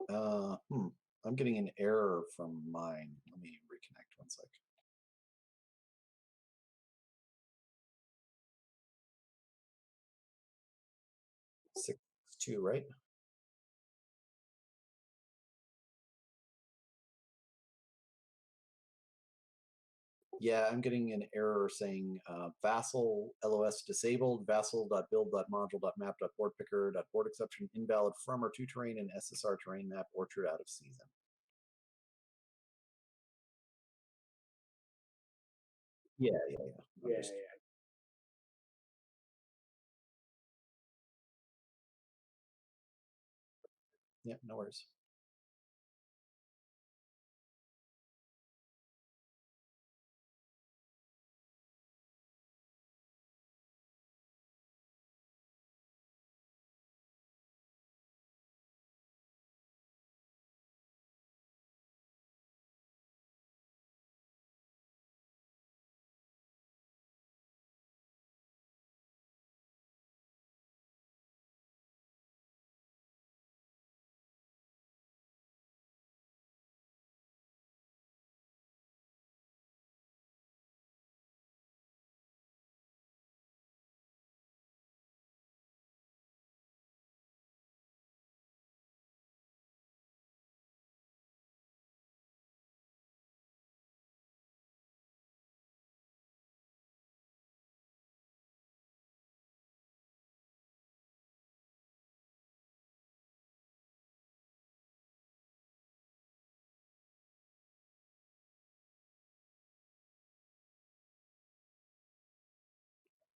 I'm getting an error from mine. Let me reconnect one sec. 6-2, right? Yeah, I'm getting an error saying Vassal LOS disabled, vassal.build.module.map.boardpicker.board exception invalid from or to terrain and SSR terrain map orchard out of season. Yeah. Yeah. Yeah, no worries.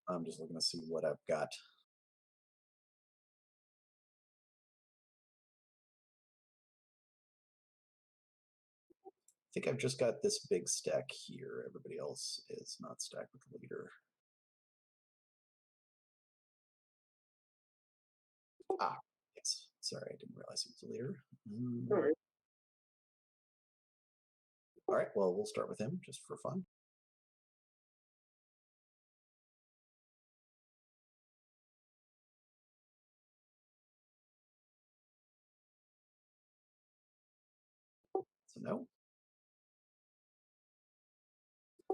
I'm just looking to see what I've got. I think I've just got this big stack here. Everybody else is not stacked with the leader. Ah, yes. Sorry, I didn't realize he was a leader. All right, well, we'll start with him just for fun. So no.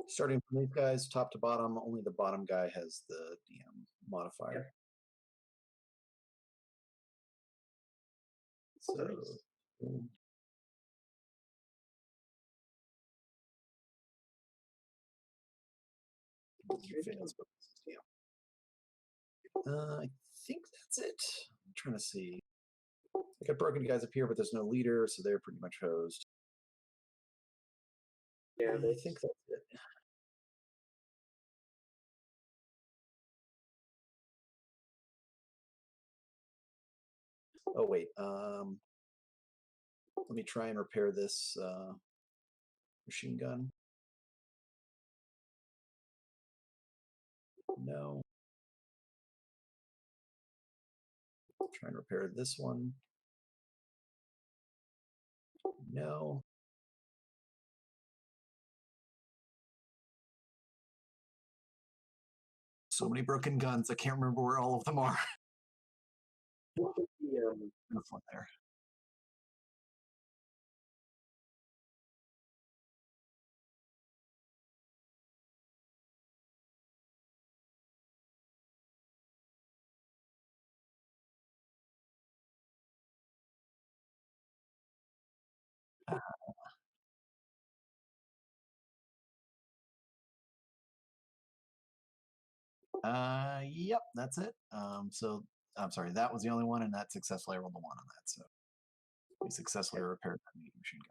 Starting from these guys, top to bottom, only the bottom guy has the DM modifier. So I think that's it. I'm trying to see. I got broken guys up here, but there's no leader, so they're pretty much hosed. Yeah, I think that's it. Oh wait, let me try and repair this machine gun. No. Try and repair this one. No. So many broken guns. I can't remember where all of them are. This one there. Yep, that's it. So I'm sorry, that was the only one, and that successfully rolled a 1 on that. So we successfully repaired that machine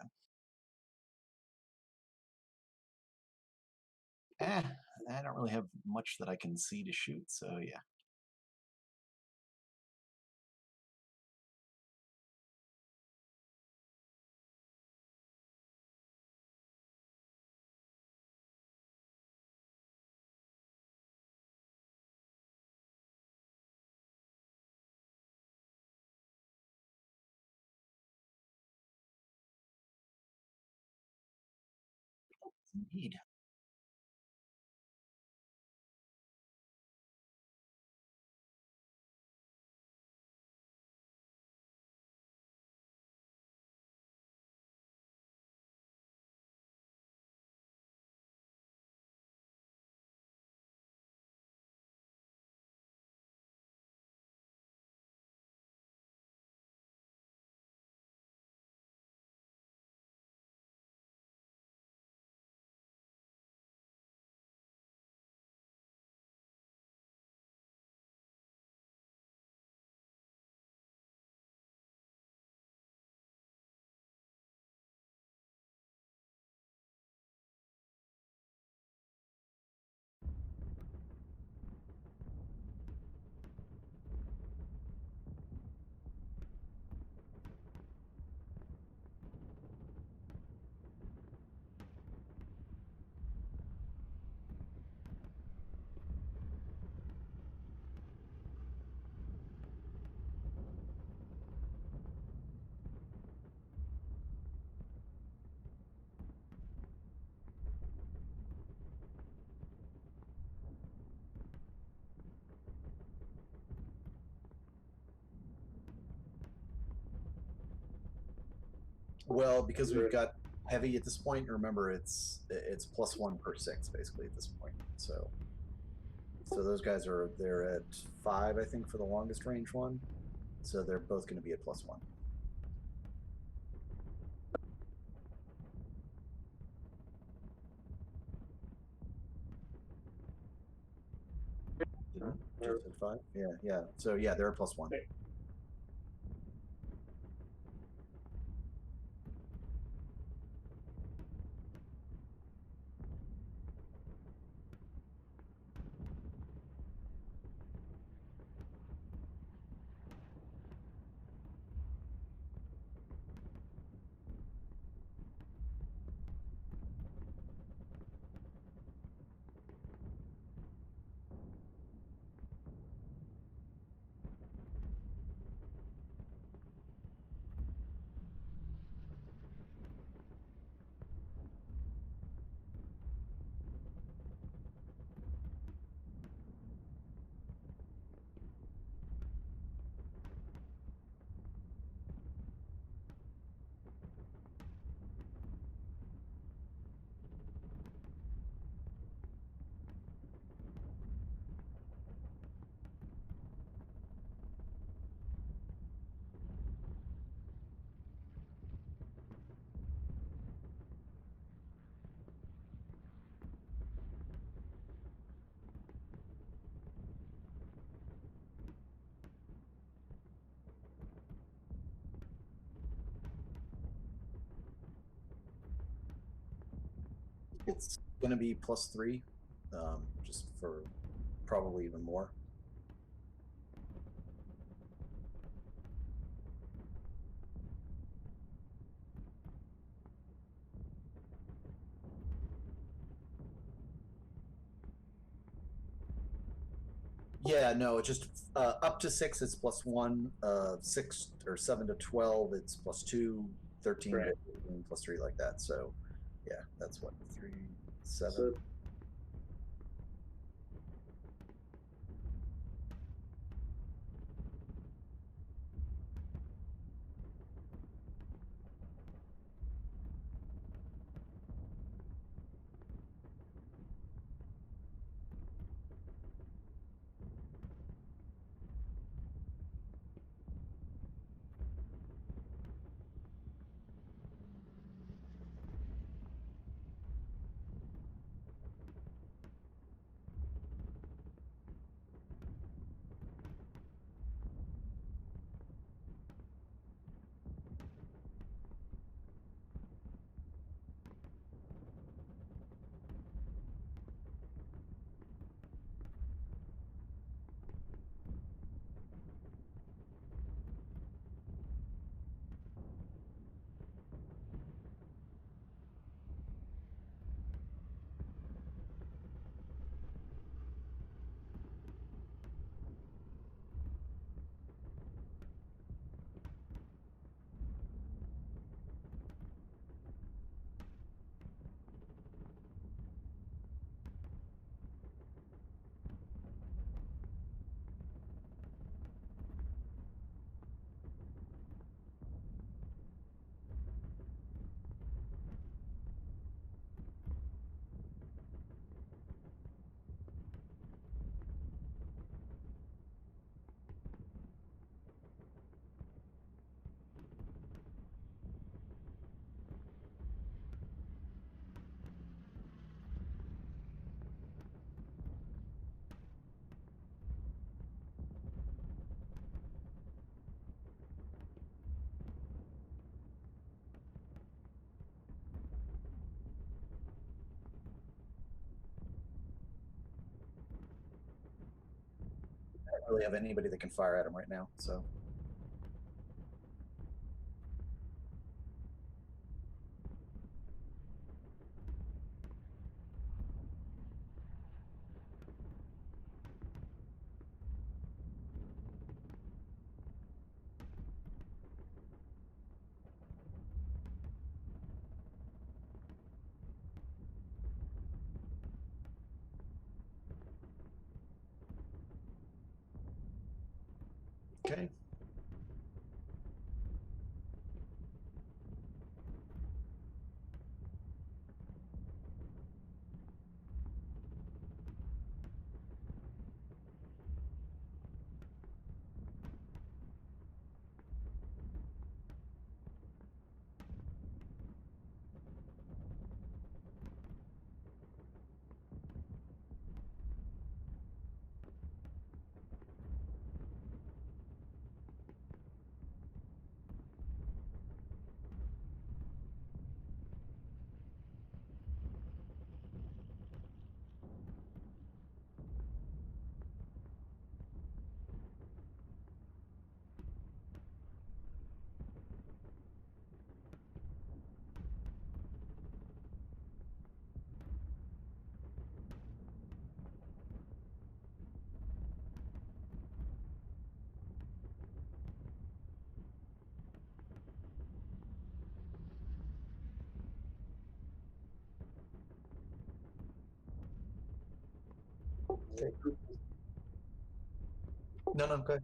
gun. I don't really have much that I can see to shoot, so yeah. Indeed. Well, because we've got heavy at this point. Remember, it's +1 per 6 basically at this point. So those guys they're at 5, I think, for the longest range one. So they're both going to be at +1. Just at 5? Yeah, yeah. So yeah, they're at +1. It's going to be +3, just for probably even more. Yeah, no, just up to 6, it's +1. 6 or 7 to 12, it's +2. 13 to 15, +3, like that. So, yeah, that's what 3, 7. So I don't really have anybody that can fire at him right now. So, okay. Okay. No, no, go ahead.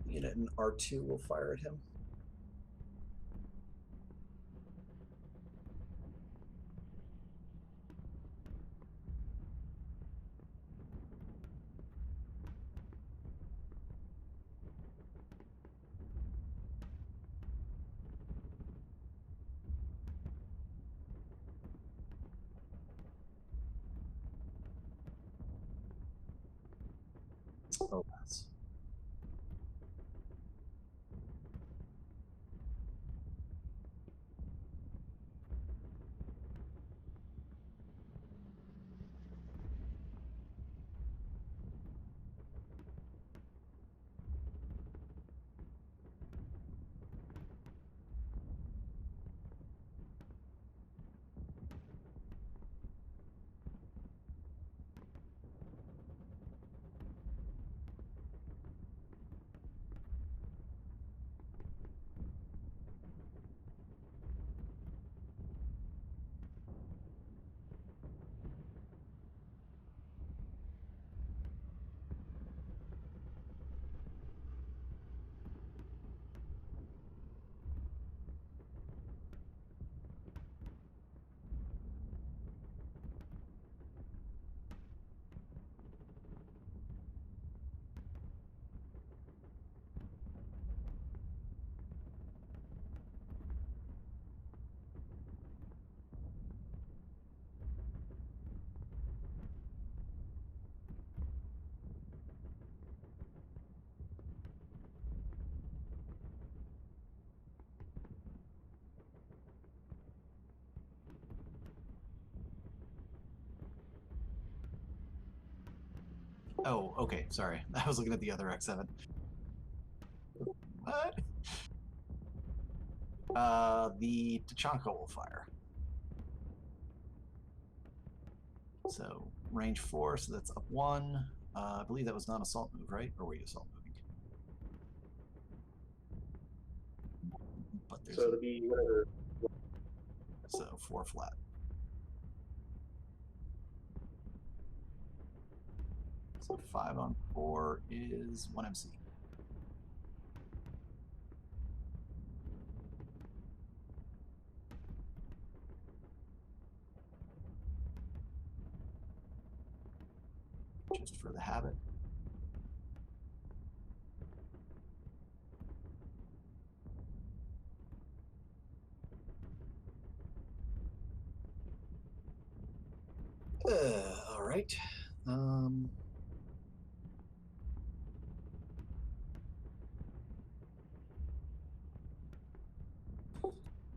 Unit in R2 will fire at him. Oh, pass. Oh, okay. Sorry. I was looking at the other X7. What? The Tachanka will fire. So range 4, so that's up 1. I believe that was not assault move, right? Or were you assault moving? But there's So it'll be whatever. so 4 flat. So 5 on 4 is 1 MC. Just for the habit. All right.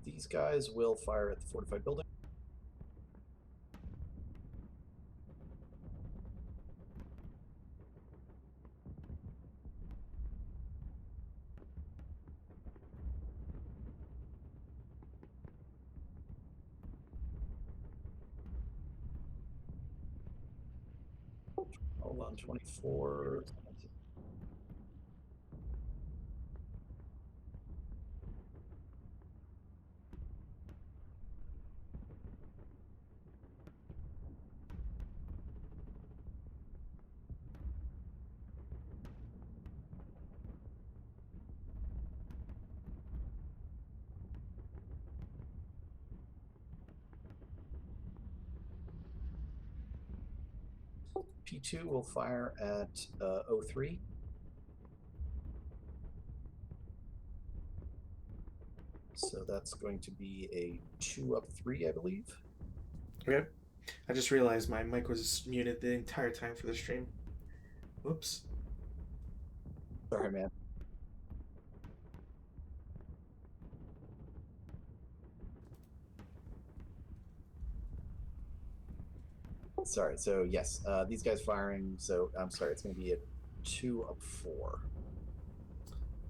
These guys will fire at the fortified building. Hold on, 24. P2 will fire at 03. So that's going to be a 2 up 3, I believe. Okay. I just realized my mic was muted the entire time for the stream. Whoops. Sorry, man. Sorry. So yes, these guys firing. So I'm sorry. It's going to be a 2 up 4.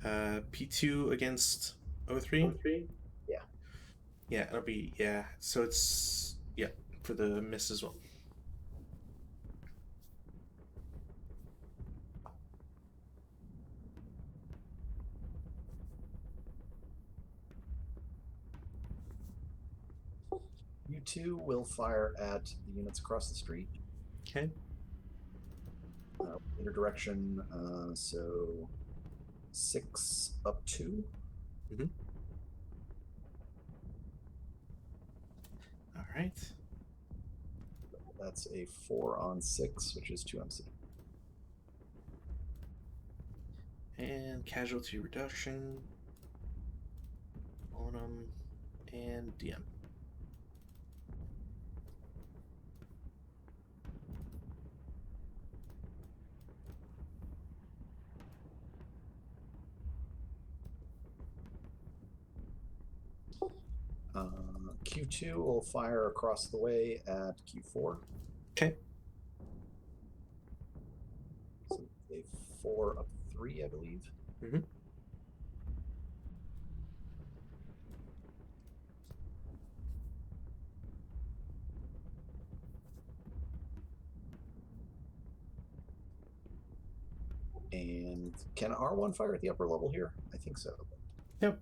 P2 against 03? Yeah. Yeah, it'll be, yeah. So it's, yeah, for the miss as well. U2 will fire at the units across the street. Okay. Either direction. So 6 up 2. Mm-hmm. All right. That's a 4 on 6, which is 2 MC. And casualty reduction on them and DM. Q2 will fire across the way at Q4. Okay. So a 4 up 3, I believe. Mm-hmm. And can R1 fire at the upper level here? I think so. Yep.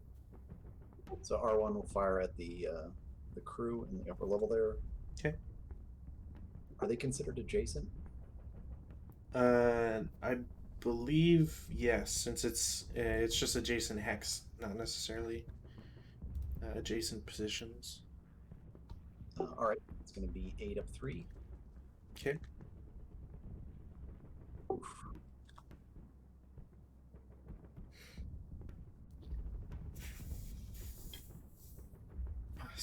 So R1 will fire at the crew in the upper level there. Okay. Are they considered adjacent? I believe yes, since it's just adjacent hex, not necessarily adjacent positions. All right, it's going to be 8 up 3. Okay.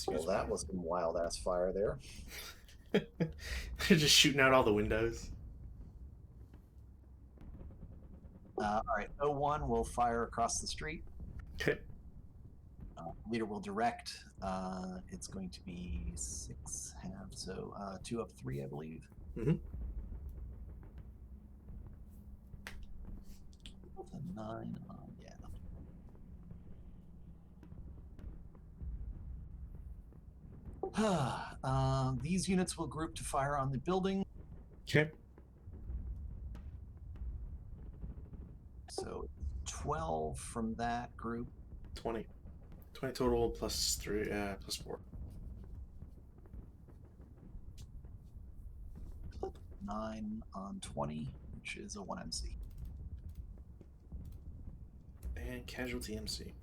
Well, that was some wild ass fire there. They're just shooting out all the windows. All right, 01 will fire across the street. Okay. Leader will direct. It's going to be 6 half, so 2 up 3, I believe. Mm-hmm. A 9 on, yeah. These units will group to fire on the building. Okay. So 12 from that group. 20. 20 total plus 3, plus 4. 9 on 20, which is a 1 MC. And casualty MC.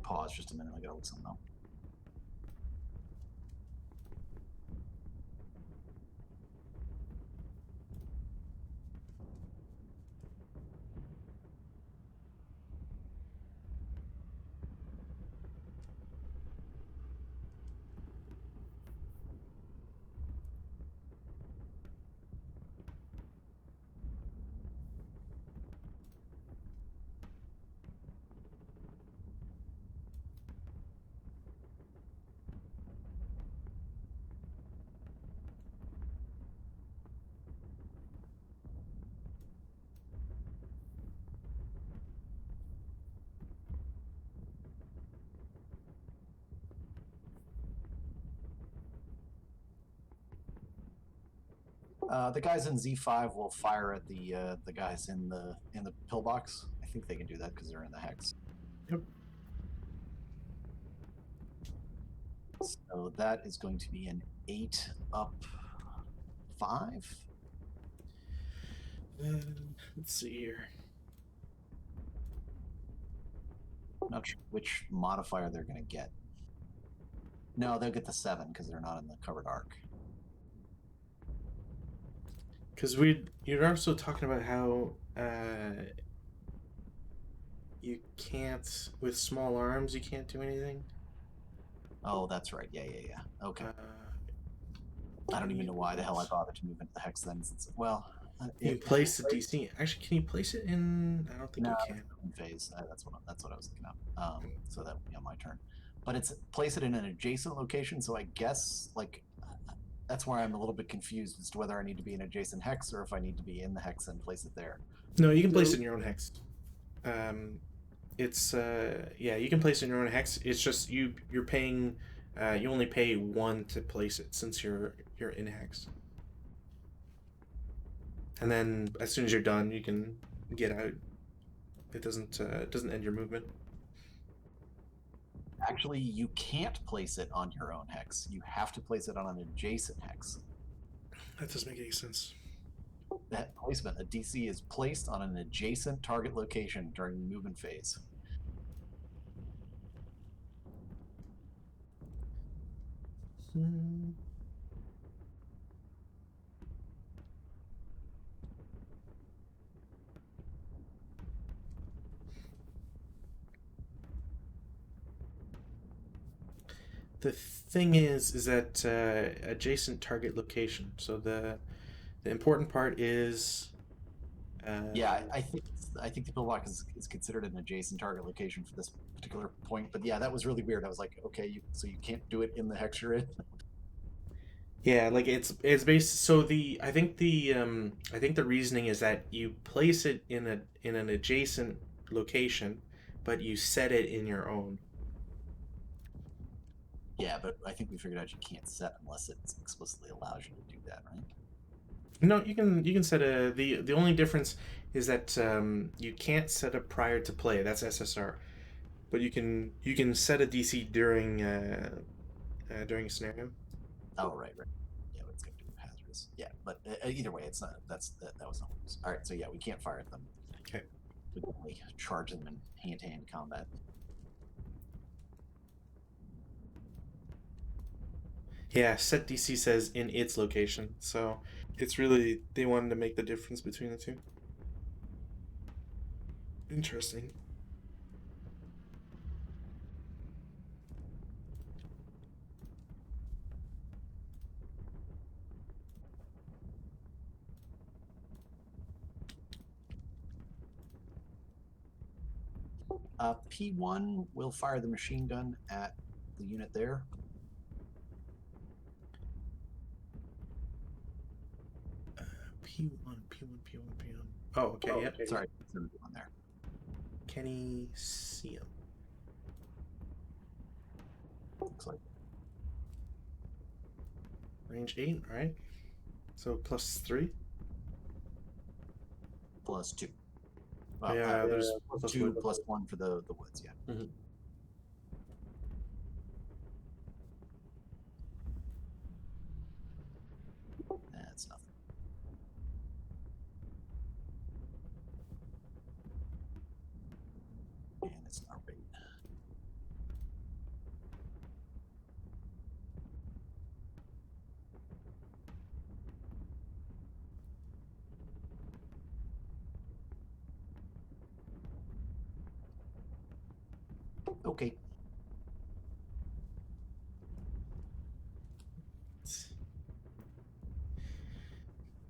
Pause just a minute. I gotta look something up. The guys in Z5 will fire at the guys in the pillbox. I think they can do that because they're in the hex. Yep. So that is going to be an 8 up 5. Let's see here. Not sure which modifier they're going to get. No, they'll get the 7 because they're not in the covered arc. Because you're also talking about how you can't, with small arms, you can't do anything. Oh, that's right. Yeah. Okay. I don't even know why the hell I bothered to move into the hex then. Since, well, you place the DC. Actually, can you place it in? I don't think you can. In phase. That's what I was looking at. So that would be on my turn. But it's place it in an adjacent location. So I guess like that's where I'm a little bit confused as to whether I need to be in adjacent hex or if I need to be in the hex and place it there. No, you can place it in your own hex. It's yeah, you can place it in your own hex. It's just you're paying. You only pay 1 to place it since you're in hex. And then as soon as you're done, you can get out. It doesn't end your movement. Actually, you can't place it on your own hex. You have to place it on an adjacent hex. That doesn't make any sense. That placement, a DC is placed on an adjacent target location during the movement phase. The thing is that adjacent target location. So the important part is. Yeah, I think the pillbox is considered an adjacent target location for this particular point. But yeah, that was really weird. I was like, okay, so you can't do it in the hex you're in. Yeah, like it's based. So I think the reasoning is that you place it in an adjacent location, but you set it in your own. Yeah, but I think we figured out you can't set unless it explicitly allows you to do that, right? No, you can set a the only difference is that you can't set it prior to play. That's SSR, but you can set a DC during a scenario. Oh, right. Yeah, but it's going to do hazardous. Yeah, but either way, it's not. That was no use. All right, so yeah, we can't fire at them. Okay. We can only charge them in hand-to-hand combat. Yeah, set DC says in its location, so it's really they wanted to make the difference between the two. Interesting. P1 will fire the machine gun at the unit there. P1, P1, P1, P1. Oh, okay, yep. Sorry, on there. Can he see him? Looks like Range 8, alright. So +3. +2. Yeah, there's +2, +1 for the woods, yeah. Mm-hmm. That's nothing. And it's not right. Okay.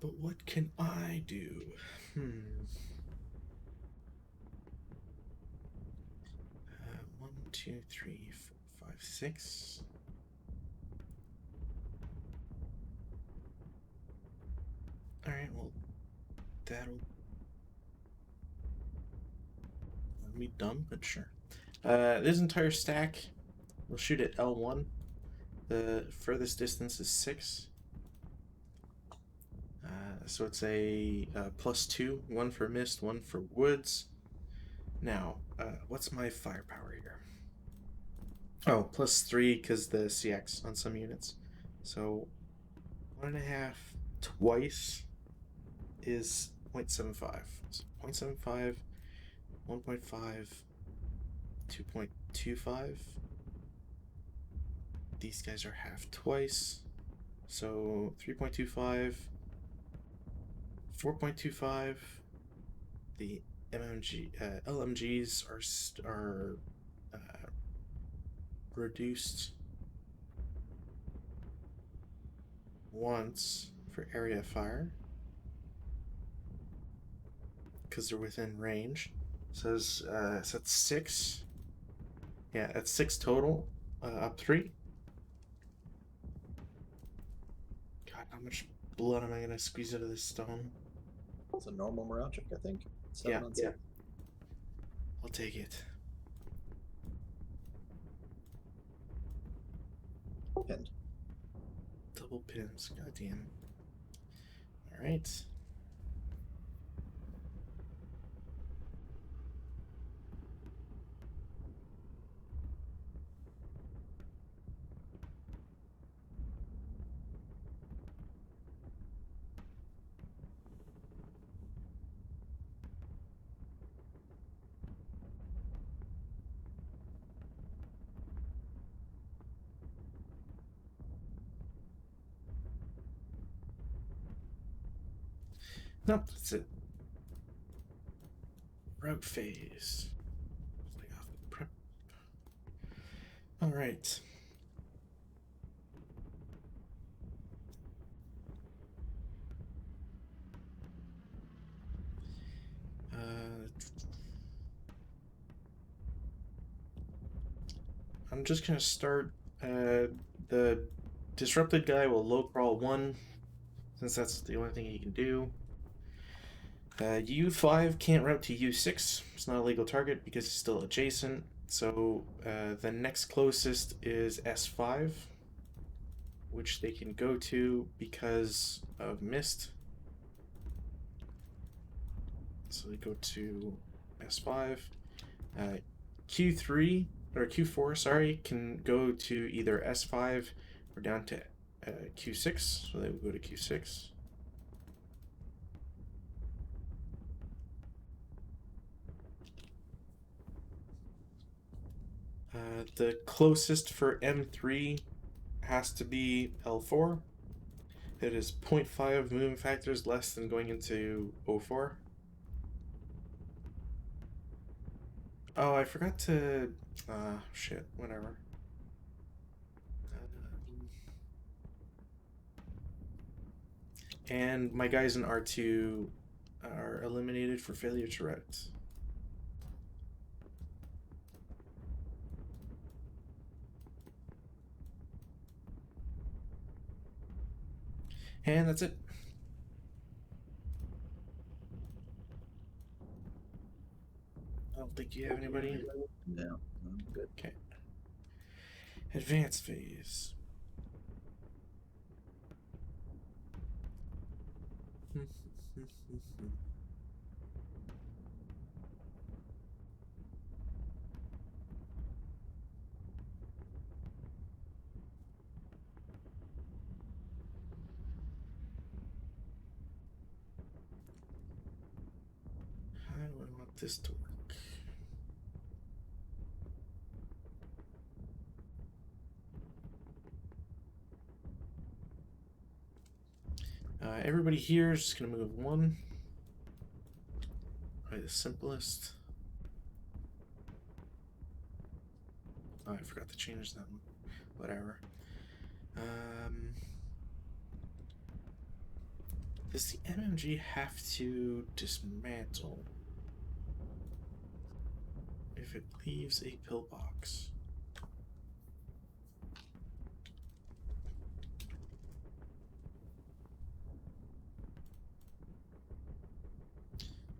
But what can I do? 1, 2, 3, 4, 5, 6. Alright, well, that'll be dumb, but sure. This entire stack, we'll shoot at L1. The furthest distance is 6. So it's a +2, 1 for mist, 1 for woods. Now, what's my firepower here? Oh, +3 because the CX on some units. So 1.5 twice is 0.75. So 0.75, 1.5, 2.25. These guys are half twice. So 3.25, 4.25. The LMGs are reduced once for area fire because they're within range. So that's 6. Yeah, that's 6 total. Up 3. God, how much blood am I gonna squeeze out of this stone? It's a normal morale check, I think. 7 on 6. I'll take it. Pinned. Double pins, goddamn. Alright. Nope, that's it. Route phase. Alright. I'm just gonna start. The disrupted guy will low crawl 1, since that's the only thing he can do. U5 can't route to U6. It's not a legal target because it's still adjacent. So the next closest is S5, which they can go to because of mist. So they go to S5. Q3 or Q4, sorry, can go to either S5 or down to Q6. So they will go to Q6. The closest for M3 has to be L4. It is 0.5 movement factors less than going into O4. Oh, I forgot to... shit, whatever. And my guys in R2 are eliminated for failure to route. And that's it. I don't think you have anybody. No, I'm good. Okay. Advance phase. How do I want this to work? Everybody here is just going to move one. Probably the simplest. Oh, I forgot to change that one. Whatever. Does the MMG have to dismantle if it leaves a pillbox?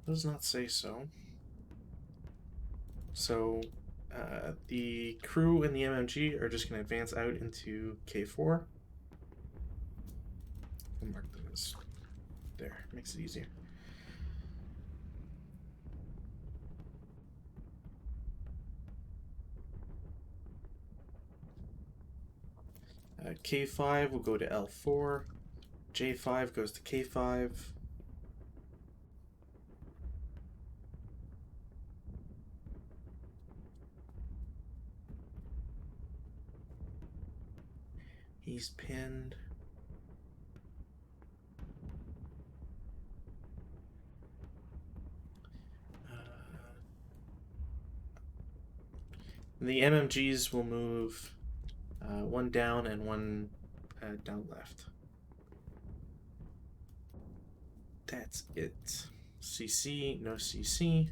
Does not say so. So the crew and the MMG are just going to advance out into K4. I'll mark them as there. Makes it easier. K5 will go to L4. J5 goes to K5. He's pinned. The MMGs will move one down and one down left. That's it. CC, no CC.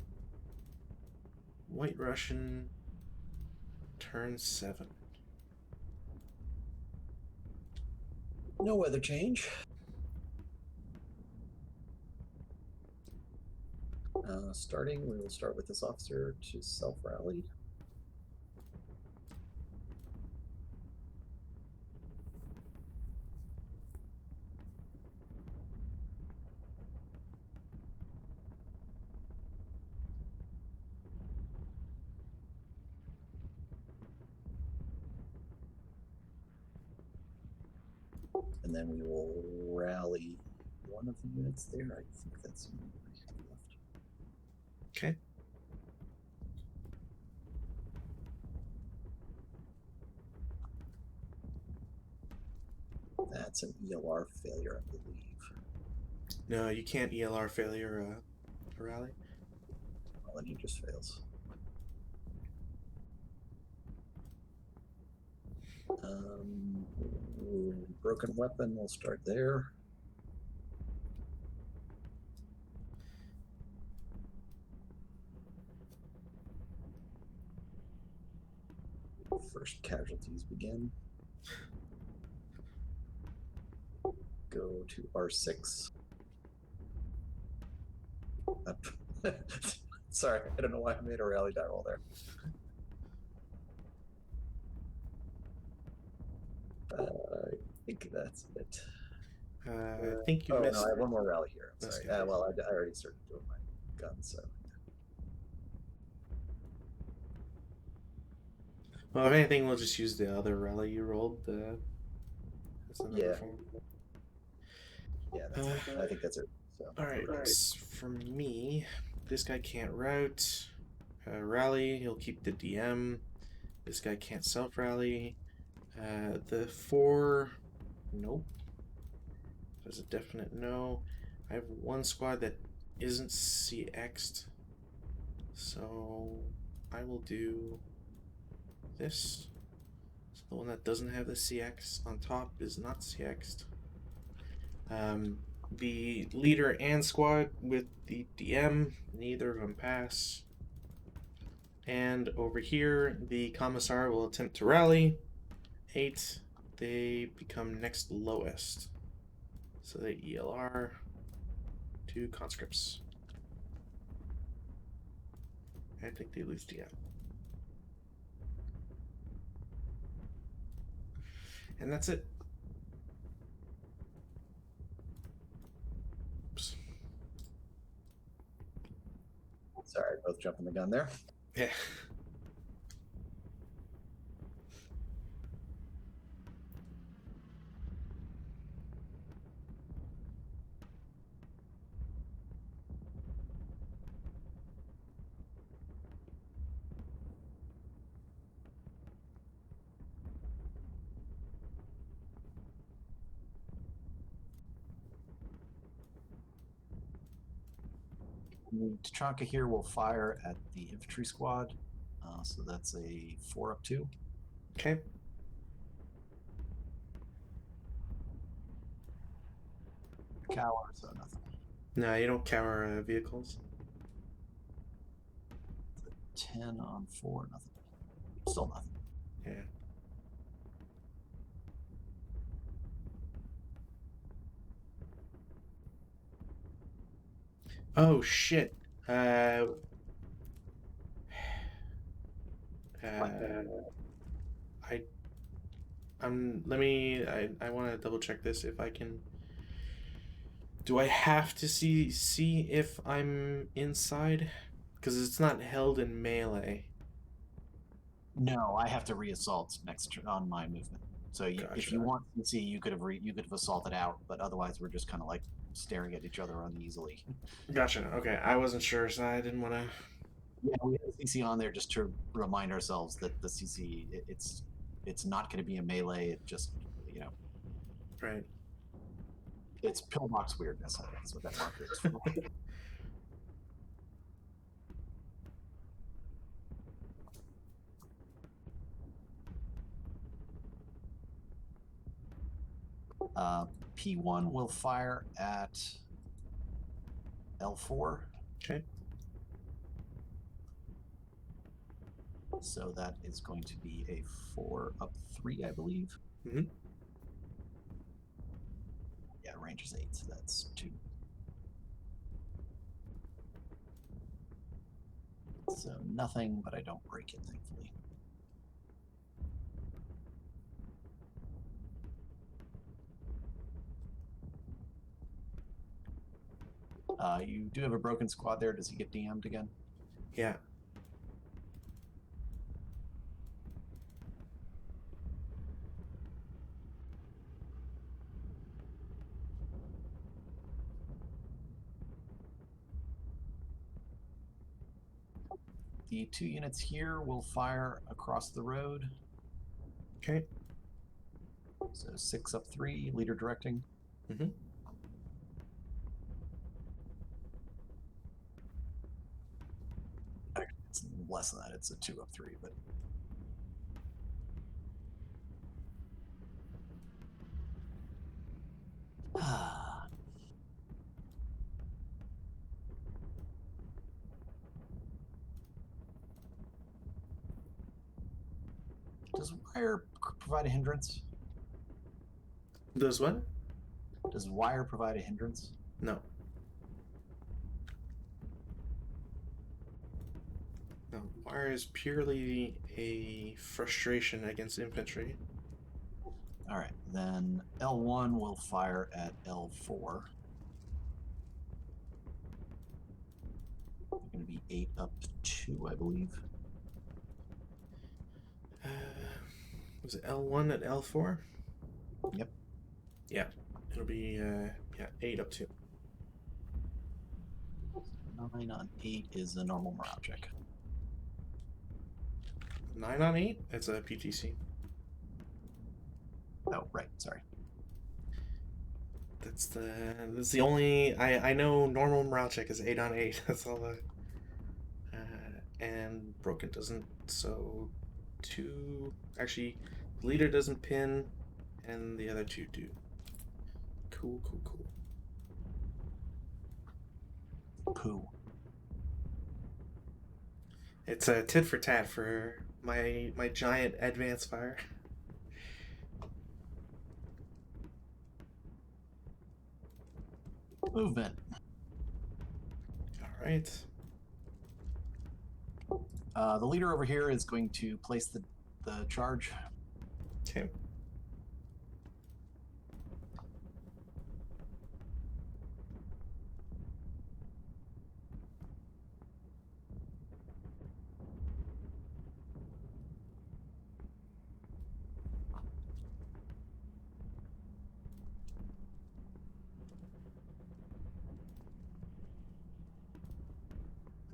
White Russian, turn 7. No weather change. Starting, we will start with this officer to self-rally. And then we will rally one of the units there. I think that's the only one I have left. Okay. That's an ELR failure, I believe. No, you can't ELR failure a rally. Well, then he just fails. Broken weapon, we'll start there. First casualties begin. Go to R6. Sorry, I don't know why I made a rally die roll there. I think that's it. I think you oh, missed. No, I have one more rally here. I'm sorry. Okay. Well, I already started doing my gun, so. Well, if anything, we'll just use the other rally you rolled. Yeah. Yeah, that's I think that's it. So, all right. For me, this guy can't route. Rally, he'll keep the DM. This guy can't self-rally. The 4, nope. There's a definite no. I have one squad that isn't CX'd. So I will do this. So the one that doesn't have the CX on top is not CX'd. The leader and squad with the DM, neither of them pass. And over here, the commissar will attempt to rally. 8, they become next lowest. So the ELR, 2 conscripts. I think they lose the and that's it. Oops. Sorry, both jumping the gun there. Yeah. The Tachanka here will fire at the infantry squad. So that's a 4+2. Okay. Cower, so nothing. No, you don't cower vehicles. 10 on 4, nothing. Still nothing. Yeah. Oh shit. I I want to double check this if I can. Do I have to see if I'm inside? Because it's not held in melee. No, I have to reassault next on my movement. So if you want to see, you could have assaulted out, but otherwise we're just kind of like staring at each other uneasily. Gotcha. Okay, I wasn't sure, so I didn't want to. Yeah, we have a CC on there just to remind ourselves that the CC it's not going to be a melee. It just Right. It's pillbox weirdness. I think is what that marker is for. P1 will fire at L4. Okay. So that is going to be a 4+3, I believe. Mm-hmm. Yeah, range is 8, so that's 2. So nothing, but I don't break it, thankfully. You do have a broken squad there. Does he get DM'd again? Yeah. The 2 units here will fire across the road. Okay. So 6+3, leader directing. Mm-hmm. It's less than that. It's a 2+3, but. Does wire provide a hindrance? Does what? Does wire provide a hindrance? No. No. Wire is purely a frustration against infantry. All right, then L1 will fire at L4. It's going to be 8+2, I believe. Was it L1 at L4? Yep. Yeah. It'll be 8+2. 9 on 8 is a normal morale check. 9 on 8? It's a PTC. Oh, right. Sorry. That's the only I know normal morale check is 8 on 8. That's all. And broken doesn't. So 2 actually, leader doesn't pin, and the other 2 do. Cool. Poo. It's a tit for tat for my giant advance fire. Movement. All right. The leader over here is going to place the charge. Okay.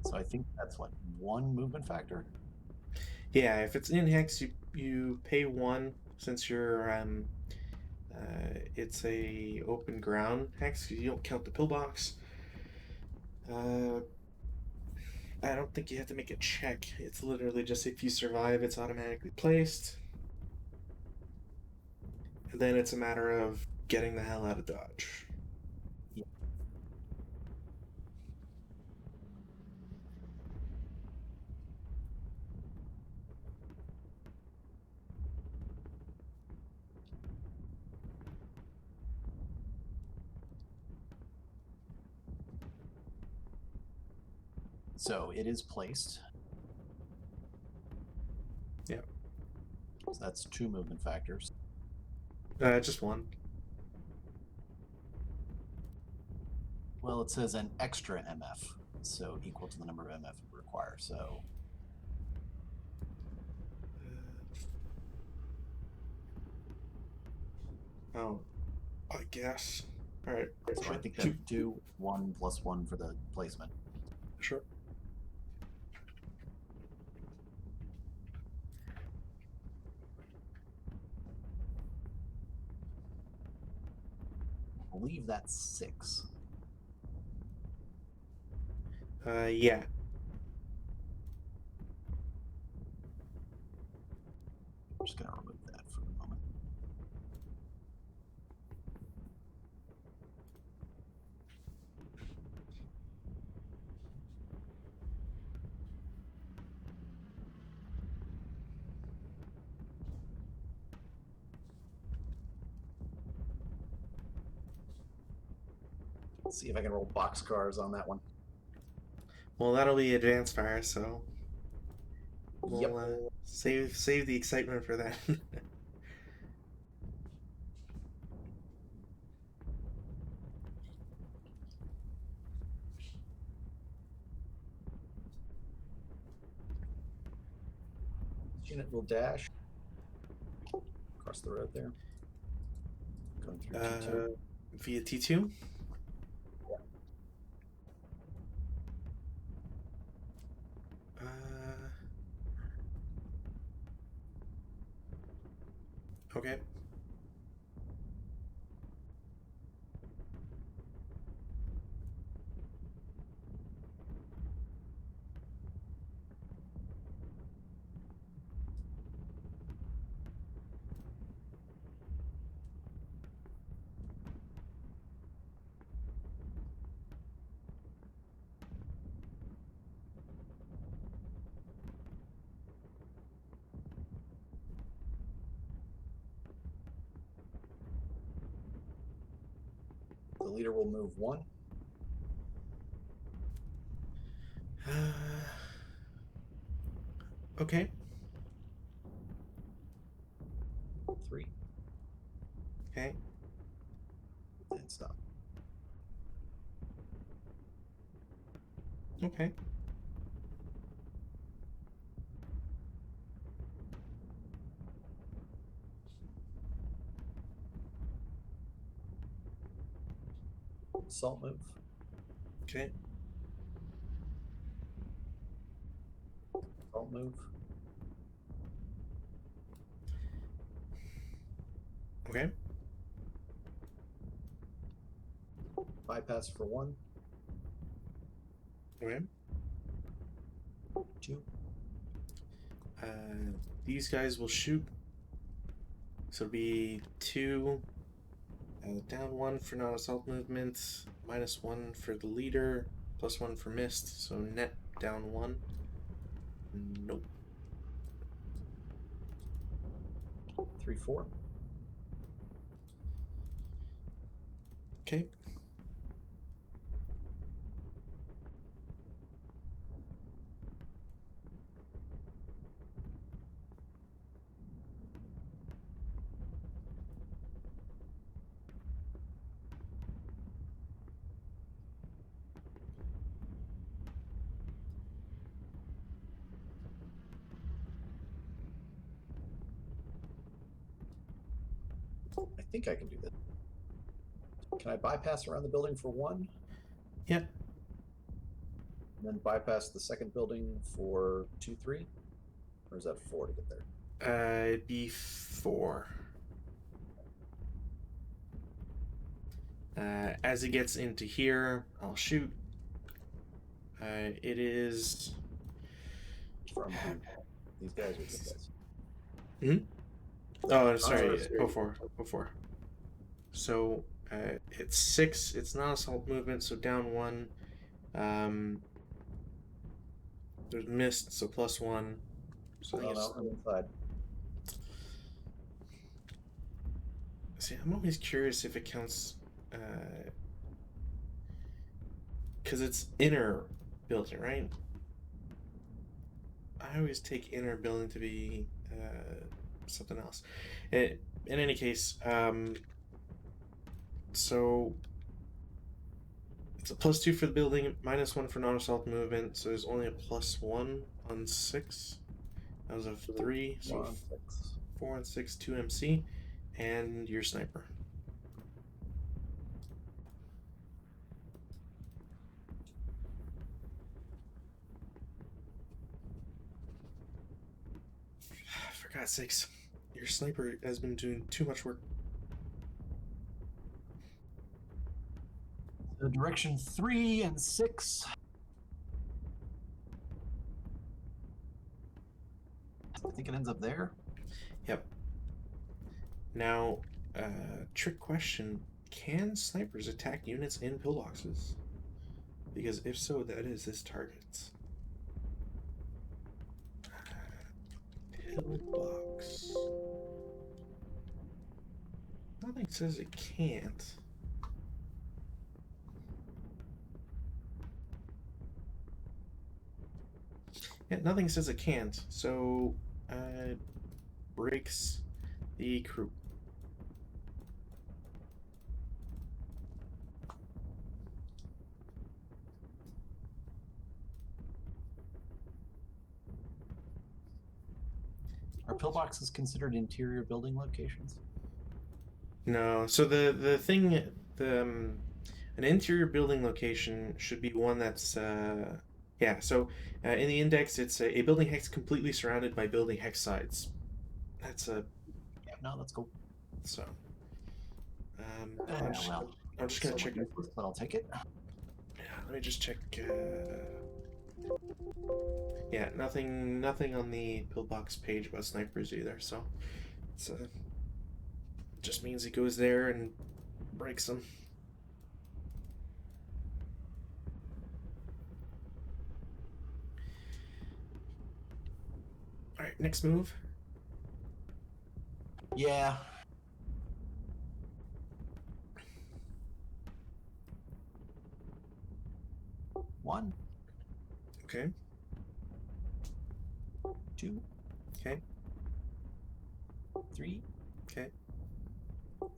So I think that's what, 1 movement factor? Yeah, if it's in hex, you pay 1 since you're it's a open ground hex. You don't count the pillbox. I don't think you have to make a check. It's literally just if you survive, it's automatically placed. And then it's a matter of getting the hell out of Dodge. Yeah. So it is placed. Yeah. So that's 2 movement factors. Just 1. Well, it says an extra MF, so equal to the number of MF it requires. So Oh, I guess. All right. so Sure. I think that's 2, 1 plus 1 for the placement. Sure. I believe that's 6. Yeah. I'm just going to remove that for the moment. Let's see if I can roll boxcars on that one. Well, that'll be advanced fire, so we'll Yep. save the excitement for that. This unit will dash across the road there. Going through T2. Via T2. Okay. The leader will move 1. Okay. 3. Okay. And stop. Okay. Salt move. Okay. Salt move. Okay. Bypass for 1. Okay. 2. These guys will shoot. So it'll be 2. Down 1 for non-assault movements. -1 for the leader. +1 for missed. So net down 1. Nope. 3, 4. Okay. I think I can do that. Can I bypass around the building for 1? Yeah. And then bypass the second building for 2, 3? Or is that 4 to get there? It'd be 4. As it gets into here, I'll shoot. It is. From who? These guys are good guys. Oh, sorry. sorry. Before. So it's 6. It's not assault movement, so down 1. There's missed, so +1. So I think it's. I'm inside. See, I'm always curious if it counts. Because it's inner building, right? I always take inner building to be something else. In any case, so it's a +2 for the building, -1 for non-assault movement, so there's only a +1 on 6. That was a 3, so 4 and 6, 2 MC, and your sniper. For God's sakes, your sniper has been doing too much work. So direction 3 and 6. I think it ends up there. Yep. Now, trick question: can snipers attack units in pillboxes? Because if so, that is this target's pillbox. Nothing says it can't. Yeah, nothing says it can't. So, breaks the crew. Are pillboxes considered interior building locations? No. So the thing, an interior building location should be one that's yeah. So in the index, it's a building hex completely surrounded by building hex sides. That's a Yeah, no, that's cool. so. I'm just gonna check it. But I'll take it. Yeah, let me just check. Yeah, nothing on the pillbox page about snipers either. So it's just means he goes there and breaks them. All right, next move. Yeah. One. Okay. 2. Okay. 3. Okay.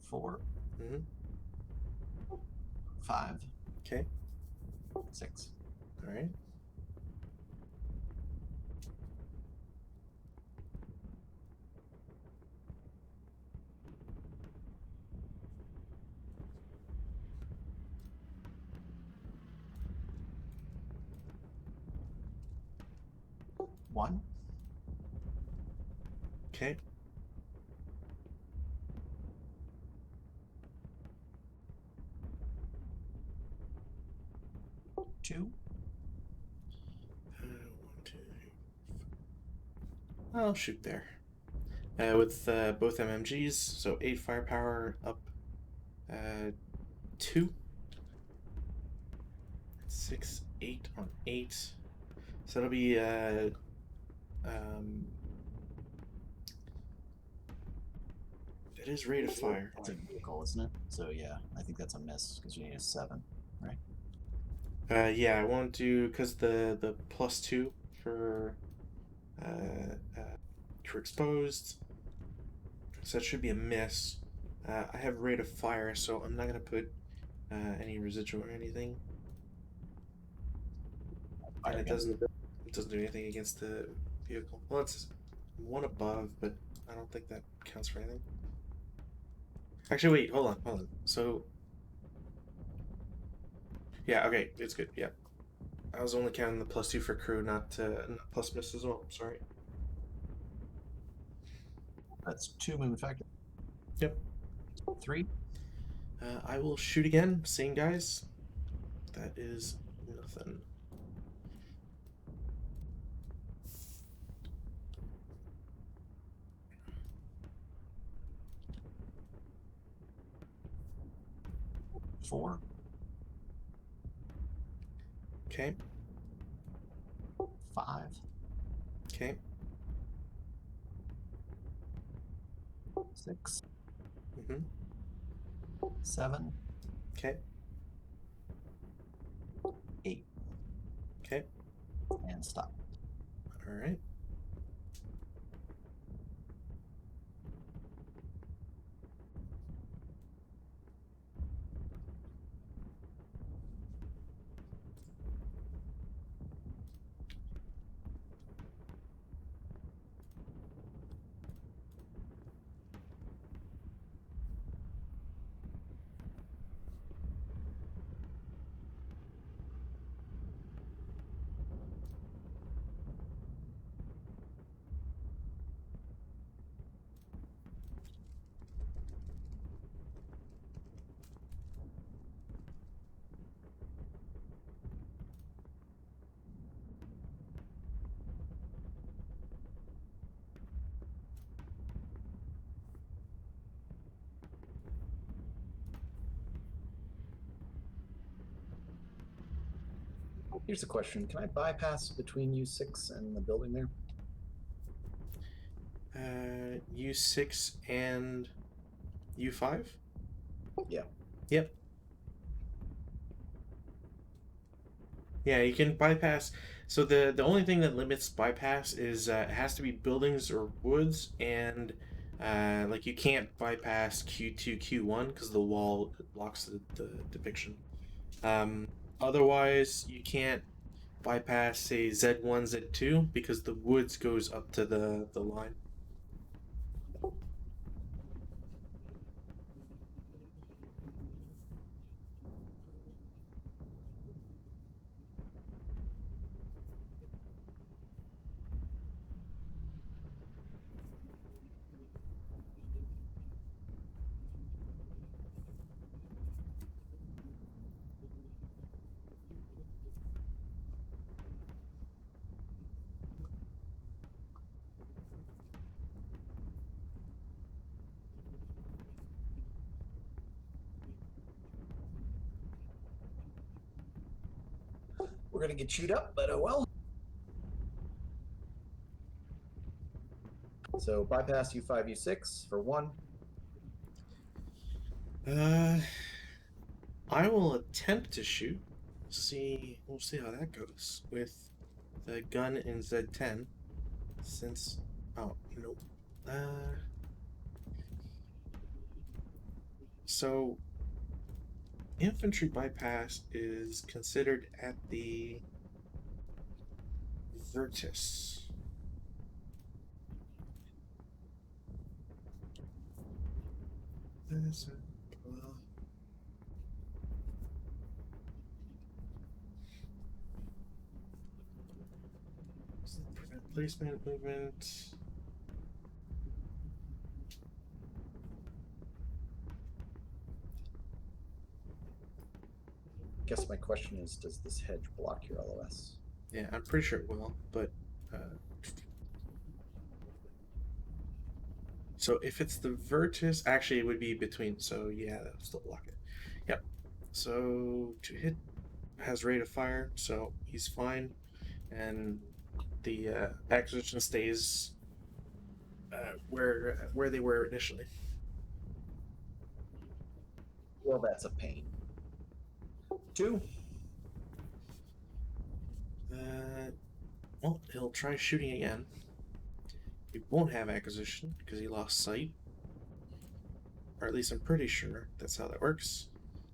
4. Mhm. 5. Okay. 6. All right. One. Okay. 2. 1, 2, 3. I'll shoot there. With both MMGs, so 8 firepower up 2. 6, 8 on 8. So that'll be it is rate of fire. It's a vehicle, isn't it? So yeah, I think that's a miss because you need a 7, right? Yeah, I won't do because the +2 for crew exposed. So that should be a miss. I have rate of fire, so I'm not gonna put any residual or anything. And it doesn't do anything against the vehicle. Well, it's 1 above, but I don't think that counts for anything. Actually, wait, hold on. So, yeah, okay, it's good. Yeah, I was only counting the +2 for crew, not plus miss as well. Sorry. That's 2 movement factor. Yep. 3. I will shoot again. Same guys. That is nothing. Four. Okay. 5. Okay. 6. Mm-hmm. 7. Okay. 8. Okay. And stop. All right. Here's a question: can I bypass between U6 and the building there? U6 and U5? Yeah. Yep. Yeah, you can bypass. So the only thing that limits bypass is it has to be buildings or woods, and like you can't bypass Q2, Q1 because the wall blocks the depiction. Um, Otherwise, you can't bypass, say, Z1, Z2 because the woods goes up to the line. We're gonna get chewed up, but oh well. So bypass U5, U6 for 1. I will attempt to shoot. We'll see how that goes with the gun in Z10. Since, oh nope. So infantry bypass is considered at the Virtus. Well, prevent placement movement. Guess my question is, does this hedge block your LOS? Yeah, I'm pretty sure it will, but so if it's the Virtus, actually it would be between. So yeah, that'll still block it. Yep. So to hit has rate of fire, so he's fine, and the acquisition stays where they were initially. Well, that's a pain. 2. Well, he'll try shooting again. He won't have acquisition because he lost sight, or at least I'm pretty sure that's how that works.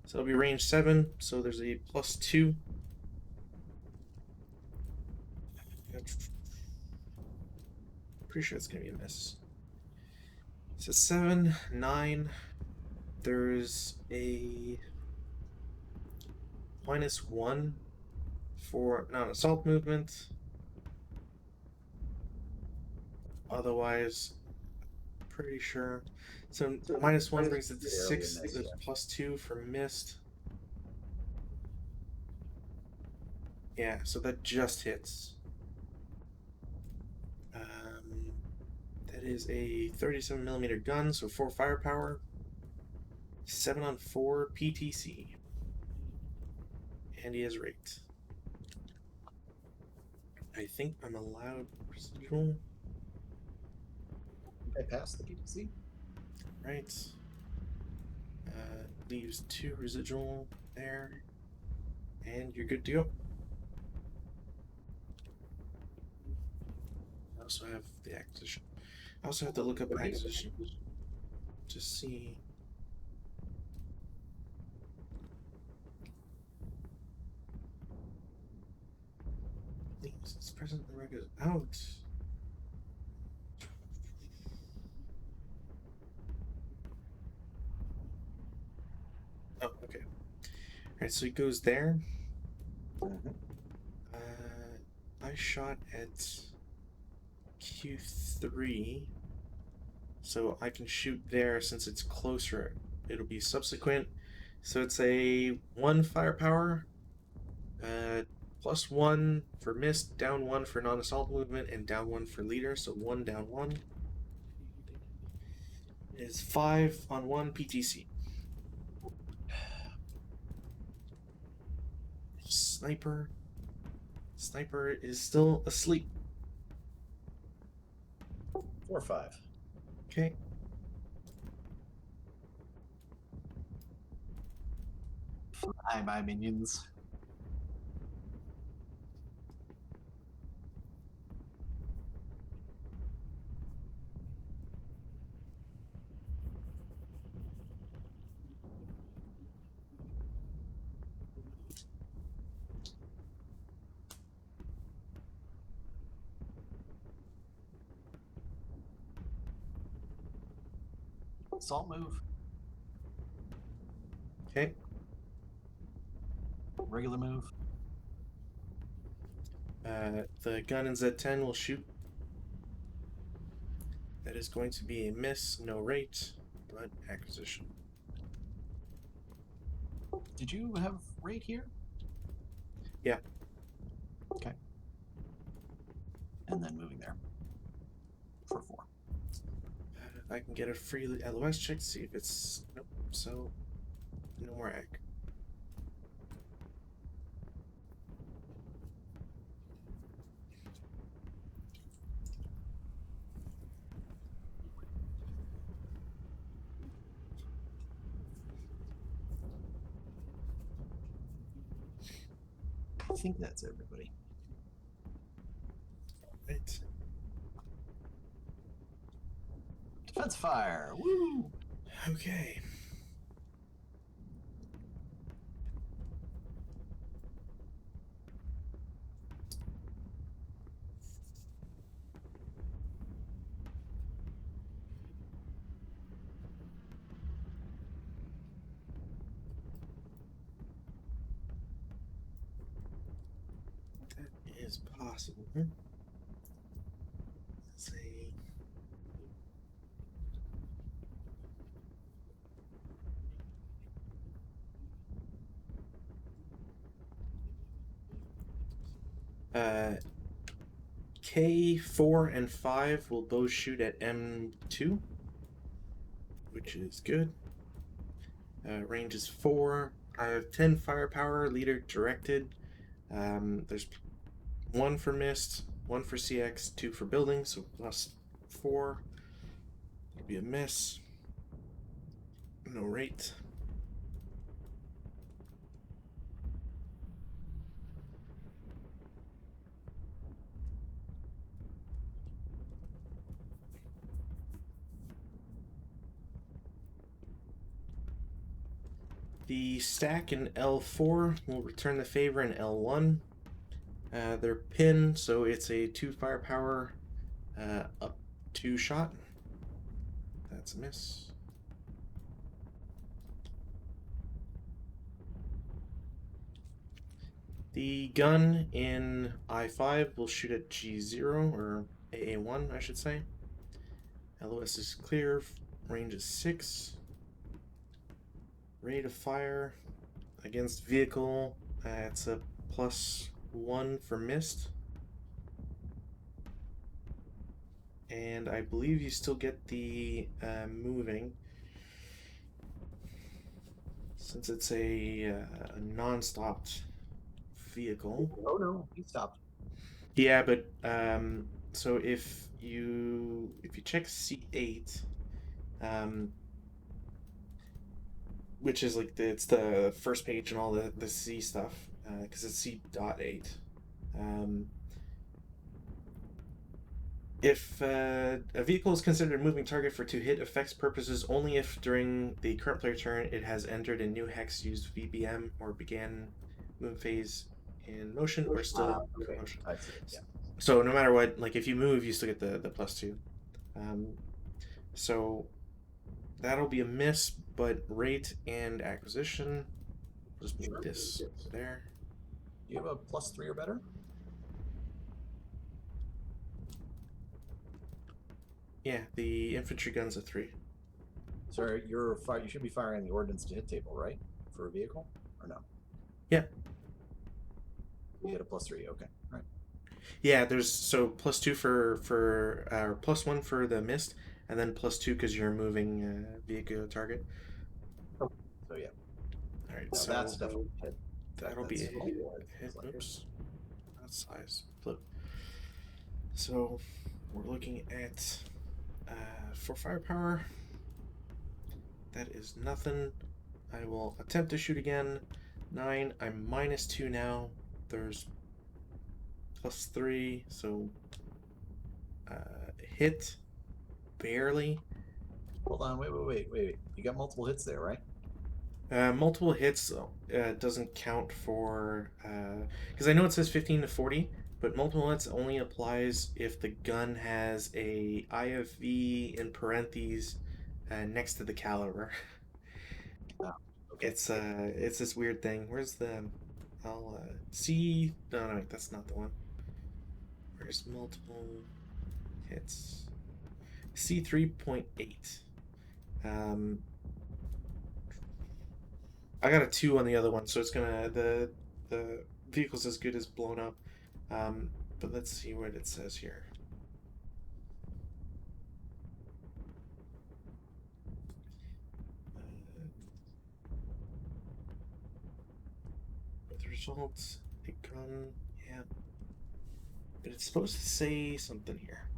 So it'll be range 7. So there's a +2. Pretty sure it's gonna be a miss. So 7, 9, there's a -1 for non-assault movement. Otherwise, pretty sure. So -1 brings it to Barely a 6. miss, There's yeah. +2 for missed. Yeah, so that just hits. That is a 37mm gun, so 4 firepower. 7 on 4 PTC. And he has rate. I think I'm allowed residual. I passed the PTC. Right. Leaves 2 residual there. And you're good to go. I also have the acquisition. I also have to look up acquisition to see. It's presently regular out. Oh, okay. Alright, so he goes there. I shot at Q3, so I can shoot there since it's closer. It'll be subsequent. So it's a 1 firepower, +1 for missed, down 1 for non-assault movement, and down 1 for leader. So 1 down 1 is 5 on 1 PTC. Sniper is still asleep. 4 or 5. Okay. Hi, my minions. Assault move. Okay. Regular move. The gun in Z10 will shoot. That is going to be a miss, no rate, but acquisition. Did you have rate here? Yeah. Okay. And then moving there for 4. I can get a free LOS check to see if it's... Nope, so no more ag. I think that's everybody. Right. Defense fire. Woo! Okay. That is possible. Let's see. K4 and 5 will both shoot at M2, which is good. Range is 4. I have 10 firepower, leader directed. There's 1 for mist, 1 for CX, 2 for building, so +4. It'll be a miss. No rate. The stack in L4 will return the favor in L1. They're pinned, so it's a 2 firepower up 2 shot. That's a miss. The gun in I5 will shoot at G0, or AA1, I should say. LOS is clear, range is 6. Rate of fire against vehicle, it's a +1 for mist. And I believe you still get the moving, since it's a non-stopped vehicle. Oh no, he stopped. Yeah, but so if you check C8, which is like it's the first page and all the C stuff, because it's C.8. If a vehicle is considered a moving target for to hit effects purposes only if during the current player turn it has entered a new hex used VBM or began move phase in motion or still Okay. motion. I see. Yeah. So no matter what, like if you move, you still get the +2. So that'll be a miss, but rate and acquisition. Just move this there. Do you have a +3 or better? Yeah, the infantry gun's a 3. Sorry, you should be firing the ordnance to hit table, right? For a vehicle, or no? Yeah. You get a +3. Okay. All right. Yeah, there's so +2 for +1 for the mist, and then +2 because you're moving vehicle target. So yeah. All right, No, so that's definitely a hit. that'll be a hit. Oops, that's size flip. So we're looking at for firepower. That is nothing. I will attempt to shoot again. 9. I'm -2 now. There's +3, so hit barely. Hold on, wait. You got multiple hits there, right? Multiple hits doesn't count for because I know it says 15 to 40, but multiple hits only applies if the gun has a IFV in parentheses next to the caliber. Okay. It's this weird thing. Where's the? I'll see. No, that's not the one. Where's multiple hits? C3.8. I got a 2 on the other one, so it's gonna the vehicle's as good as blown up. But let's see what it says here. With results, a gun, yeah. But it's supposed to say something here.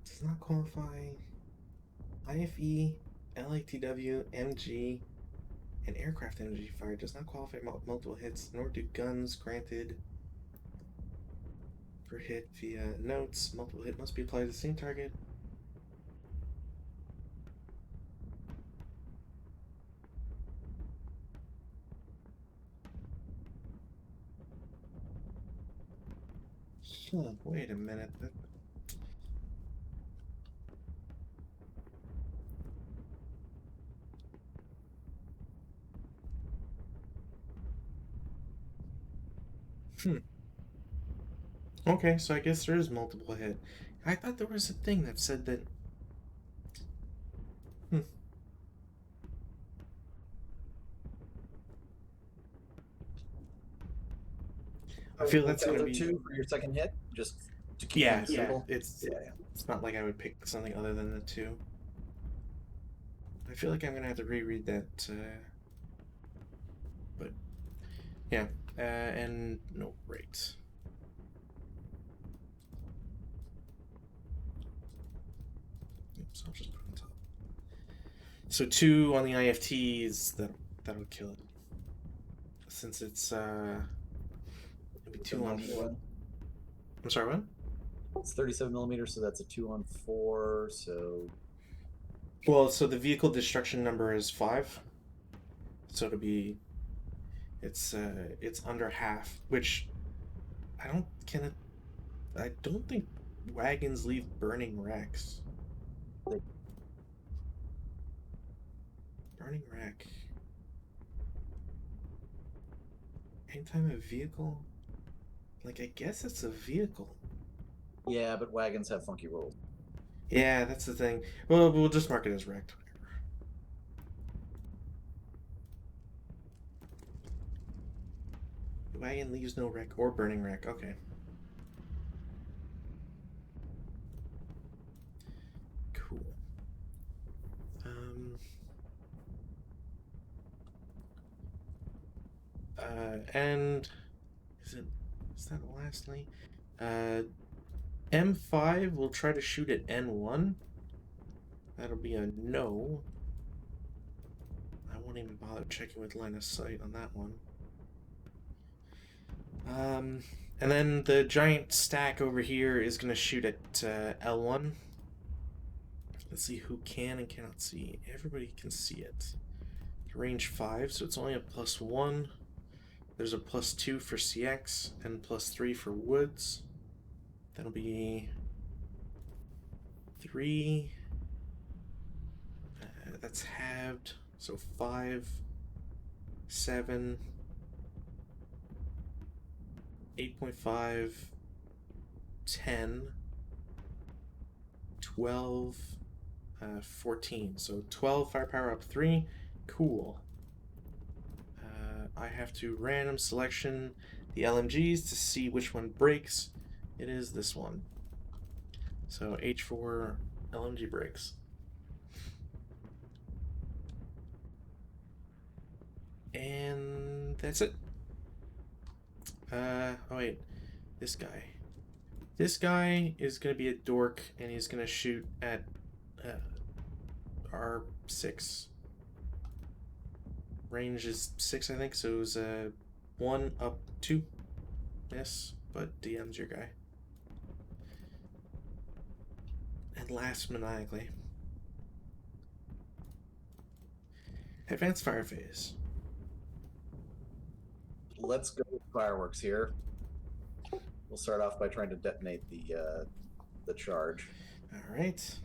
Does not qualify. IFE, LATW, MG, and aircraft energy fire does not qualify multiple hits, nor do guns granted per hit via notes. Multiple hit must be applied to the same target. Wait a minute. Okay, so I guess there is multiple hit. I thought there was a thing that said that. I feel that's gonna be 2 for your second hit, just to keep yeah, things simple. It's not like I would pick something other than the 2. I feel like I'm gonna have to reread that, but yeah, and no rate. Oops, I'll just put it on top. So 2 on the IFTs, that'll kill it. Since it's maybe 2 on 4. I'm sorry, what? It's 37 millimeters, so that's a 2 on 4. So Well, so the vehicle destruction number is 5. So it'll be It's under half, which I don't think wagons leave burning wrecks. Burning wreck. Anytime a vehicle, like I guess it's a vehicle. Yeah, but wagons have funky rules. Yeah, that's the thing. Well, we'll just mark it as wrecked. The wagon leaves no wreck or burning wreck. Okay. Cool. And is that lastly? M5 will try to shoot at N1. That'll be a no. I won't even bother checking with line of sight on that one. And then the giant stack over here is going to shoot at L1. Let's see who can and cannot see. Everybody can see it. Range 5, so it's only a +1. There's a +2 for CX and +3 for Woods. That'll be 3. That's halved, so 5, 7, 8.5, 10, 12, 14. So 12 firepower up 3. Cool. I have to random selection the LMGs to see which one breaks. It is this one. So H4 LMG breaks. And that's it. Oh wait, this guy. This guy is gonna be a dork, and he's gonna shoot at R6. Range is 6, I think. So it was 1 up 2. Yes, but DM's your guy. And last maniacally. Advanced fire phase. Let's go with fireworks here. We'll start off by trying to detonate the charge. All right.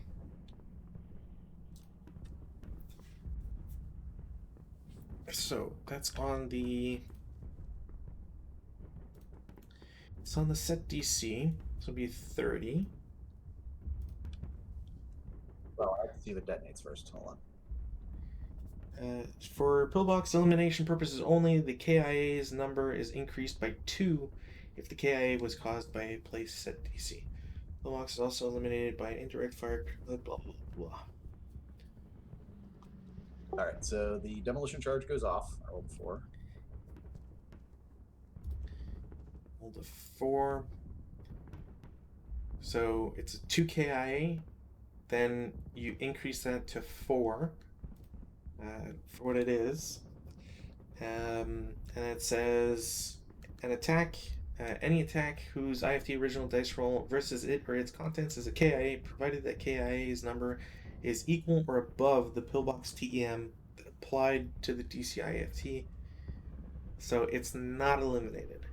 So that's on the. It's on the set DC. So it'll be 30. Well, I have to see if it detonates first. Hold on. For pillbox elimination purposes only, the KIA's number is increased by 2 if the KIA was caused by a place set DC. Pillbox is also eliminated by an indirect fire. Blah blah blah. All right, so the demolition charge goes off. I rolled 4. Hold a 4. So it's a 2 KIA. Then you increase that to 4 for what it is. And it says an attack, any attack whose IFT original dice roll versus it or its contents is a KIA, provided that KIA's number is equal or above the pillbox TEM that applied to the DC IFT. So it's not eliminated.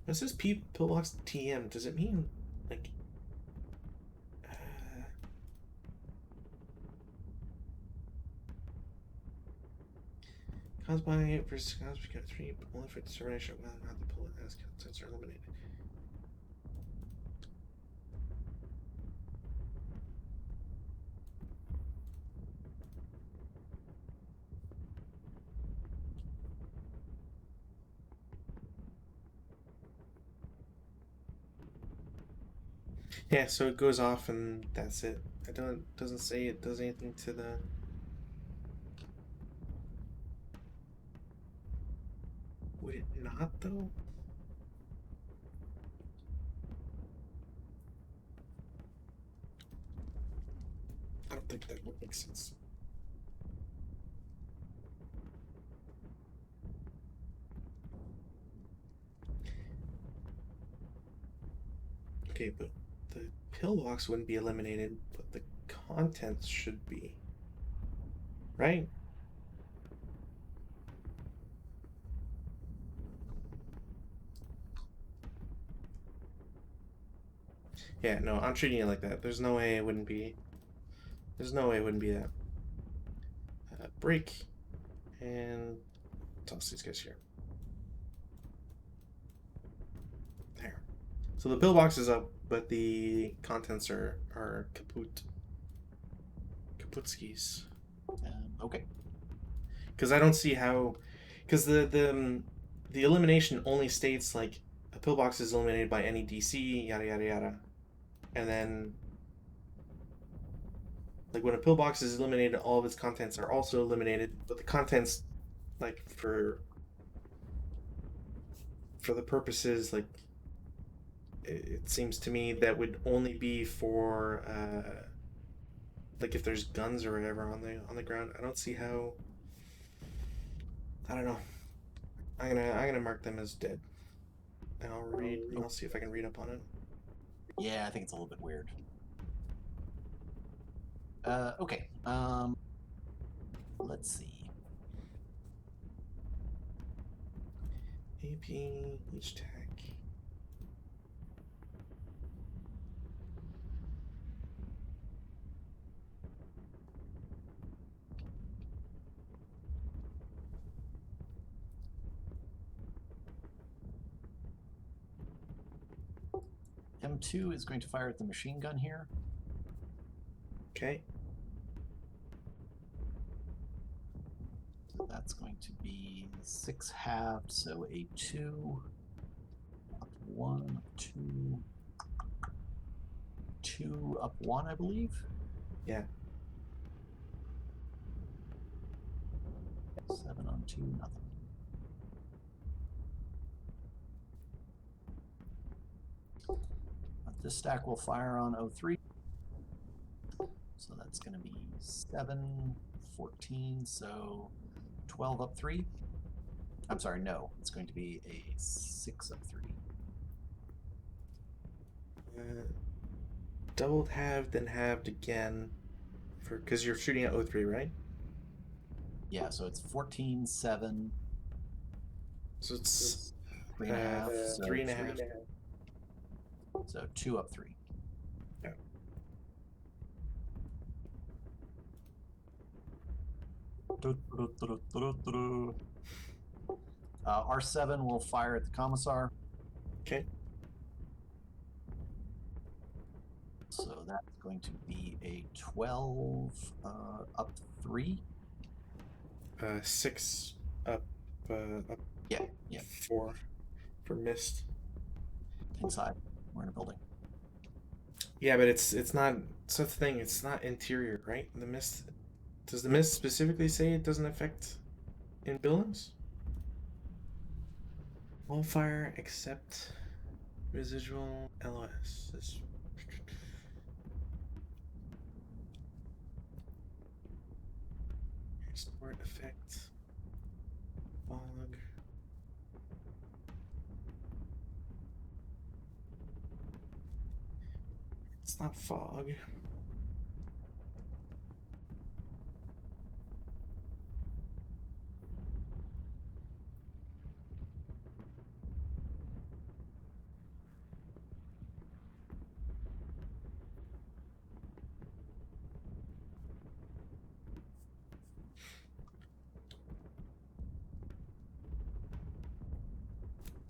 When it says pillbox TM, does it mean like caused by versus caused by 3, but only for determination of whether or not the bullet has contents are eliminated. Yeah, so it goes off and that's it. Doesn't say it does anything to the. Would it not though? I don't think that would make sense. Okay, but the pillbox wouldn't be eliminated, but the contents should be. right? Yeah, no, I'm treating it like that. There's no way it wouldn't be. There's no way it wouldn't be that. Break and toss these guys here. There. So the pillbox is up, but the contents are kaput. Kaputskis. Okay. Because I don't see how. Because the elimination only states like a pillbox is eliminated by any DC, yada yada yada, and then like when a pillbox is eliminated, all of its contents are also eliminated, but the contents, like for the purposes like it seems to me that would only be for like if there's guns or whatever on the ground. I don't see how. I don't know. I'm gonna mark them as dead. And I'll read. I'll see if I can read up on it. Yeah, I think it's a little bit weird. Okay. Let's see. AP each tag. M2 is going to fire at the machine gun here. Okay. So that's going to be 6 halved, so a 2, up 1, up 2, 2, up 1, I believe. Yeah. 7 on 2, nothing. This stack will fire on 03. So that's going to be 7, 14, so 12 up 3. I'm sorry, no, it's going to be a 6 up 3. Doubled halved, then halved again, for because you're shooting at 03, right? Yeah, so it's 14, 7. So it's 3.5. So 3.5. So 2 up 3. Yeah. R7 will fire at the commissar. Okay. So that's going to be a 12 up 3. 6 up. Up Yeah. 4 for mist. Inside. We're in a building. Yeah, but it's not. That's the thing. It's not interior, right? The mist. Does the mist specifically say it doesn't affect in buildings? All fire except residual LOS. Sport effect. Fog. It's not fog.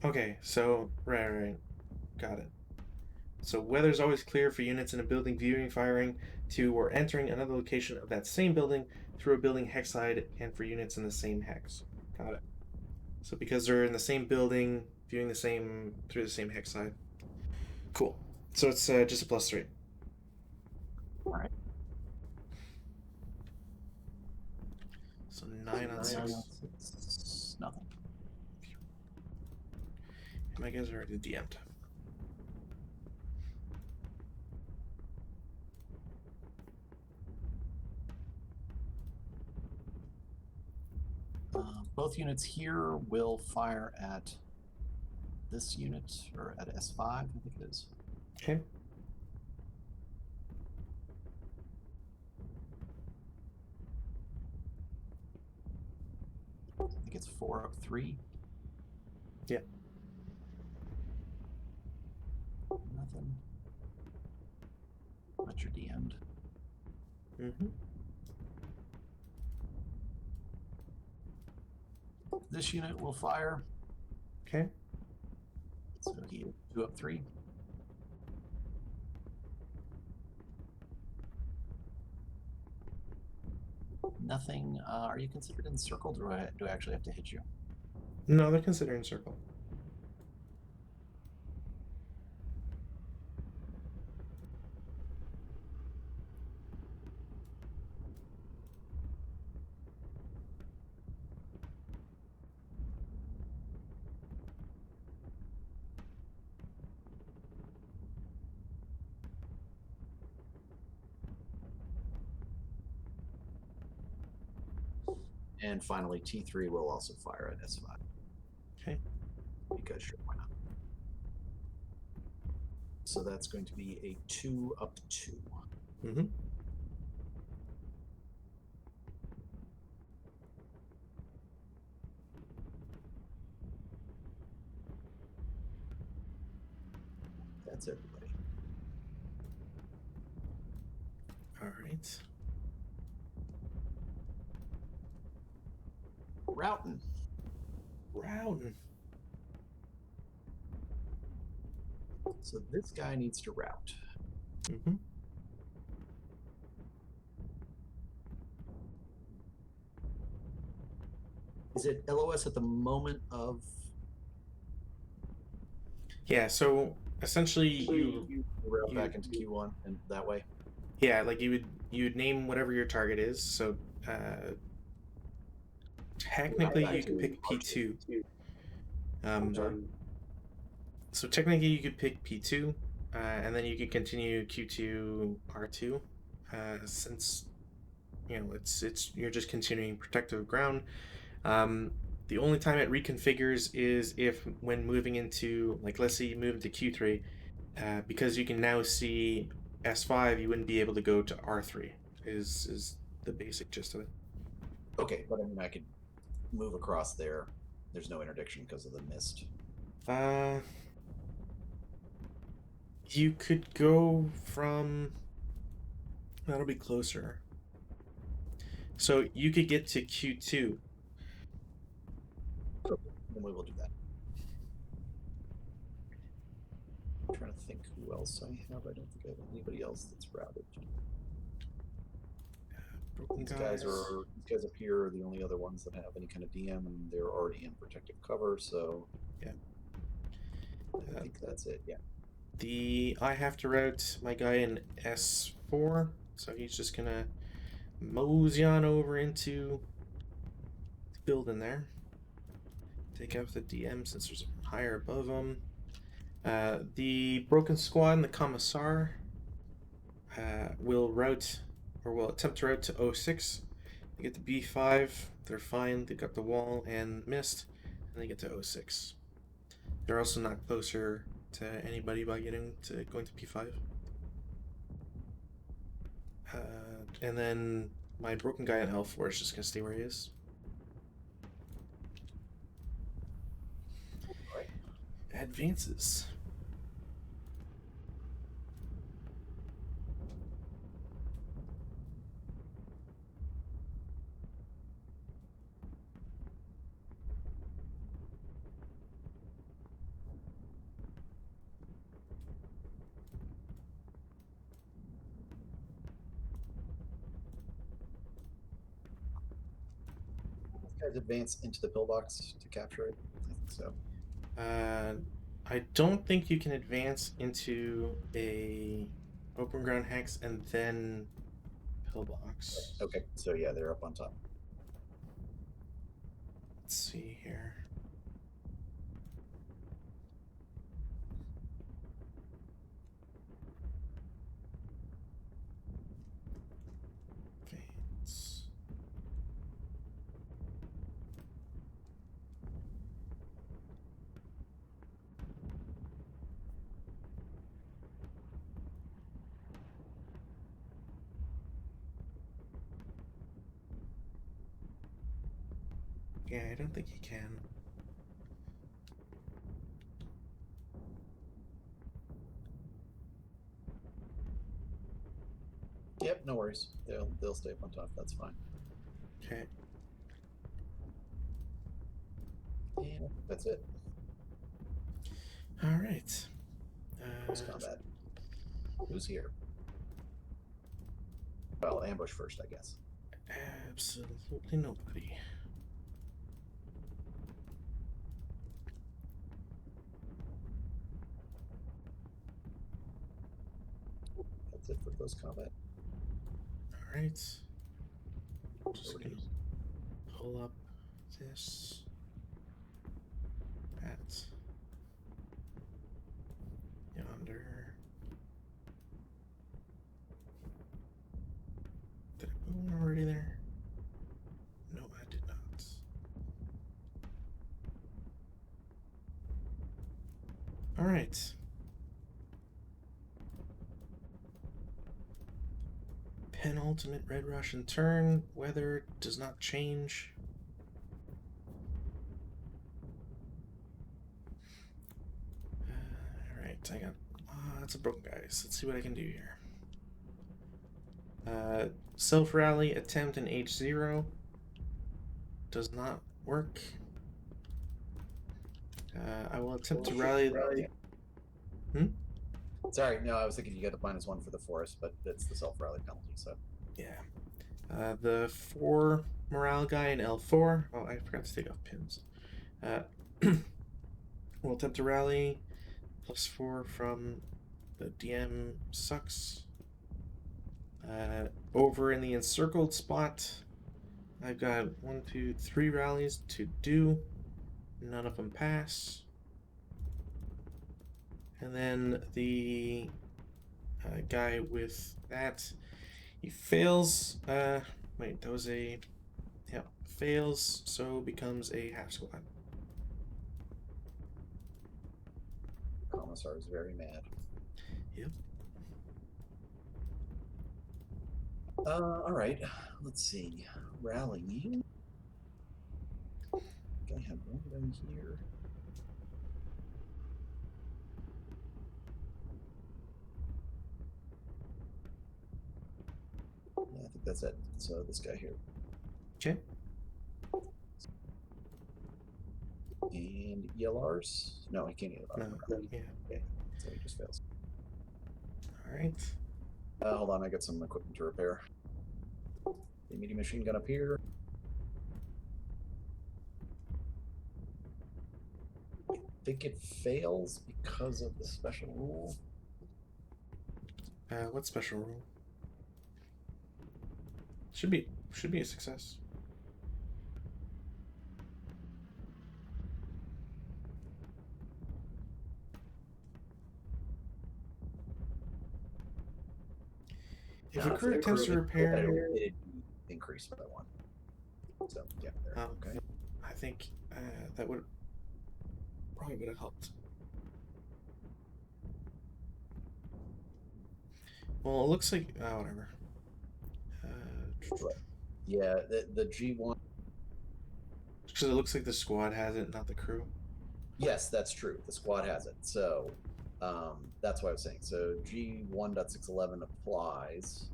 Okay, so right, got it. So weather's always clear for units in a building viewing, firing to, or entering another location of that same building through a building hex side, and for units in the same hex. Got it. So because they're in the same building, viewing the same through the same hex side. Cool. So it's just a +3. All right. So 9 on 6. Nothing. My guys are already DM'd. Both units here will fire at this unit, or at S5, I think it is. Okay. think it's 4 up 3. Yeah. Nothing. But you're DM'd. Mm-hmm. This unit will fire. Okay. So he is 2 up 3. Nothing. Are you considered encircled, or do I actually have to hit you? No, they're considering circle. And finally, T3 will also fire at S5. Okay. Because sure, why not? So that's going to be a 2 up 2. Mm-hmm. That's everybody. All right. Routing. Routing. So this guy needs to route. Mm-hmm. Is it LOS at the moment of? Yeah. So essentially, you route back into Q1 and that way. yeah, like you would name whatever your target is. So technically, you could pick P2. Sorry. So technically, you could pick P2, and then you could continue Q2 R2, since it's you're just continuing protective ground. The only time it reconfigures is if when moving into, like, let's say you move into Q3, because you can now see S5, you wouldn't be able to go to R3. Is the basic gist of it. Okay, but I mean, I could move across there. There's no interdiction because of the mist. You could go from. That'll be closer. So you could get to Q2. Then we will do that. I'm trying to think who else I have. I don't think I have anybody else that's routed. These guys up here are the only other ones that have any kind of DM, and they're already in protective cover. So yeah, I think that's it. Yeah. I have to route my guy in S4, so he's just gonna mosey on over into the building there. Take out the DM since there's a higher above him. The Broken Squad and the Commissar will attempt to route to 06. They get to B5, they're fine, they got the wall and mist, and they get to 06. They're also not closer to anybody by going to P5. And then my broken guy in L4 is just going to stay where he is. Right. Advances. Guys advance into the pillbox to capture it. I think so. I don't think you can advance into a open ground hex and then pillbox. Okay, so yeah, they're up on top. Let's see here. Advance. Yeah, I don't think you can. Yep, no worries. They'll stay up on top. That's fine. Okay. And that's it. All right. Close combat. Who's here? Well, ambush first, I guess. Absolutely nobody. That's it for close combat. All right. Just gonna pull up this. At yonder. Did I put one already there? No, I did not. All right. Penultimate Red Russian turn. Weather does not change. Alright, I got lots of broken guys. Let's see what I can do here. Self rally attempt in H0 does not work. I will attempt to rally. Sorry, no, I was thinking you got the -1 for the forest, but it's the self rally penalty. So Yeah. The 4 morale guy in L4. Oh, I forgot to take off pins. We'll attempt to rally. +4 from the DM sucks. Over in the encircled spot, I've got 1, 2, 3 rallies to do. None of them pass. And then the guy with that, he fails. Wait, that was a... Yeah, fails, so becomes a half squad. Commissar is very mad. Yep. All right. Let's see. Rallying. I have one down here. Yeah, I think that's it. So this guy here. Okay. And ELRs? No, he can't get it. No, yeah. Okay. So he just fails. All right. Hold on, I got some equipment to repair. The medium machine gun up here. I think it fails because of the special rule. What special rule? Should be a success. If a crew attempts to repair, it increased by 1. So yeah, there. Okay. I think that would probably have helped. Well, it looks like whatever. Yeah, the G1. Because it looks like the squad has it, not the crew. Yes, that's true. The squad has it. So that's what I was saying. So G1.611 applies.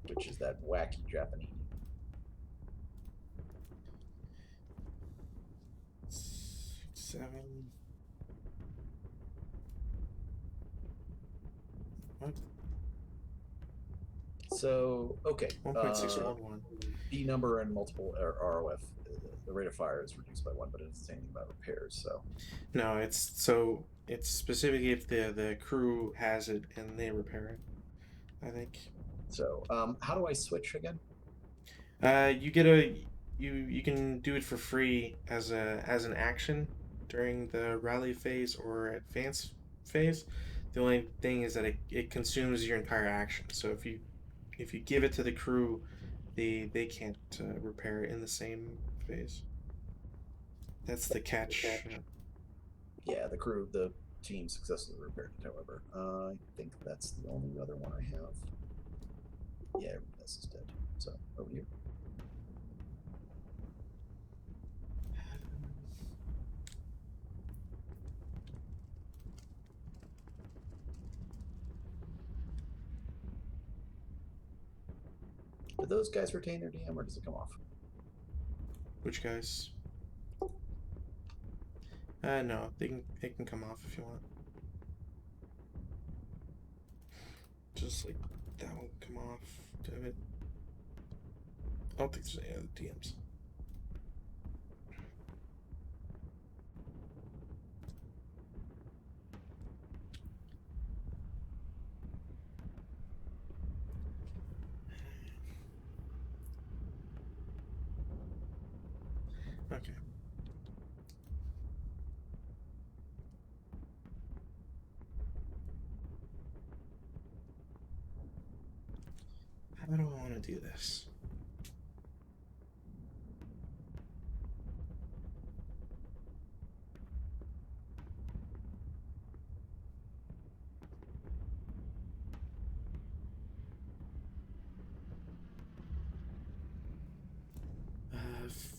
Which is that wacky Japanese. 7. What? So okay. 1.611. B number and multiple ROF. The rate of fire is reduced by 1, but it doesn't say anything about repairs. So no, it's specifically if the crew has it and they repair it, I think. So how do I switch again? You get you can do it for free as an action during the rally phase or advance phase. The only thing is that it consumes your entire action. So if you give it to the crew, they can't repair it in the same phase. That's the catch. Yeah, the team successfully repaired it. However, I think that's the only other one I have. Yeah, this is dead. So over here. Do those guys retain their DM or does it come off? Which guys? No, they can come off if you want. Just like that one come off. Damn it. I don't think there's any other DMs. Okay. How do I want to do this?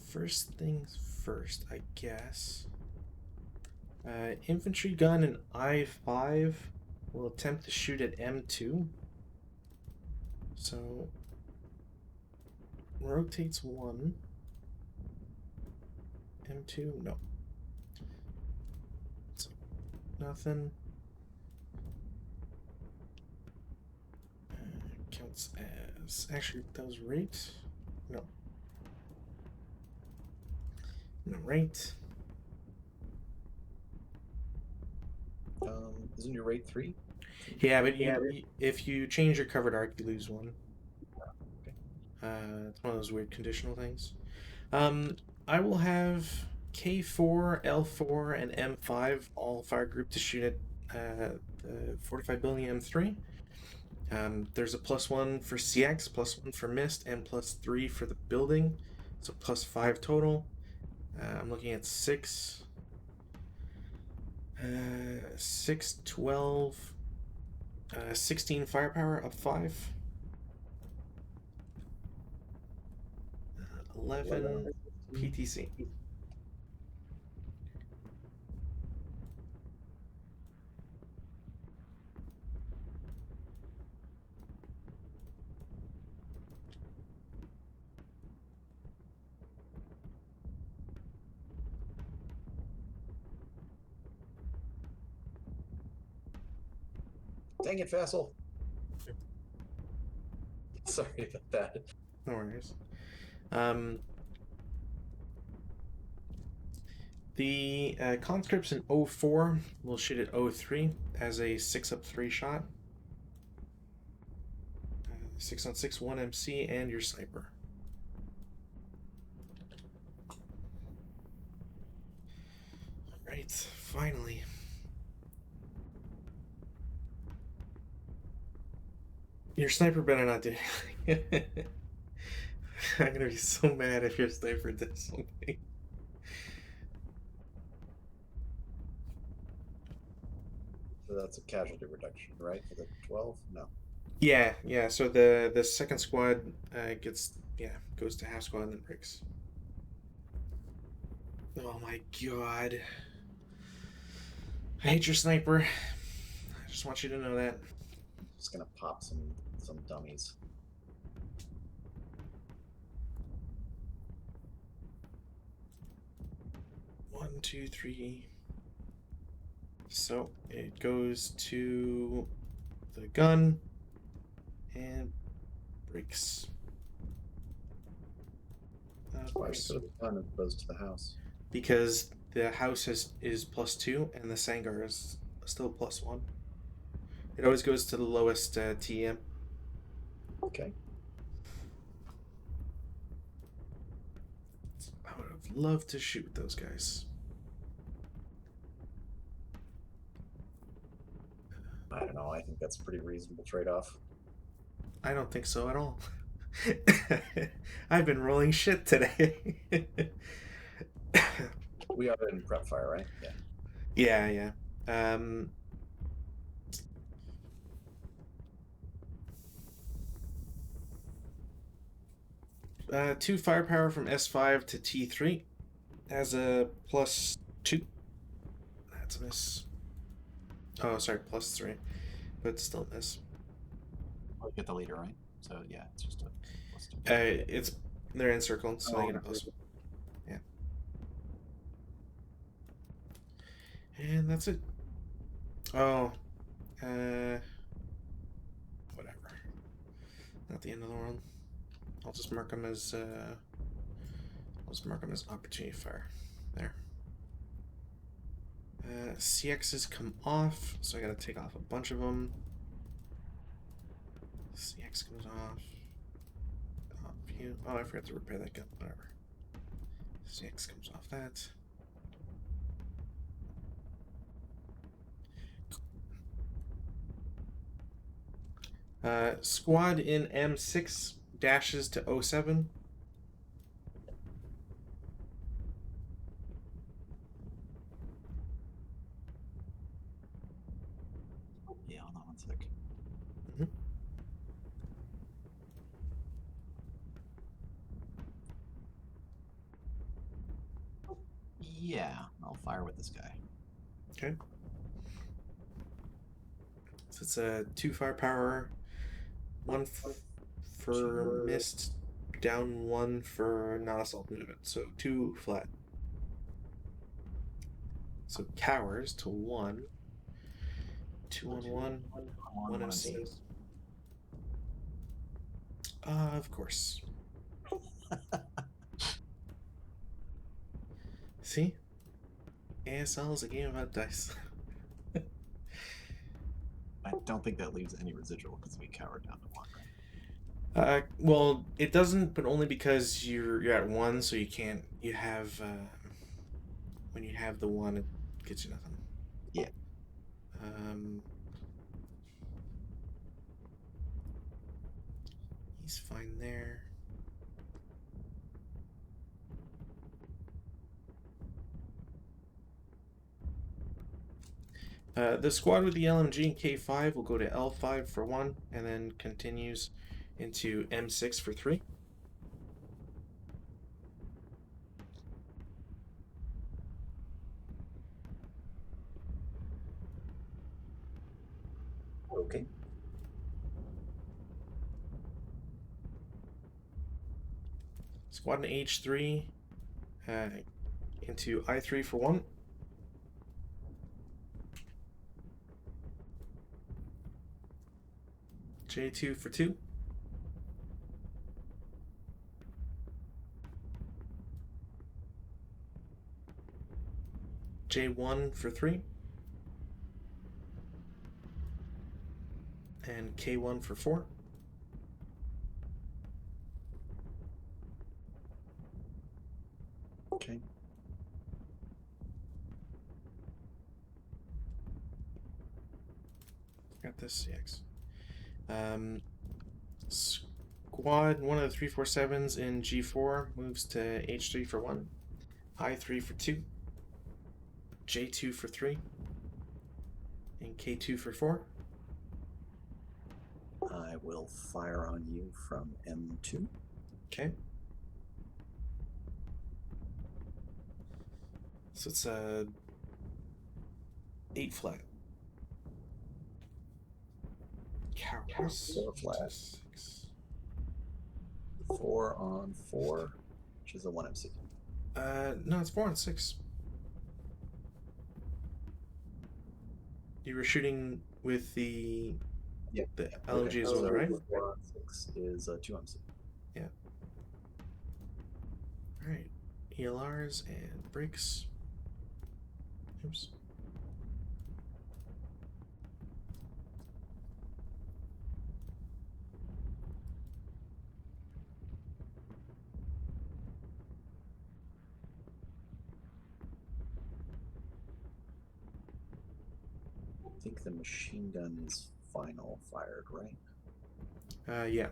First things first, I guess. Infantry gun in I-5 will attempt to shoot at M2. So rotates 1. M2, no. So, nothing. Counts as... Actually, that was rate? No. No, rate. Isn't your rate 3? Yeah, but if you change your covered arc, you lose 1. Okay. It's one of those weird conditional things. I will have K4, L4, and M5 all fire group to shoot at 45 building M3. There's a +1 for CX, +1 for mist, and +3 for the building, so +5 total. I'm looking at 6, 12, 16 firepower, up 5. 11 PTC. Dang it, Vassal. Sorry about that. No worries. The conscripts in 04 will shoot at 03 as a 6-up-3 shot. 6-on-6, 1 MC, and your sniper. Alright, finally. Your sniper better not do anything. I'm gonna be so mad if your sniper does something. So that's a casualty reduction, right? For the 12? No. Yeah. So the second squad goes to half squad and then breaks. Oh my god. I hate your sniper. I just want you to know that. Just gonna pop some dummies. One, two, three. So it goes to the gun and breaks. Why should have done as opposed to the house? Because the house is +2 and the Sangar is still +1. It always goes to the lowest TM. Okay. I would have loved to shoot those guys. I don't know. I think that's a pretty reasonable trade-off. I don't think so at all. I've been rolling shit today. We are in prep fire, right? Yeah. Yeah. 2 firepower from S5 to T3 as a +2. That's a miss. Oh, sorry, +3, but still a miss. Oh, you get the leader, right? So yeah, it's just a +2. They're encircled, so Oh, I get a plus. Yeah. And that's it. Oh, whatever. Not the end of the world. I'll just mark them as opportunity fire. There. CXs come off, so I gotta take off a bunch of them. CX comes off. Oh, I forgot to repair that gun. Whatever. CX comes off that. Squad in M6 dashes to 07. Yeah, hold on one sec. Mhm. Yeah, I'll fire with this guy. Okay. So it's a 2 firepower, 1 for missed, down 1 for non-assault movement. So 2 flat. So cowers to 1. 2 on 1. 1 MC. Of course. See? ASL is a game about dice. I don't think that leaves any residual because we cowered down to 1, right? Well, it doesn't, but only because you're at 1, so you can't. You have when you have the 1, it gets you nothing. Yeah. He's fine there. The squad with the LMG and K5 will go to L5 for 1, and then continues into M6 for 3. Okay. Squad in H3 into I3 for 1. J2 for 2. J1 for 3. And K1 for 4. Okay. Got this CX. Squad, one of the 347s in G4 moves to H3 for 1. I3 for 2. J2 for 3. And K2 for 4. I will fire on you from M2. Okay. So it's a 8 flat. Cows. 4 flat. 6. 4 on 4, which is a 1 MC. No, it's 4 on 6. You were shooting with the LMG as well, so right? 4 on 6 is a 2 MC. Yeah. Alright. ELRs and brakes. Oops. I think the machine gun is final fired, right? Yeah.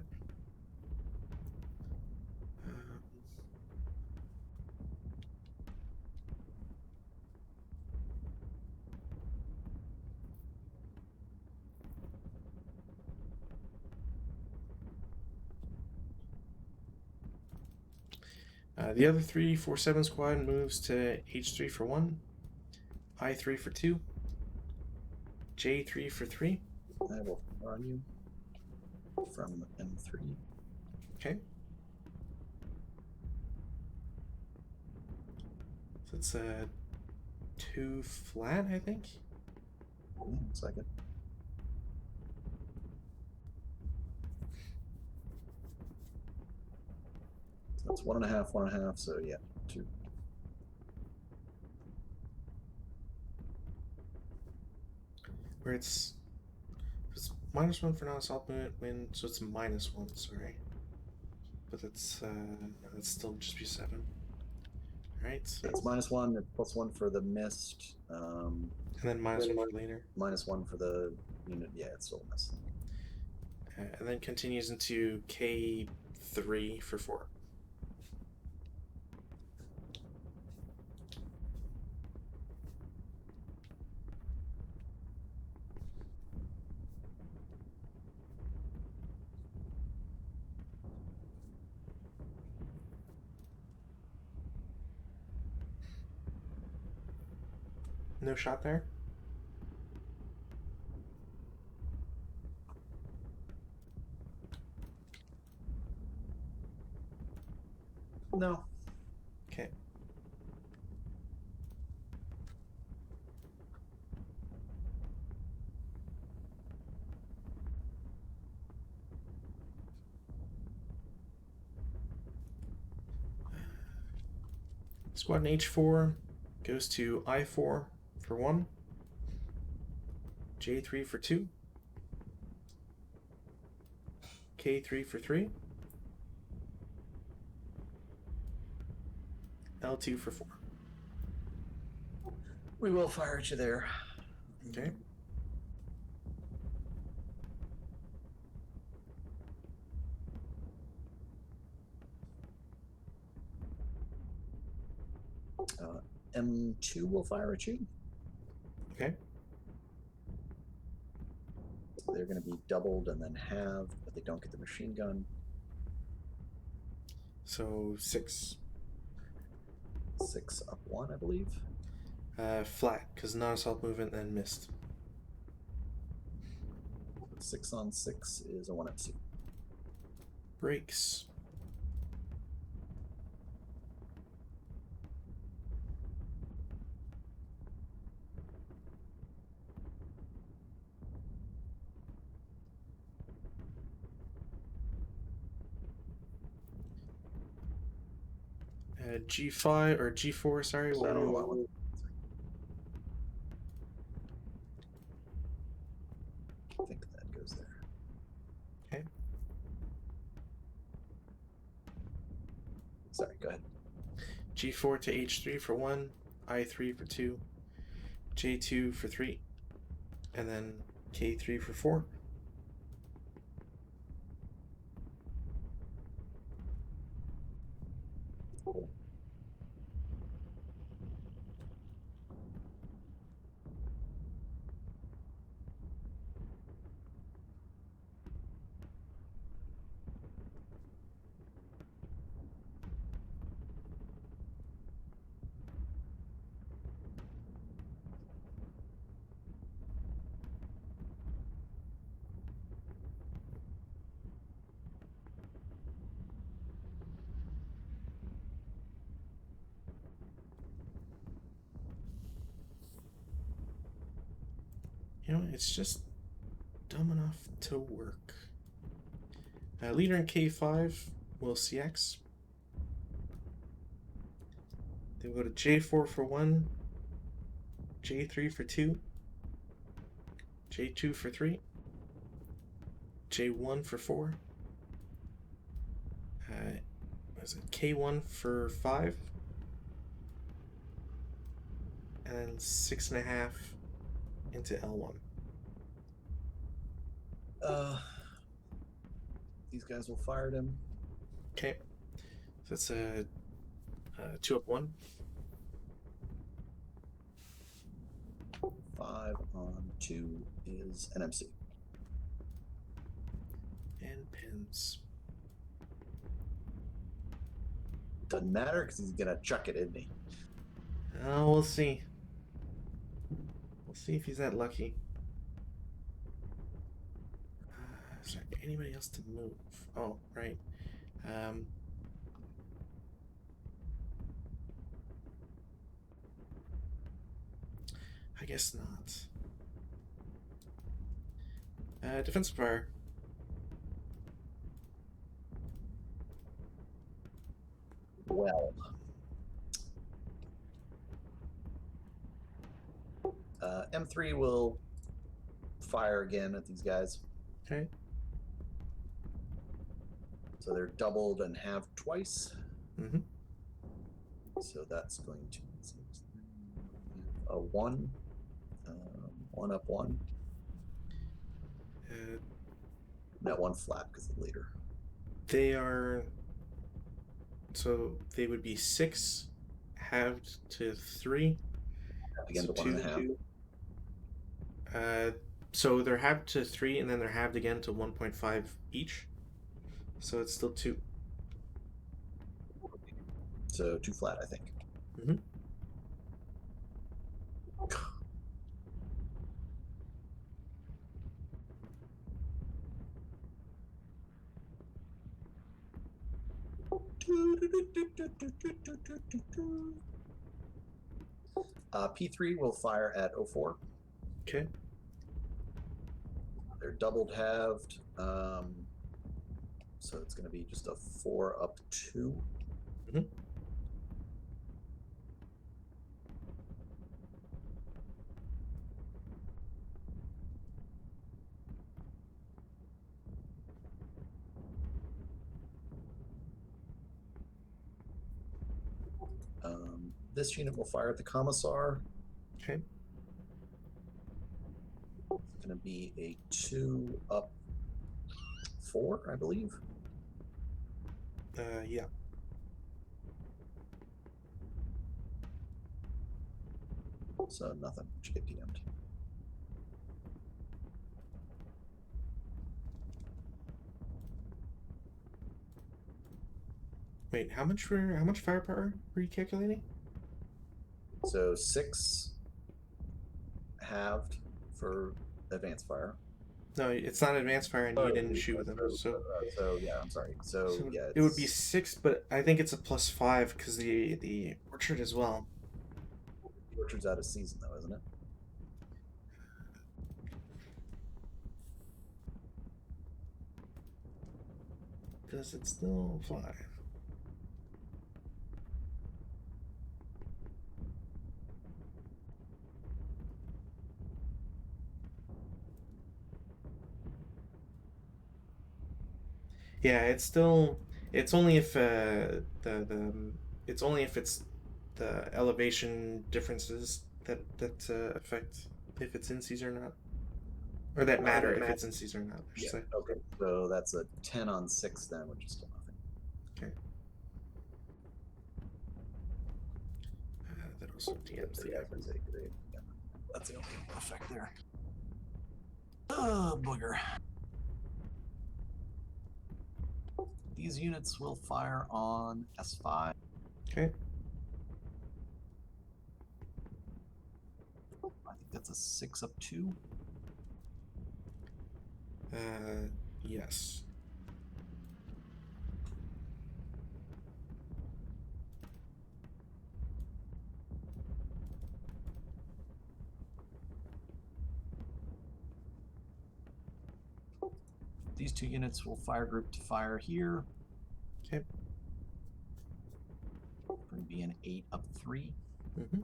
The other 347 squad moves to H3 for 1, I3 for 2, J3 for 3. I will run you from M3. Okay. So it's a 2 flat, I think. 1 second. So that's 1.5, 1.5. So yeah, 2. Where it's -1 for non-assault movement when, so it's -1. Sorry, but that's that's still just be 7. All right. It's -1, +1 for the mist. And then -1 for later. -1 for the unit. Yeah, it's still a miss. And then continues into K3 for 4. No shot there? No. Okay. Squadron H4 goes to I4 for 1, J3 for 2, K3 for 3, L2 for 4. We will fire at you there. Okay. M2 will fire at you. Okay. They're going to be doubled and then halved, but they don't get the machine gun. So 6. 6 up 1, I believe. Flat, because non-assault movement and missed. 6 on 6 is a 1 MC. Breaks. G5 or G4, sorry. I think that goes there. Okay. Sorry, go ahead. G4 to H3 for 1, I3 for 2, J2 for 3, and then K3 for 4. Cool. You know, it's just dumb enough to work. Leader in K5 will CX. They will go to J4 for 1, J3 for 2, J2 for 3, J1 for 4. What is it? K1 for 5. And 6.5 into L1. These guys will fire at him. Okay. So that's a 2 up 1. 5 on 2 is an MC. And pins. Doesn't matter because he's gonna chuck it, isn't he? Oh, we'll see. We'll see if he's that lucky. Is there anybody else to move? Oh, right. I guess not. Defensive fire. Well, M3 will fire again at these guys. Okay. So they're doubled and halved twice. Mm-hmm. So that's going to be a 1. 1 up 1. No, 1 flat because of the leader. They are. So they would be 6 halved to 3. Again, So to 1.5. So they're halved to 3, and then they're halved again to 1.5 each. So it's still 2. So 2 flat, I think. Mm-hmm. P3 will fire at 04. Okay. They're doubled halved. So it's going to be just a 4 up 2. Mm-hmm. This unit will fire at the commissar. Okay. It's going to be a 2 up 4, I believe. Yeah. So nothing. Should get DM'd. Wait, how much firepower were you calculating? So 6 halved for advanced fire. No, it's not advanced fire, and you didn't shoot with them. So yeah, I'm sorry. So yeah, it would be 6, but I think it's a +5 because the orchard as well. The orchard's out of season though, isn't it? Does it still fly? Yeah, it's only if it's only if it's the elevation differences that affect if it's in season or not, or that matter if it's in season or not. I should say. Okay. So that's a 10 on 6 then, which is still nothing. Okay. That also DMs the average. Yeah, that's the only effect there. Oh, booger. These units will fire on S5. Okay. I think that's a 6 up 2. Yes. These 2 units will fire group to fire here. Okay. Going to be an 8 up 3. Mm-hmm.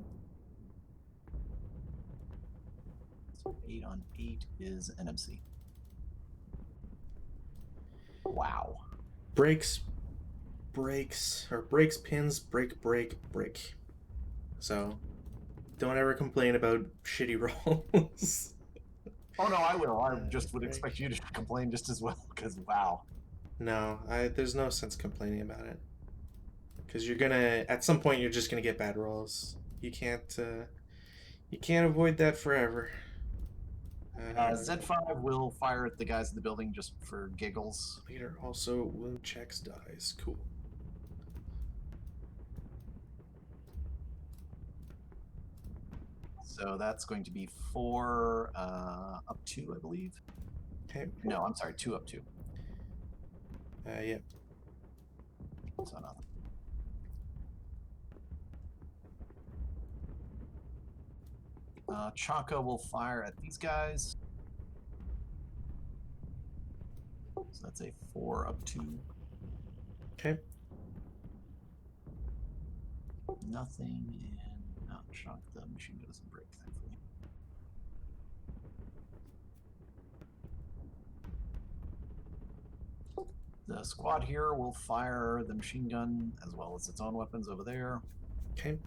So 8 on 8 is NMC. Wow. Breaks, pins, break. So don't ever complain about shitty rolls. Oh no, I will. I just would expect you to complain just as well, because wow. No, there's no sense complaining about it. Because you're gonna, at some point, you're just gonna get bad rolls. You can't avoid that forever. Z5 will fire at the guys in the building just for giggles. Leader also wound checks dies. Cool. So that's going to be 4 up 2, I believe. Okay. No, I'm sorry, 2 up 2. Yeah. So nothing. Chaco will fire at these guys. So that's a 4 up 2. Okay. Nothing, and not shock. The machine gun doesn't break, thankfully. The squad here will fire the machine gun as well as its own weapons over there. Okay.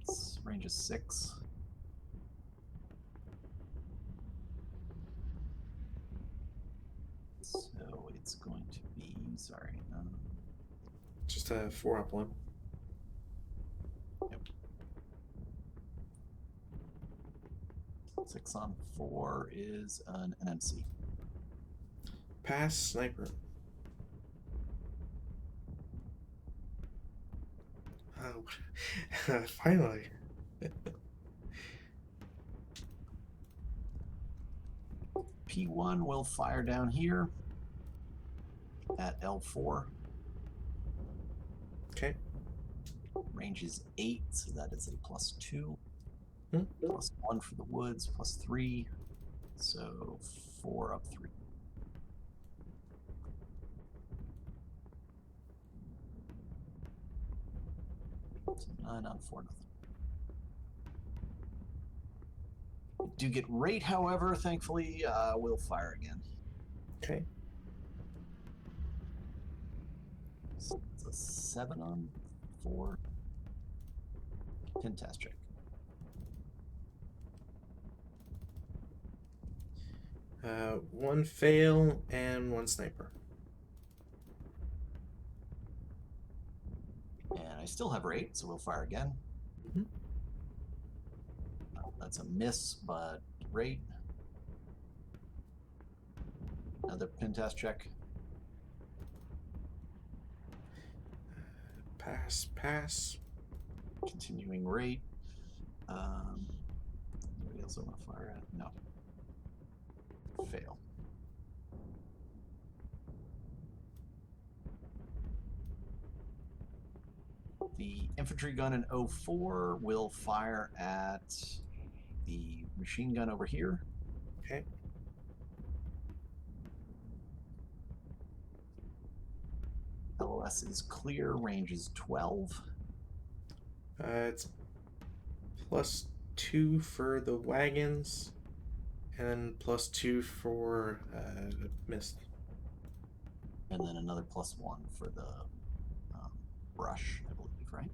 Its range is 6. So it's going to be, sorry. Just a 4 up 1. Yep. 6 on 4 is an NMC. Pass sniper. Oh, finally. P1 will fire down here at L4. Okay. Range is 8, so that is a +2. Hmm. +1 for the woods, +3. So 4 up 3. So 9 on 4, nothing. We do get rate, however, thankfully, we'll fire again. Okay. So it's a 7 on 4. Pentest check. One fail and 1 sniper. And I still have rate, so we'll fire again. Mhm. That's a miss, but rate. Another pentest check. Pass. Continuing rate. Anybody else I want to fire at? No. Fail. The infantry gun in 04 will fire at the machine gun over here. Okay. LOS is clear, range is 12. It's +2 for the wagons, and then +2 for mist. And then another +1 for the brush, I believe, right?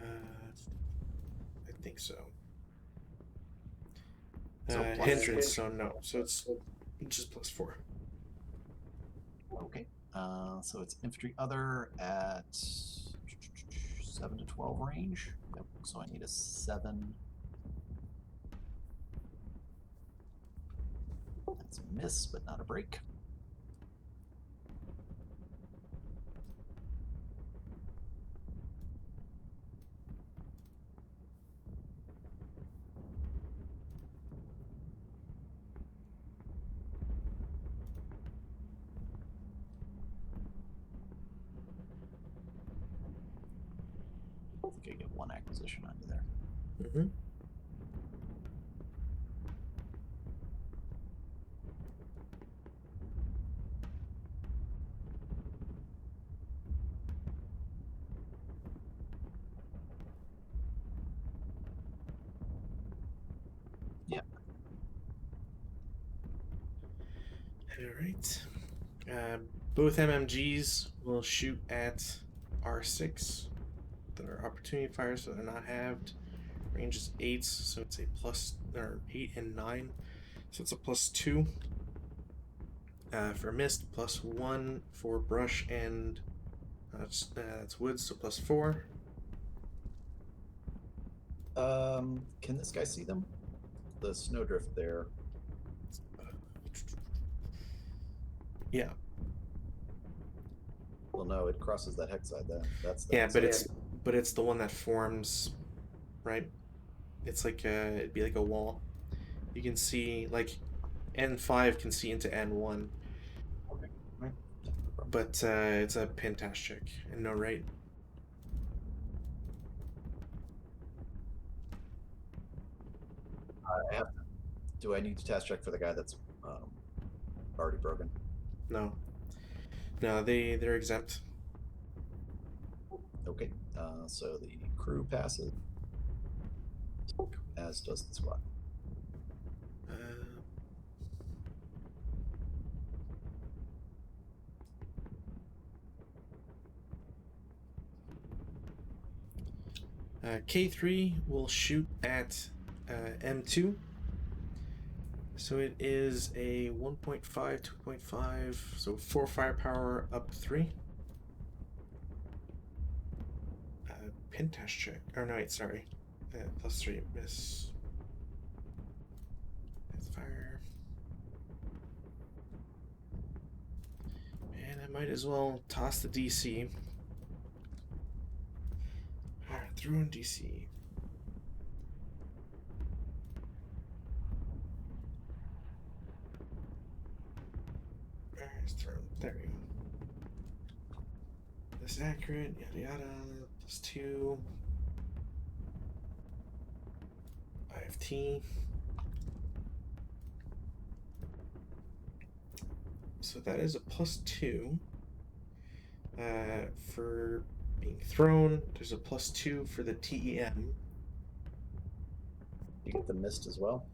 I think so. So hindrance, so no. So it's just +4. Okay. So it's infantry other at 7 to 12 range. Yep. So I need a 7. That's a miss, but not a break. I think I get 1 acquisition under there. Mm-hmm. Yep. All right. Both MMGs will shoot at R6. They're opportunity fires, so they're not halved. Range is 8, so it's a +8 and 9, so it's a +2. For mist, +1 for brush and that's woods, so +4. Can this guy see them? The snowdrift there. Yeah. Well, no, it crosses that hex side. That's the Yeah, hex but side. it's the one that forms right? It's like it'd be like a wall. You can see like N5 can see into N1, Okay. All right. No problem. but it's a pin task check and no right. I have. Do I need to task check for the guy that's already broken? No, no, they're exempt. Okay. So the crew passes, as does the squad. K3 will shoot at M2. So it is a 1.5, 2.5, so 4 firepower up 3. Pin test check. Or no, wait, sorry. +3 miss. Fire. And I might as well toss the DC. Alright, throw in DC. There we go. This is accurate, yada yada. +2. IFT. So that is a +2 for being thrown. There's a +2 for the TEM. You get the mist as well.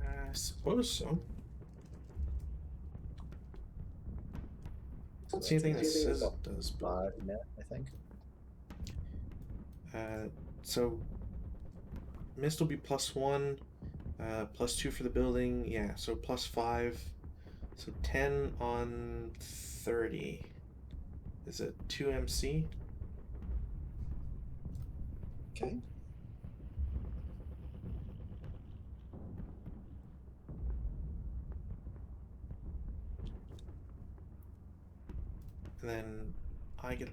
I suppose so. I don't see anything that says it does. 5 net, I think. So mist will be +1, +2 for the building. Yeah, so +5. So 10 on 30. Is it 2 MC? Okay. And then I get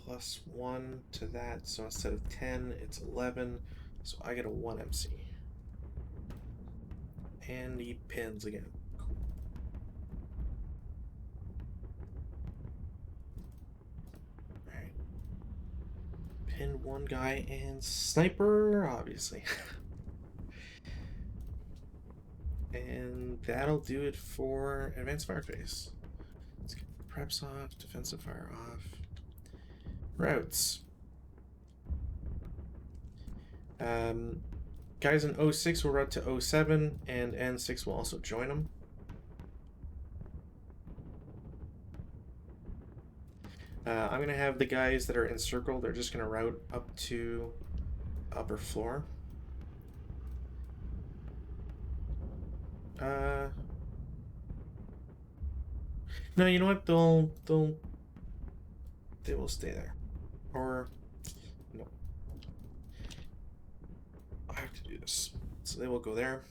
+1 to that, so instead of 10, it's 11. So I get a 1 MC. And he pins again. Cool. Alright. Pin one guy and sniper, obviously. And that'll do it for advanced fire phase. Let's get preps off, defensive fire off. Routes. Guys in 06 will route to 07, and N6 will also join them. I'm going to have the guys that are in circle, they're just going to route up to upper floor. No, you know what? They will stay there. Or no. I have to do this. So they will go there.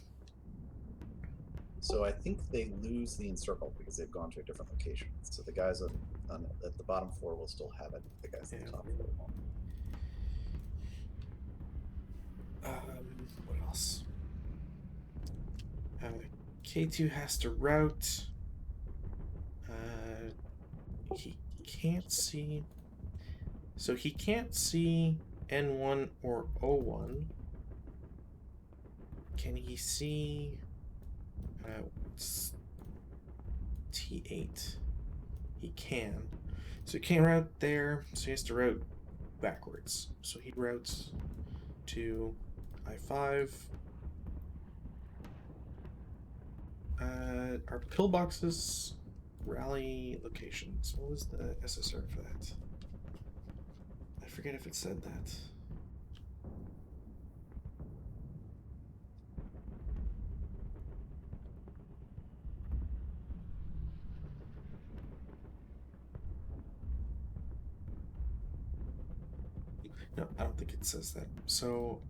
So I think they lose the encircle because they've gone to a different location. So the guys at the bottom floor will still have it. The guys at the top floor won't. What else? K2 has to route. He can't see. So he can't see N1 or O1. Can he see T8? He can. So he can't route there, so he has to route backwards. So he routes to I5. Our pillboxes rally locations. What was the SSR for that? I forget if it said that. No, I don't think it says that. So,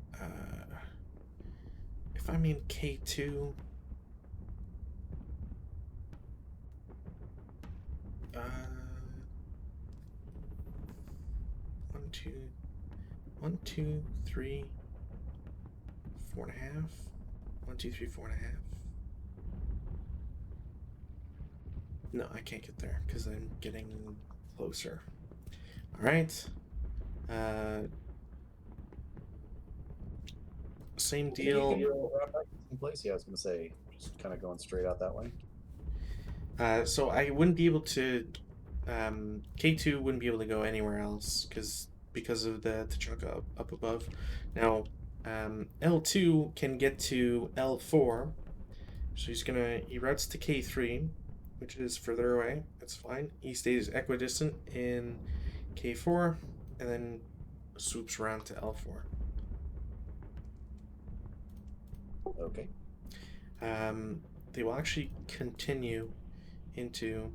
if I'm in K2, 1, 2, 1, 2, 3, 4.5. 1, 2, 3, 4.5. No, I can't get there because I'm getting closer. All right. Same deal. Can you go right back to the same place? Yeah, I was gonna say, just kind of going straight out that way. So I wouldn't be able to. K2 wouldn't be able to go anywhere else because of the Tachanka up above. Now, L2 can get to L4, so he routes to K3, which is further away. That's fine. He stays equidistant in K4, and then swoops around to L4. Okay. They will actually continue into.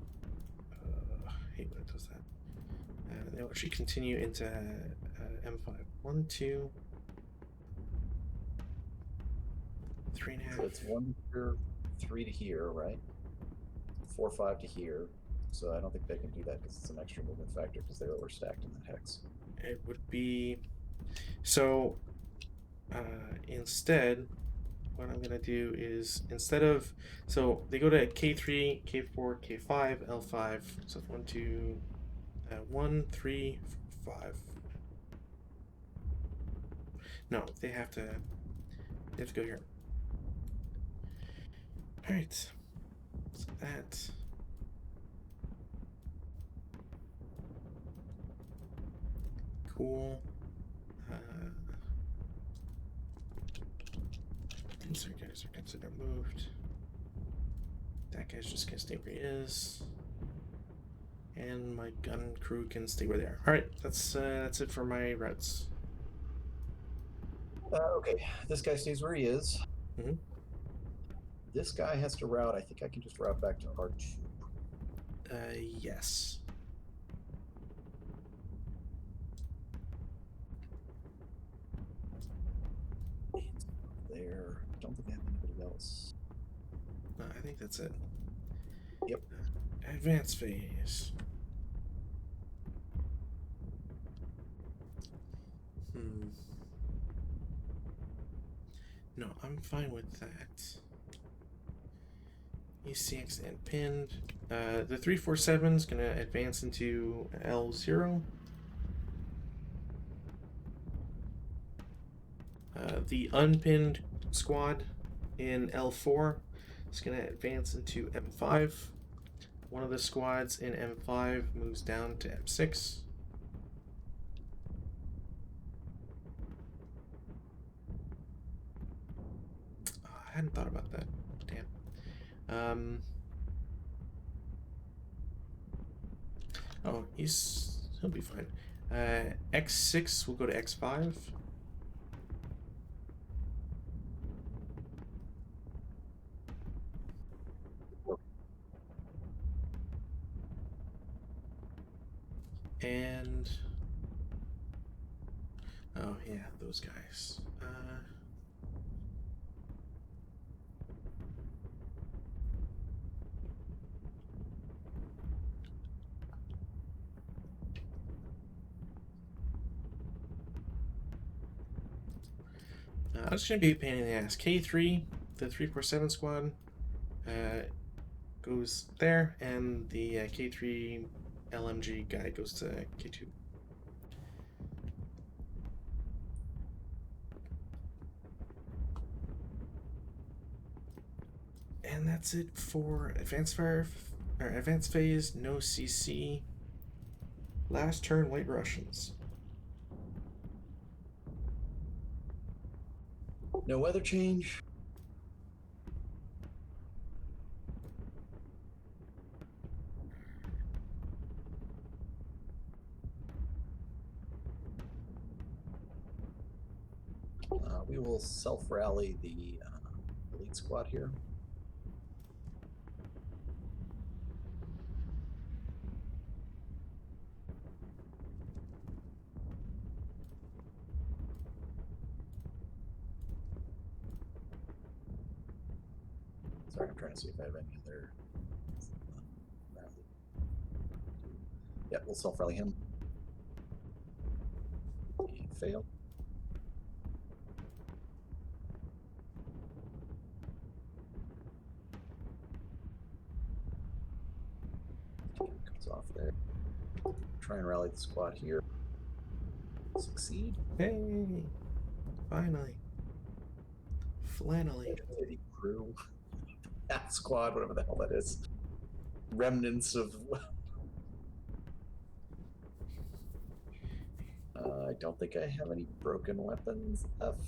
I hate when it does that. They'll actually continue into M5. 1, 2, 3.5. So it's 1 here, 3 to here, right? 4, 5 to here. So I don't think they can do that because it's an extra movement factor because they're overstacked in that hex. It would be so. Instead, what I'm gonna do is so they go to K3, K4, K5, L5. So 1, 2, 1, 3, 5. No, they have to go here. All right. So that. Cool. These guys are considered moved. That guy's just gonna stay where he is. And my gun crew can stay where they are. Alright, that's it for my routes. Okay, this guy stays where he is. Mhm. This guy has to route. I think I can just route back to R2. Yes. There. I don't think I have anybody else. I think that's it. Yep. Advanced phase. No, I'm fine with that. ECX and pinned. The 347 is gonna advance into L0. The unpinned squad in L4 is gonna advance into M5. One of the squads in M5 moves down to M6. Oh, I hadn't thought about that. Damn. Oh, he'll be fine. X6 will go to X5. And oh yeah, those guys. That's gonna be a pain in the ass. K3, the 347 squad, goes there, and the K3 LMG guy goes to K2. And that's it for advanced phase. No CC. Last turn, White Russians. No weather change. We will self-rally the elite squad here. Sorry, I'm trying to see if I have any other rally. Yeah, we'll self-rally him. He failed. It's off there. Try and rally the squad here. Succeed. Hey, finally. Flannelly. City crew. That squad, whatever the hell that is. Remnants of. I don't think I have any broken weapons left.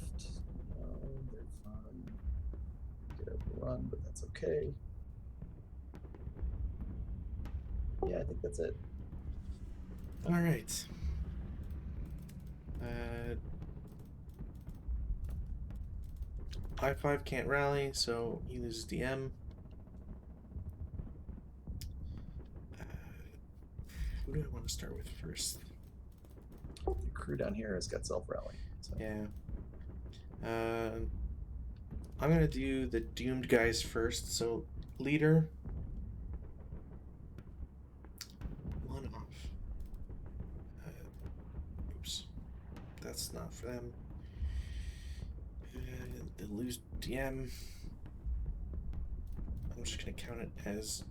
No, they're fine. Get overrun, but that's okay. Yeah, I think that's it. All right. I5 can't rally, so he loses DM. Who do I want to start with first? The crew down here has got self-rally. So. Yeah. I'm gonna do the doomed guys first. So leader, one off. Oops, that's not for them. They lose DM. I'm just gonna count it as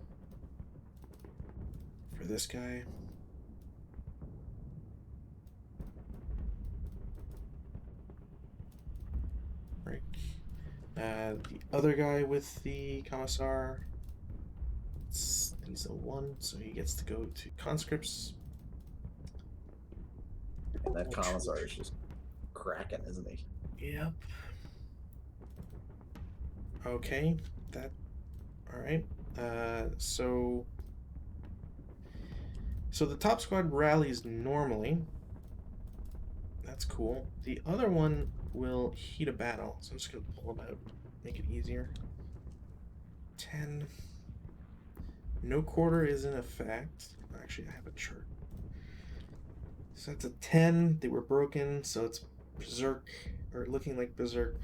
for this guy. Right. The other guy with the commissar, he's a 1, so he gets to go to conscripts. And that commissar is just cracking, isn't he? Yep. Okay, that. All right. So the top squad rallies normally. That's cool. The other one will heat a battle, so I'm just gonna pull them out, make it easier. 10. No quarter is in effect. Actually, I have a chart. So that's a 10. They were broken, so it's berserk, or looking like berserk.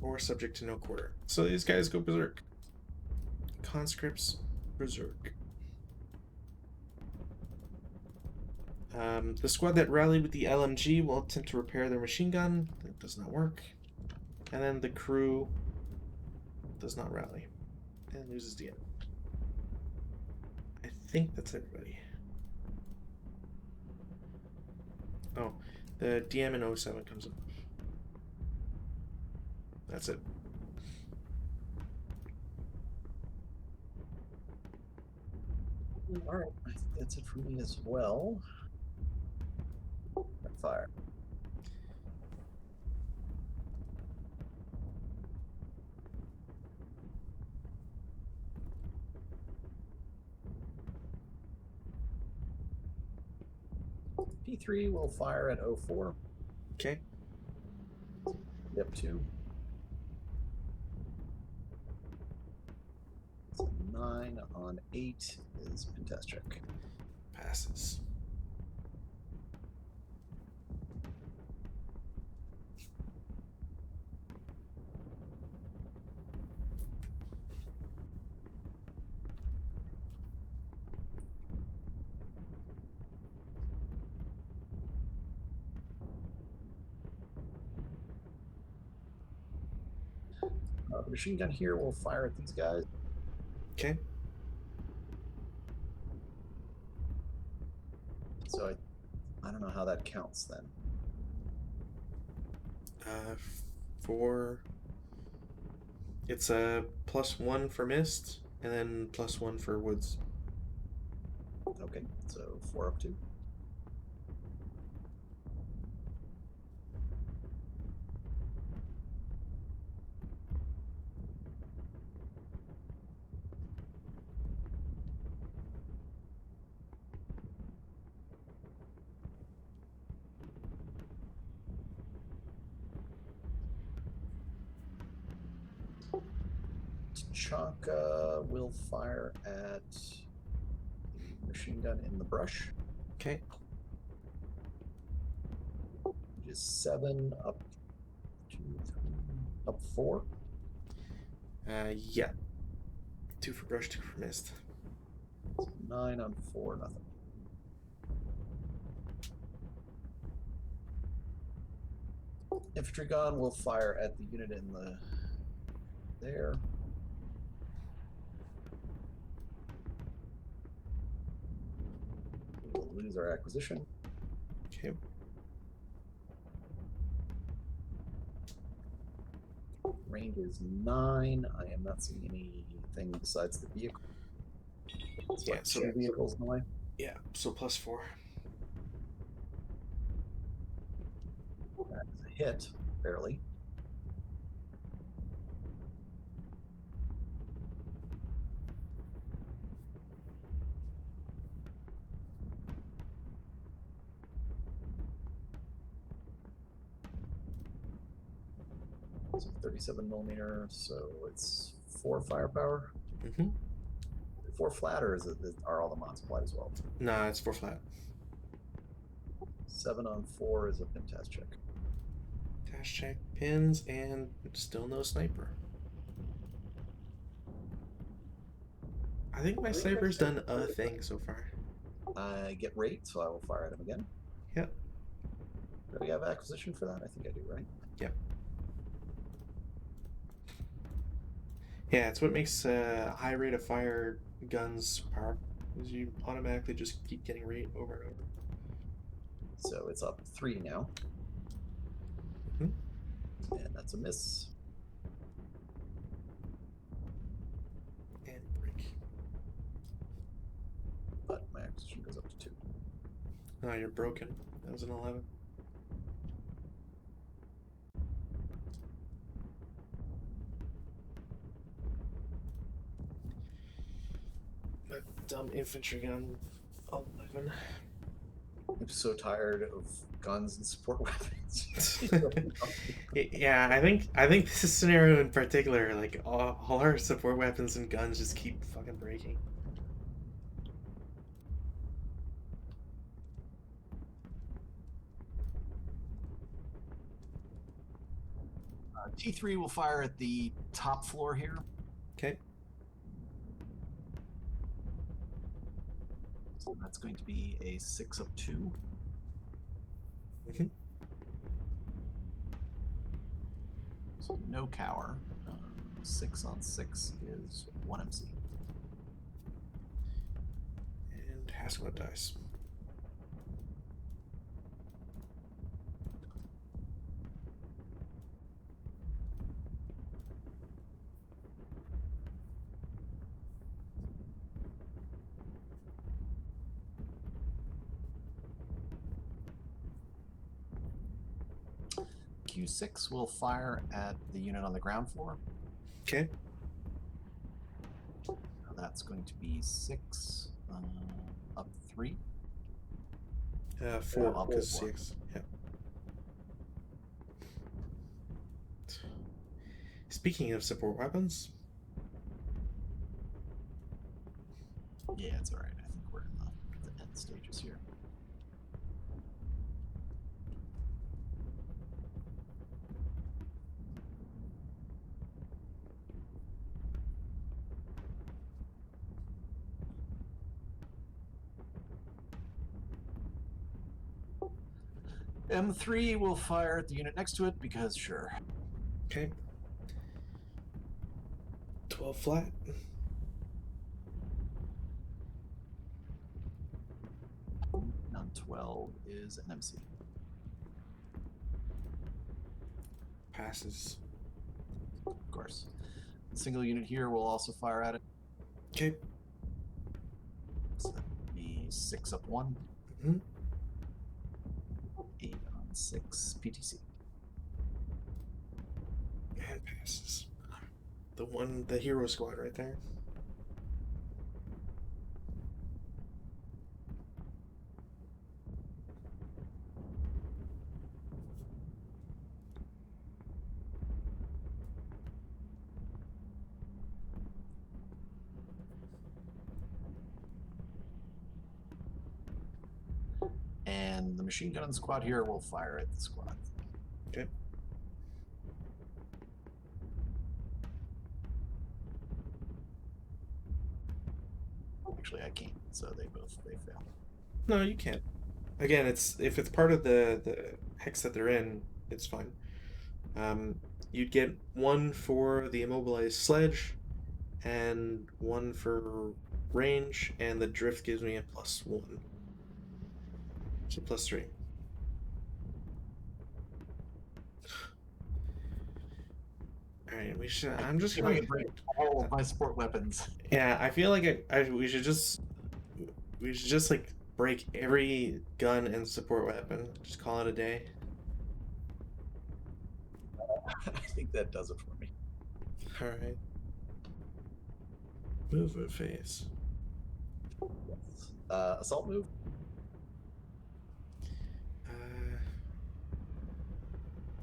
Or subject to no quarter. So these guys go berserk. Conscripts, berserk. The squad that rallied with the LMG will attempt to repair their machine gun. That does not work. And then the crew does not rally and loses DM. I think that's everybody. Oh, the DM in 07 comes up. That's it. All right, I think that's it for me as well. Fire. P3 will fire at 04. Okay. Yep, 2. So 9 on 8 is Pentest check. Passes. The machine gun here will fire at these guys. Okay. So I don't know how that counts then. It's a +1 for mist, and then +1 for woods. Okay, so 4 up 2. Chaka will fire at the machine gun in the brush. Okay. Which is 7 up 2, 3, up 4. Yeah. 2 for brush, 2 for mist. So 9 on 4, nothing. Infantry gun will fire at the unit in the there. lose our acquisition. Okay. Range is 9. I am not seeing anything besides the vehicle. It's Yeah, like so- two vehicles in the way. Yeah, so +4. That is a hit, barely. So 37 millimeter, so it's 4 firepower. Mm-hmm. 4 flat, or are all the mods applied as well? Nah, it's 4 flat. 7 on 4 is a pin test check. Dash check, pins, and still no sniper. I think my sniper's done a thing so far. I get rate, so I will fire at him again. Yep. Do we have acquisition for that? I think I do, right? Yep. Yeah, it's what makes high rate of fire guns powerful. Is you automatically just keep getting rate over and over. So it's up 3 now. Mhm. And that's a miss. And break. But my acquisition goes up to 2. Oh, you're broken. That was an 11. That dumb infantry gun. 11. I'm so tired of guns and support weapons. Yeah, I think this scenario in particular, like all our support weapons and guns just keep fucking breaking. T3 will fire at the top floor here. Okay. So that's going to be a 6 up 2. Mhm. So no cower. 6 on 6 is 1 MC. And Haskell dice. Q6 will fire at the unit on the ground floor. Okay. So that's going to be 6 up 3. 4 up because 4. 6. Yeah. Speaking of support weapons, Yeah, it's all right. I think we're in the end stages here. M3 will fire at the unit next to it because sure. okay. 12 flat. On 12 is an MC. Passes. Of course. The single unit here will also fire at it. Okay. So that would be 6 up 1. Mhm. 8 on 6 PTC. And passes. The hero squad right there. And the machine gun squad here will fire at the squad. Okay. Actually, I can't, so they fail. No, you can't. Again, if it's part of the hex that they're in, it's fine. You'd get 1 for the immobilized sledge, and 1 for range, and the drift gives me a +1. So +3. All right, we should. I'm just If I gonna can bring all of my support weapons. Yeah, I feel like we should just like break every gun and support weapon. Just call it a day. I think that does it for me. All right. Movement phase. Assault move.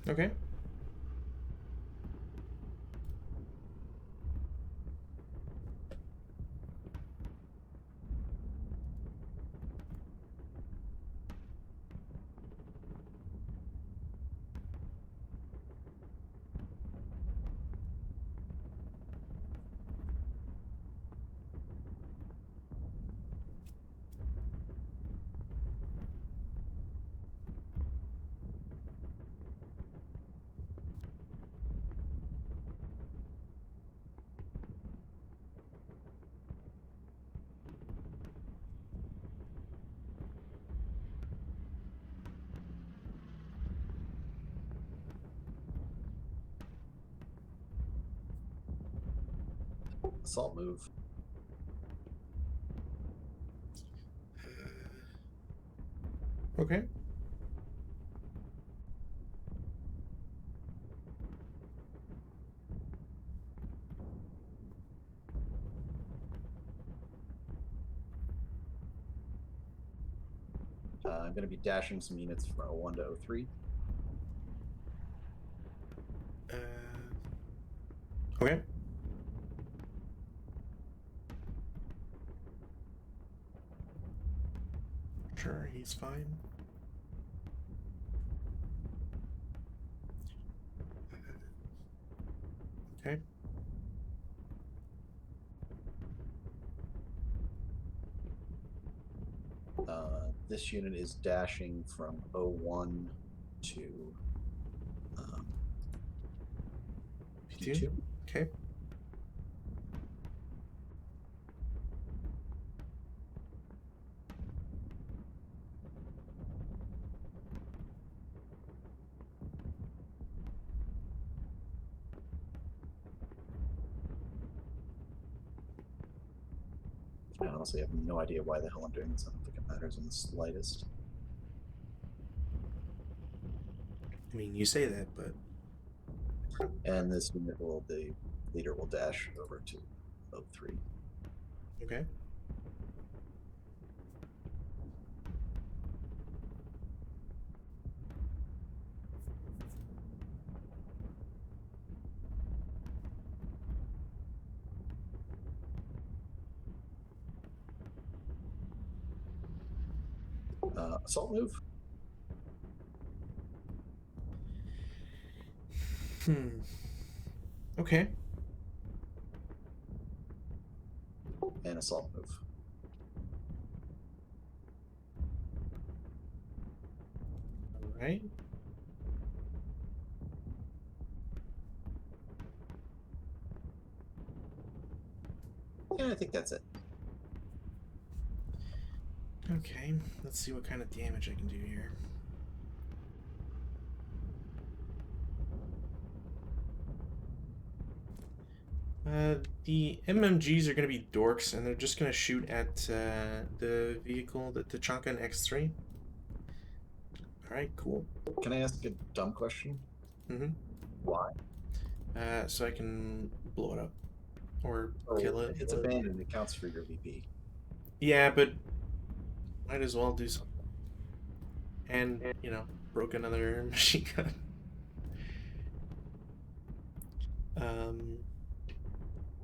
Okay. Assault move. Okay. I'm going to be dashing some units from 01 to 03. Okay. Sure, he's fine. Okay. This unit is dashing from 01 to P2. Okay. I honestly have no idea why the hell I'm doing this. I don't think it matters in the slightest. I mean, you say that, but And this unit will, the leader will dash over to 03. okay. Assault move. Okay. And assault move. All right. Yeah, I think that's it. Okay. Let's see what kind of damage I can do here. The MMGs are going to be dorks, and they're just going to shoot at the vehicle, the Tachanka and X3. Alright, cool. Can I ask a dumb question? Mm-hmm. Why? So I can blow it up. Or kill it. It's abandoned. It counts for your VP. Yeah, but might as well do something. And, you know, broke another machine gun.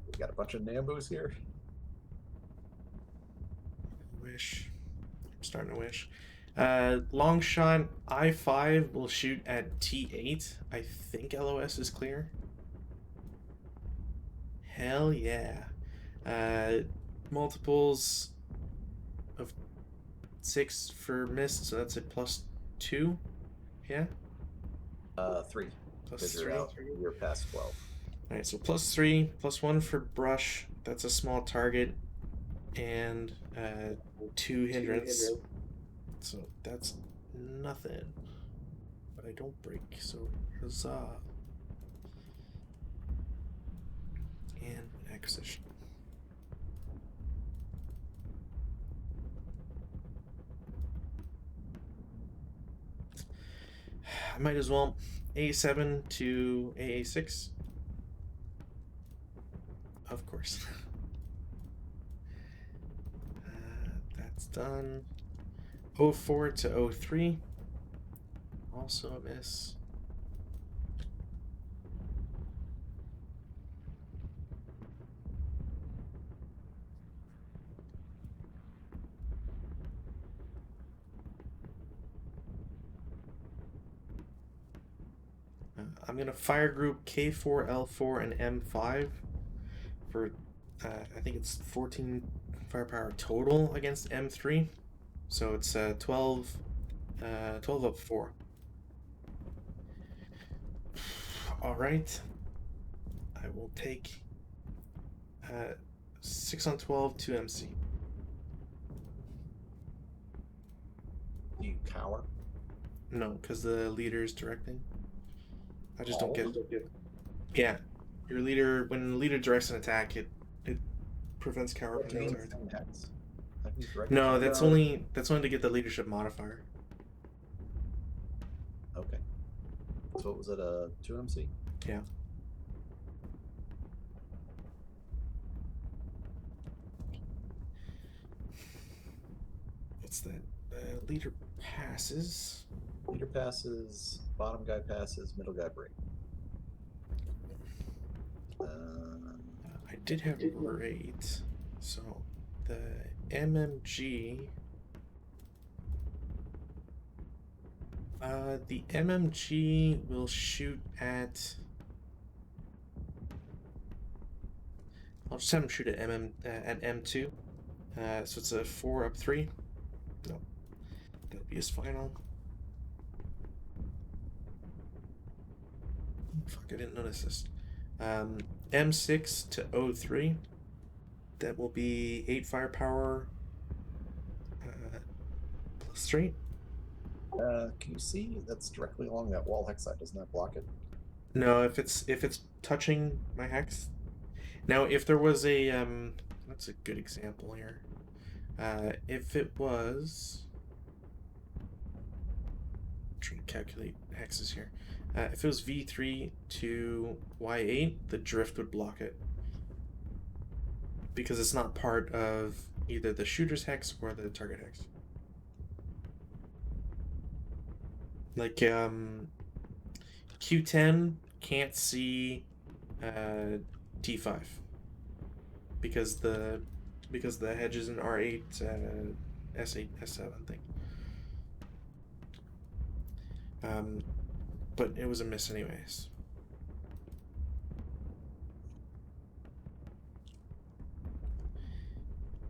We got a bunch of Nambos here. Wish. I'm starting to wish. Long shot I5 will shoot at T8. I think LOS is clear. Hell yeah. Multiples of 6 for missed, so that's a +2. Yeah? 3. Plus You're 3. out. You're past 12. Alright, so +3, +1 for brush. That's a small target. And 2 hindrance. So that's nothing. But I don't break, so huzzah. And acquisition. I might as well A7 to AA6. Of course. That's done. 04 to 03. Also a miss. I'm going to fire group K4, L4, and M5 for, I think it's 14 firepower total against M3. So it's 12 up 4. All right. I will take 6 on 12, 2 MC. Do you cower? No, because the leader is directing. I just don't All? get. Yeah, your leader, when the leader directs an attack, it prevents cower That from means target. 10 hex. How can you direct No, it? that's only to get the leadership modifier. Okay. So what was it? A 2 MC? Yeah. What's that? Leader passes. Leader passes, bottom guy passes, middle guy break. I did have rate, so the MMG. The MMG will shoot at. I'll just have him shoot at at M2. So it's a 4 up 3. No, that'd be his final. Fuck, I didn't notice this. M6 to 03. That will be 8 firepower plus 3. Can you see that's directly along that wall hex side? Doesn't that block it? No, if it's touching my hex. Now, if there was a that's a good example here. If it was, I'm trying to calculate hexes here. If it was V3 to Y8, the drift would block it because it's not part of either the shooter's hex or the target hex. Like Q10 can't see T5 because the hedge is an R8 S8 S7 thing. But it was a miss anyways.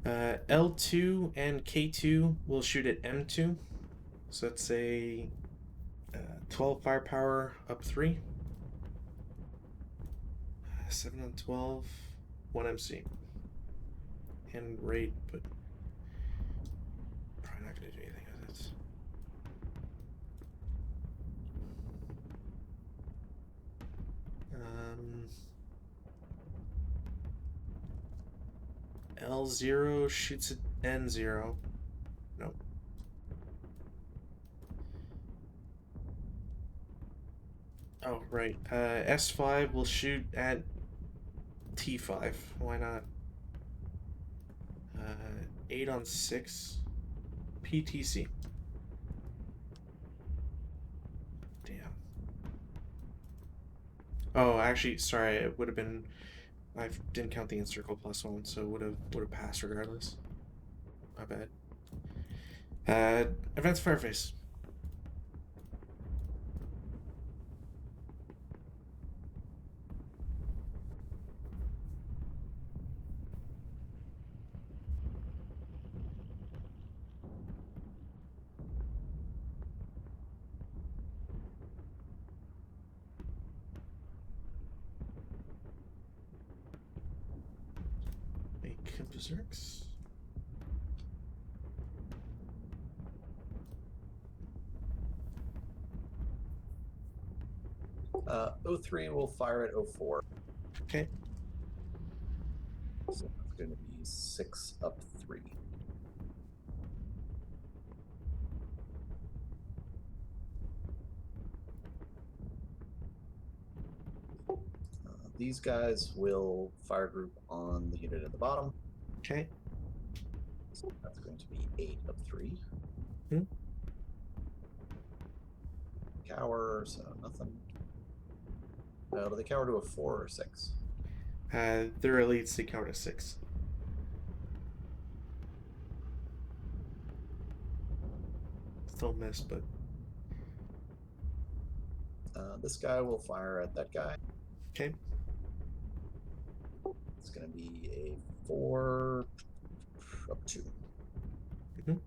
L2 and K2 will shoot at M2, so it's a 12 firepower up 3. 7 on 12, 1 MC. And rate, but probably not going to do anything with it. L0 shoots at N0. Nope. Oh, right. S5 will shoot at T5. Why not? 8 on 6. PTC. Damn. Oh, actually, sorry. It would have been. I didn't count the encircle +1, so it would have passed regardless. My bad. Advanced Fireface. Make Berserks. 03 will fire at 04. Okay. So that's going to be 6 up 3. These guys will fire group on the unit at the bottom. Okay. So that's going to be 8 up 3. Hmm. Cower, so nothing. Do they cower to a 4 or 6? Their elites, they count as 6. Still miss, but This guy will fire at that guy. okay. It's going to be a 4 up 2. Mhm.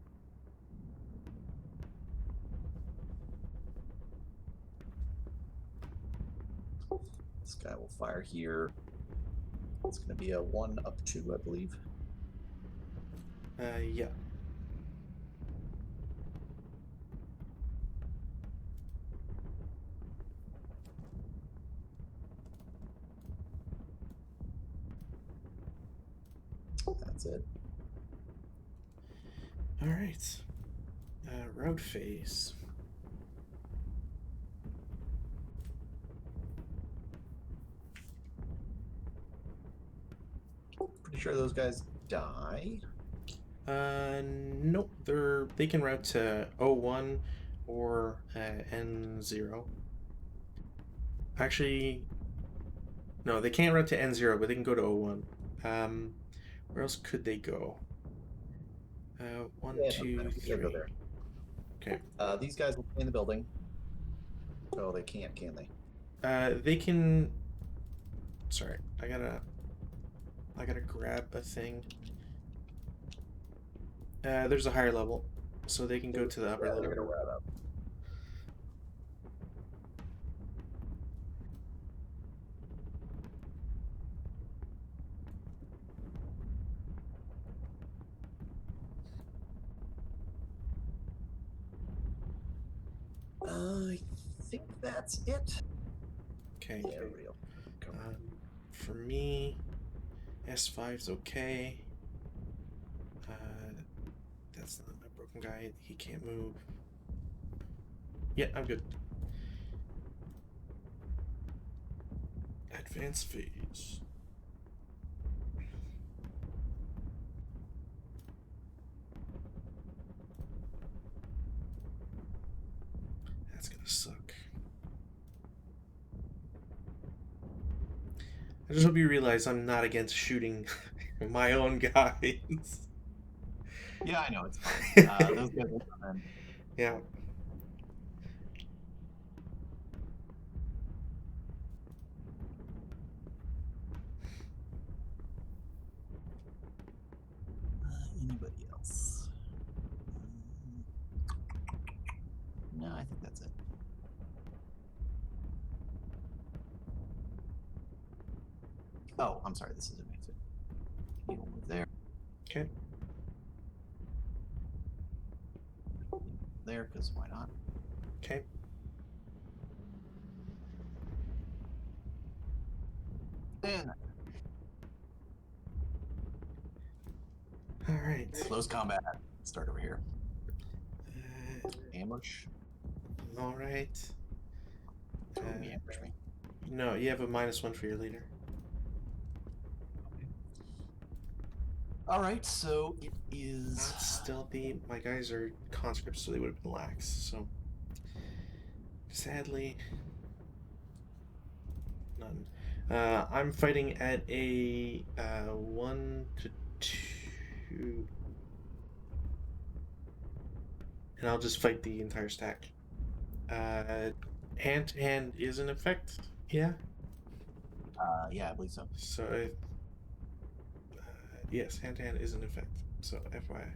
This guy will fire here. It's going to be a 1 up 2, I believe. Yeah. That's it. All right. Road phase. Pretty sure those guys die. Nope. They can route to 01 or N0. Actually, no, they can't route to N0, but they can go to 01. Where else could they go? One, Yeah, two, we can't go three. there. Okay. These guys will stay in the building. Oh, they can't, can they? They can. Sorry, I gotta grab a thing. There's a higher level, so they can go to the upper Yeah, they're level. gonna route up. I think that's it. Okay. Yeah, real. For me, S5's okay. That's not my broken guy. He can't move. Yeah, I'm good. Advanced phase. That's gonna suck. I just hope you realize I'm not against shooting my own guys. Yeah, I know, it's fine. Those guys will come in. Yeah. Anybody else? No, I think that's it. Oh, I'm sorry, this is advanced. You will move there. Okay. There, because why not? Okay. And All right. close combat. Start over here. Ambush. All right. Ambush me. No, you have a -1 for your leader. All right, so it is Not stealthy. My guys are conscripts, so they would have been lax. So sadly, none. I'm fighting at a 1 to 2, and I'll just fight the entire stack. Hand to hand is in effect. Yeah. yeah, I believe so. So yes, hand to hand is in effect. So FYI.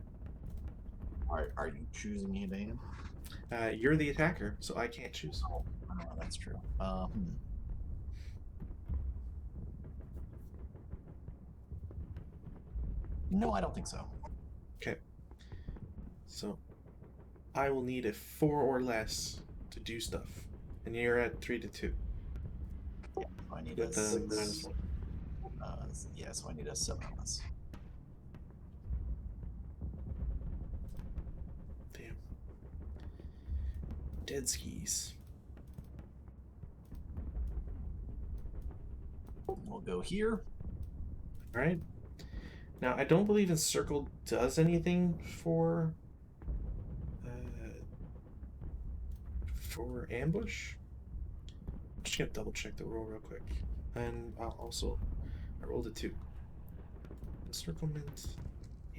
Are you choosing hand to hand? You're the attacker, so I can't choose. Oh, that's true. No, I don't think so. Okay. So I will need a 4 or less to do stuff, and you're at 3 to 2. need with a the 6. -1. Yeah, so I need a 7 on this. Damn. Dead skis. We'll go here. All right. Now, I don't believe Encircle does anything for ambush. I'm just gonna double check the roll real quick, and I rolled a 2. Encirclement,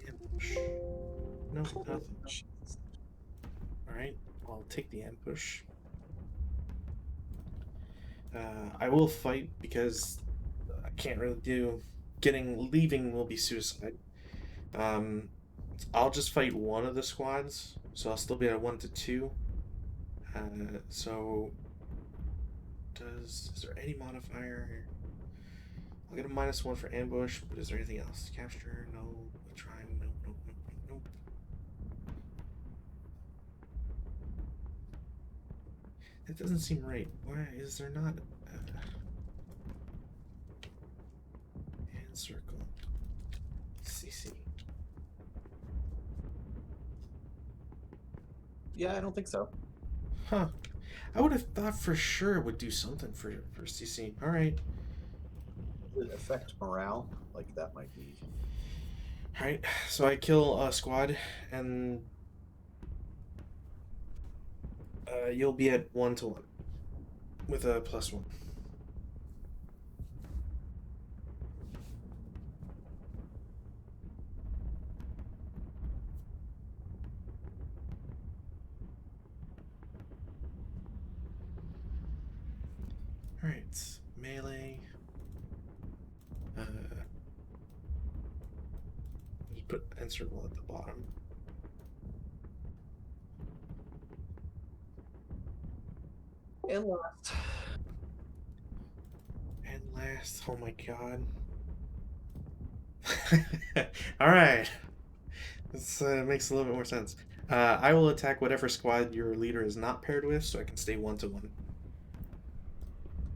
ambush. No, nothing. All right, I'll take the ambush. I will fight because I can't really do. Leaving will be suicide. I'll just fight one of the squads, so I'll still be at 1 to 2. So, is there any modifier? I'll get a -1 for ambush, but is there anything else? Capture? No. Trying? Nope. That doesn't seem right. Why is there not? Encircle. CC. Yeah, I don't think so. Huh. I would have thought for sure it would do something for CC. All right. Does it affect morale? Like that might be. All right. So I kill a squad, and you'll be at 1 to 1 with a +1. All right. Melee. Just put encircle at the bottom. And last. And last, oh my god. All right. This makes a little bit more sense. I will attack whatever squad your leader is not paired with, so I can stay 1 to 1.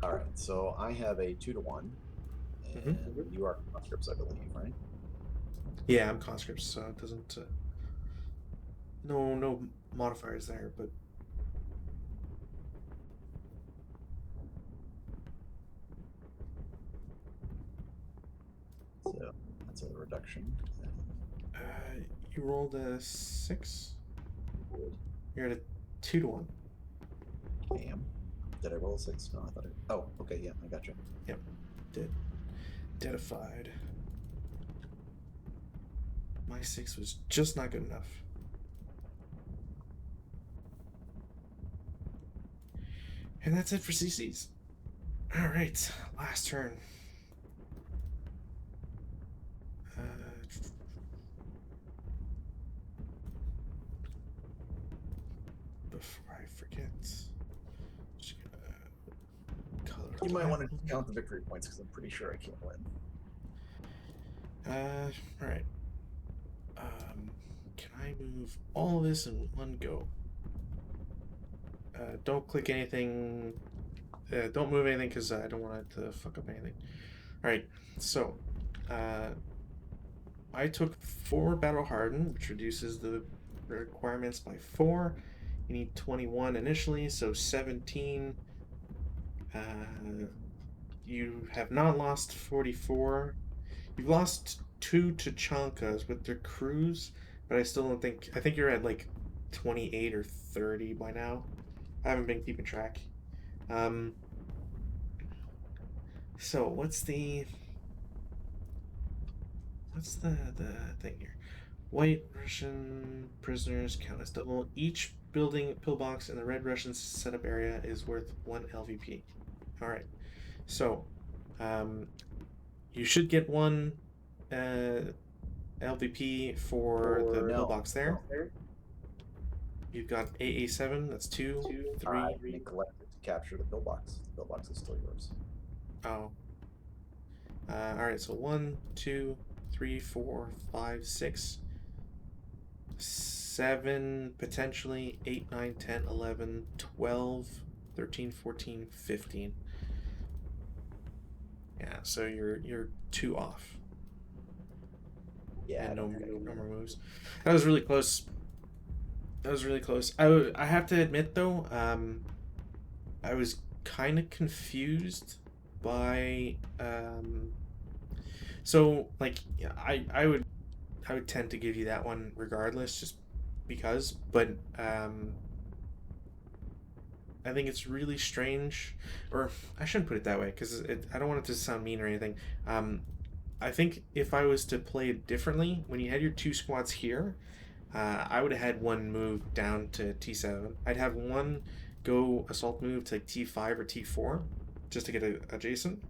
All right, so I have a 2 to 1, and you are conscripts, I believe, right? Yeah, I'm conscripts, so it doesn't. No modifiers there, but. So that's a reduction. You rolled a 6. You're at a 2 to 1. Damn. Did I roll a 6? No, I thought I. Oh, okay, yeah, I got you. Yep, did. Deadified. My 6 was just not good enough. And that's it for CCs. Alright, last turn. Before I forget, just gonna color. You might want to count the victory points because I'm pretty sure I can't win. Alright. Can I move all this in one go? Don't click anything. Don't move anything because I don't want it to fuck up anything. Alright, so I took 4 Battle Harden, which reduces the requirements by 4. You need 21 initially, so 17. You have not lost 44. You've lost 2 Tachankas with their crews, but I still don't think. I think you're at like 28 or 30 by now. I haven't been keeping track. So what's the thing here? White Russian prisoners count as double. Each building pillbox in the Red Russian setup area is worth 1 LVP. All right. So, you should get 1 LVP for the pillbox there. You've got AA7. That's 2, 3. I neglected to capture the pillbox. The pillbox is still yours. Oh. All right. So 1, 2, 3, 4, 5, 6, 7, potentially 8, 9, 10, 11, 12, 13, 14, 15. So you're 2 off. Yeah, I And no, don't think I can no do more that. moves. That was really close. That was really close. I have to admit though, I was kind of confused by so like I would tend to give you that one regardless, just because. But I think it's really strange, or I shouldn't put it that way because I don't want it to sound mean or anything. I think if I was to play it differently, when you had your 2 squads here, I would have had one move down to T7. I'd have one go assault move to like T5 or T4 just to get adjacent,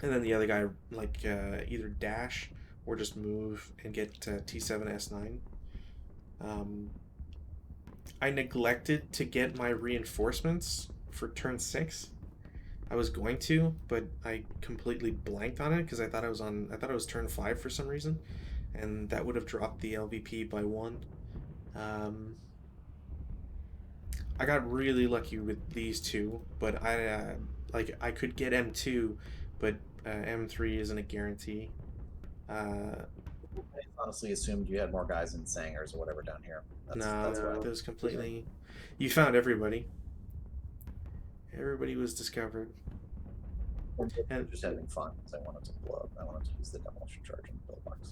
and then the other guy like either dash or just move and get T7 S9. Um, I neglected to get my reinforcements for turn 6. I was going to, but I completely blanked on it because I thought it was turn 5 for some reason, and that would have dropped the LVP by 1. Um, I got really lucky with these two, but I could get M2, but M3 isn't a guarantee. Uh, I honestly assumed you had more guys in Sangers or whatever down here. That's no, why. that was completely. You found everybody. Everybody was discovered, I'm and just having fun because I wanted to blow up. I wanted to use the demolition charge in the pillbox.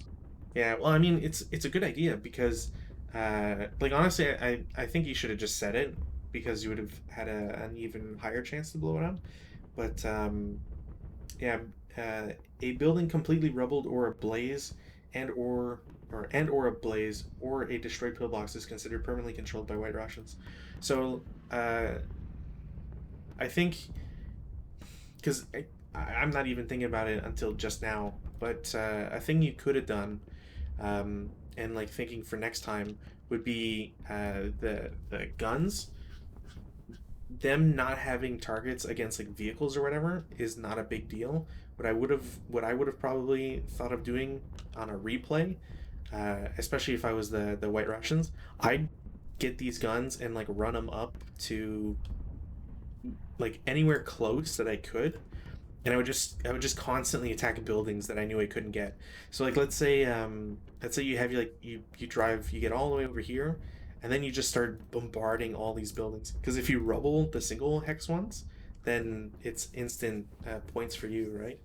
yeah. Well, I mean, it's a good idea because, like honestly, I think you should have just said it because you would have had an even higher chance to blow it up. But yeah, a building completely rubbled or ablaze, and or ablaze or a destroyed pillbox is considered permanently controlled by White Russians. So I think because I'm not even thinking about it until just now, but a thing you could have done, and like thinking for next time would be the guns. Them not having targets against like vehicles or whatever is not a big deal. What I would have probably thought of doing on a replay, especially if I was the White Russians, I'd get these guns and like run them up to like anywhere close that I could, and I would just constantly attack buildings that I knew I couldn't get. So like let's say you have you drive, you get all the way over here, and then you just start bombarding all these buildings, because if you rubble the single hex ones, then it's instant points for you, right?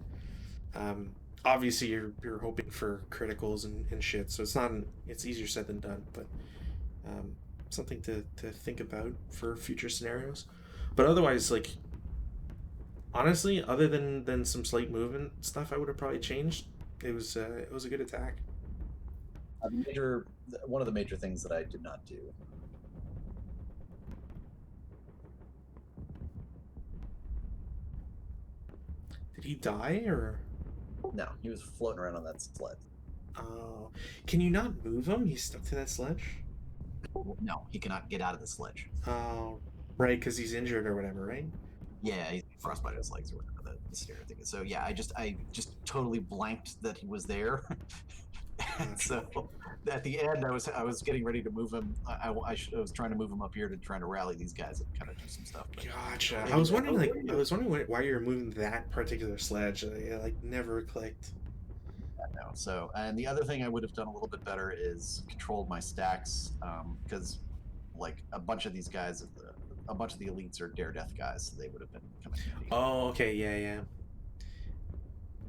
um, Obviously you're hoping for criticals and shit, so it's easier said than done, but um, something to think about for future scenarios. But otherwise, like honestly, other than some slight movement stuff, I would have probably changed. It was a good attack. One of the major things that I did not do. Did he die or? No, he was floating around on that sled. Oh, can you not move him? He's stuck to that sledge. No, he cannot get out of the sledge. Oh, right, because he's injured or whatever, right? Yeah, he's frostbite his legs or whatever the scary thing is. So yeah, I just totally blanked that he was there. And so at the end, I was getting ready to move him. I was trying to move him up here to try to rally these guys and kind of do some stuff. But Gotcha. yeah, I was wondering why you were moving that particular sledge. It like never clicked. no. So, and the other thing I would have done a little bit better is controlled my stacks, because like a bunch of these guys, a bunch of the elites are dare death guys, so they would have been coming in. Oh, okay, yeah.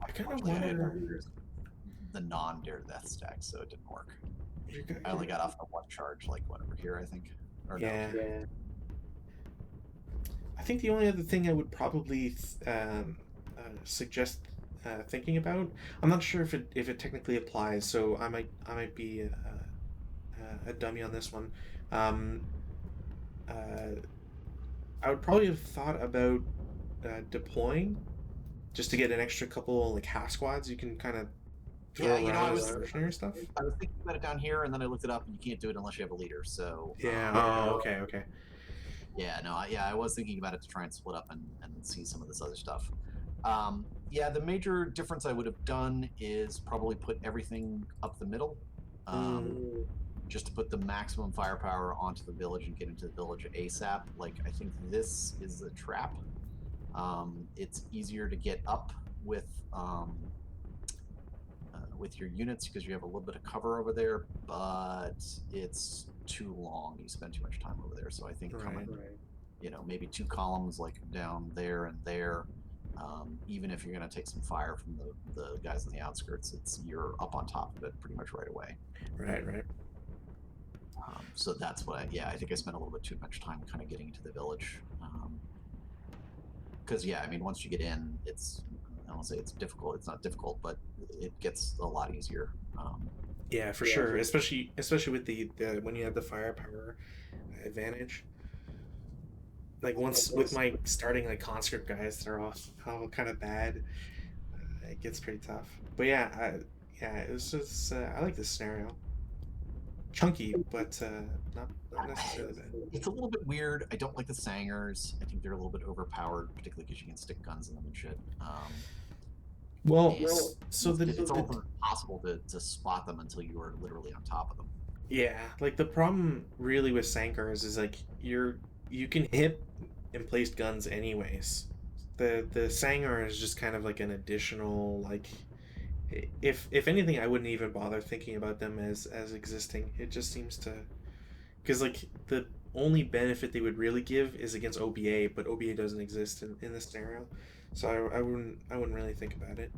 I kind of wonder the non-dare death stack, so it didn't work. I only got off the one charge, like whatever here, I think. Or yeah. No. Yeah. I think the only other thing I would probably suggest thinking about, I'm not sure if it technically applies, so I might be a dummy on this one. I would probably have thought about deploying just to get an extra couple like half squads you can kind of throw around I as was diversionary stuff. I was thinking about it down here, and then I looked it up, and you can't do it unless you have a leader. So Yeah. Okay. yeah, no, I was thinking about it to try and split up and see some of this other stuff. Yeah, the major difference I would have done is probably put everything up the middle, just to put the maximum firepower onto the village and get into the village ASAP. Like, I think this is a trap. It's easier to get up with your units because you have a little bit of cover over there, but it's too long. You spend too much time over there. So I think coming, maybe 2 columns like down there and there. Even if you're going to take some fire from the guys on the outskirts, you're up on top of it pretty much right away. Right. So that's what I think I spent a little bit too much time kind of getting into the village. Because once you get in, I won't say it's difficult. It's not difficult, but it gets a lot easier. Yeah, for sure. Especially with the when you have the firepower advantage. Like once with my starting like conscript guys, they're all kind of bad. It gets pretty tough. But it was just I like this scenario. Chunky, but not necessarily bad. It's a little bit weird. I don't like the Sangers. I think they're a little bit overpowered, particularly because you can stick guns in them and shit. It's almost impossible to spot them until you are literally on top of them. Yeah, like the problem really with Sankars is like you can hit and place guns anyways. The Sangar is just kind of like an additional like if anything I wouldn't even bother thinking about them as existing. It just seems to because like the only benefit they would really give is against OBA, but OBA doesn't exist in this scenario, so I wouldn't really think about it.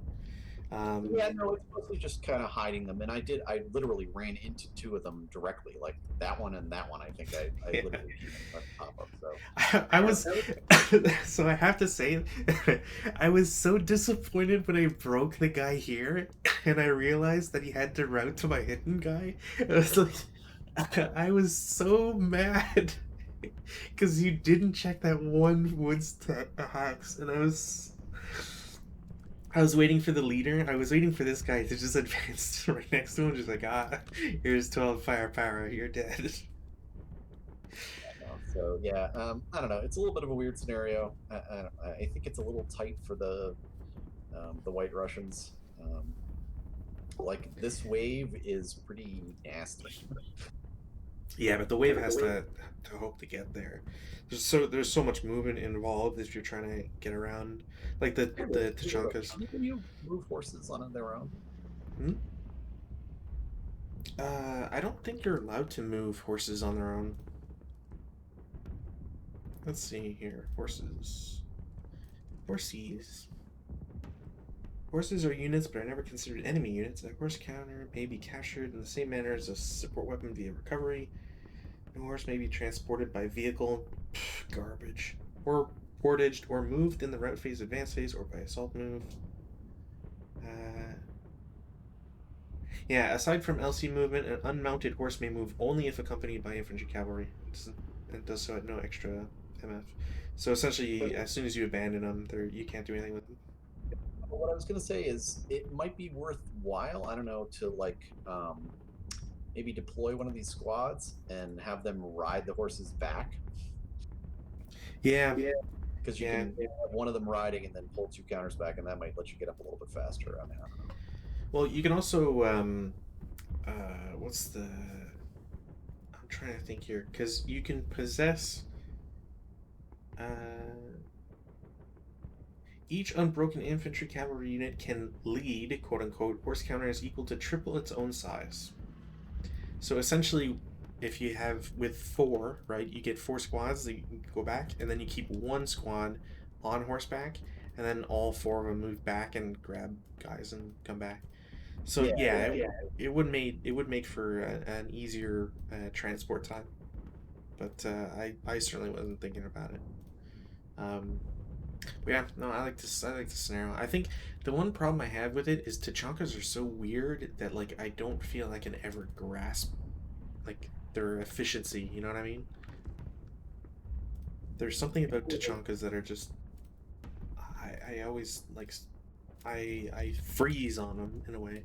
It's mostly just kind of hiding them, and I literally ran into 2 of them directly, like that one and that one. I think I literally went top of. So I was so I have to say I was so disappointed when I broke the guy here and I realized that he had to route to my hidden guy. I was like I was so mad because you didn't check that one woods hacks, and I was waiting for the leader. I was waiting for this guy to just advance right next to him, just like, here's 12 firepower, you're dead. So I don't know. It's a little bit of a weird scenario. I think it's a little tight for the White Russians. Like this wave is pretty nasty. Yeah, but the wave has to hope to get there. There's so much movement involved if you're trying to get around, like the Tachankas. Can you move horses on their own? I don't think you're allowed to move horses on their own. Let's see here. Horses. Horses are units, but are never considered enemy units. A horse counter may be captured in the same manner as a support weapon via recovery. No horse may be transported by vehicle, garbage, or portaged or moved in the route phase, advance phase, or by assault move. Aside from LC movement, an unmounted horse may move only if accompanied by infantry cavalry. It does so at no extra MF. So essentially, as soon as you abandon them, you can't do anything with them. What I was going to say is it might be worthwhile, I don't know, to maybe deploy one of these squads and have them ride the horses back. Yeah. Because you can have one of them riding and then pull 2 counters back, and that might let you get up a little bit faster. I don't know. Well, you can also, I'm trying to think here, because you can possess, each unbroken infantry cavalry unit can lead, quote-unquote, horse counters equal to triple its own size. So essentially, if you have with 4, right, you get 4 squads that you can go back, and then you keep 1 squad on horseback, and then all 4 of them move back and grab guys and come back. So it would make for an easier transport time, but I certainly wasn't thinking about it. I like this scenario. I think the one problem I have with it is Tachankas are so weird that like I don't feel I can ever grasp like their efficiency. You know what I mean? There's something about Tachankas that are just I always like I freeze on them in a way.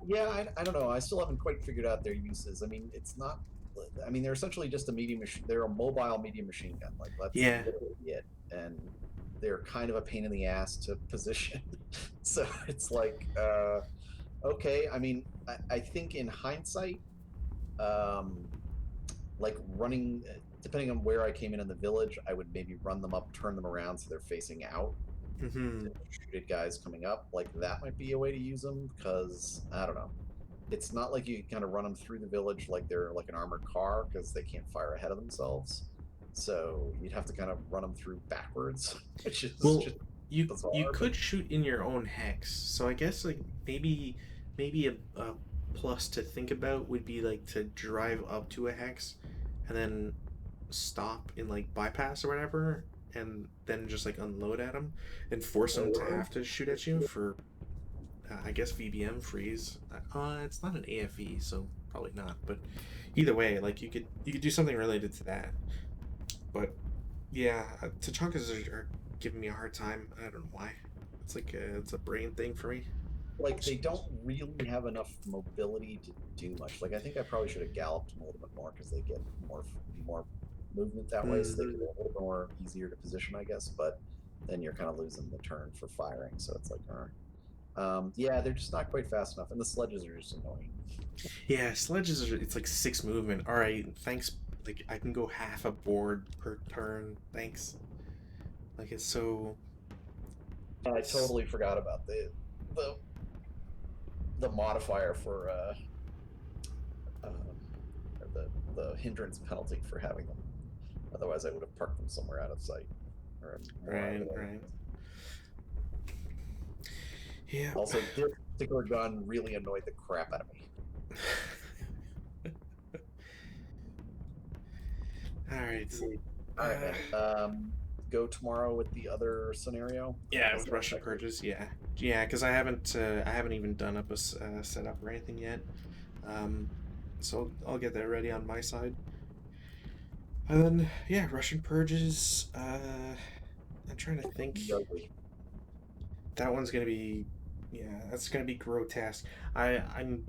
Yeah, I don't know. I still haven't quite figured out their uses. I mean, it's not. I mean, they're essentially just a medium machine. They're a mobile medium machine gun. Like that's literally it. And they're kind of a pain in the ass to position. So it's like, okay. I mean, I think in hindsight, like running, depending on where I came in the village, I would maybe run them up, turn them around so they're facing out. Mm-hmm. Shoot guys coming up. Like that might be a way to use them because I don't know. It's not like you kind of run them through the village like they're like an armored car because they can't fire ahead of themselves. So you'd have to kind of run them through backwards, which is Well, just you bizarre. could shoot in your own hex, so I guess like maybe a plus to think about would be like to drive up to a hex, and then stop in like bypass or whatever, and then just like unload at them and force them to have to shoot at you for I guess VBM freeze. It's not an AFE, so probably not. But either way, like you could do something related to that. But yeah, Tachankas are giving me a hard time. I don't know why. It's like it's a brain thing for me. Like they don't really have enough mobility to do much. Like I think I probably should have galloped them a little bit more because they get more movement that way, so they could be a little bit more easier to position, I guess. But then you're kind of losing the turn for firing, so it's like, yeah, they're just not quite fast enough, and the sledges are just annoying. Yeah, sledges are it's like 6 movement. All right, thanks. Like I can go half a board per turn. Thanks. Like it's so. I totally forgot about the the modifier for the hindrance penalty for having them. Otherwise, I would have parked them somewhere out of sight. Or Right. Yeah. Also, this particular gun really annoyed the crap out of me. All right. All right, man. Go tomorrow with the other scenario. Yeah, with Russian purges. Yeah, because I haven't even done up a setup or anything yet. So I'll get that ready on my side. And then yeah, Russian purges. I'm trying to think. That one's gonna be, yeah, that's gonna be grotesque. I'm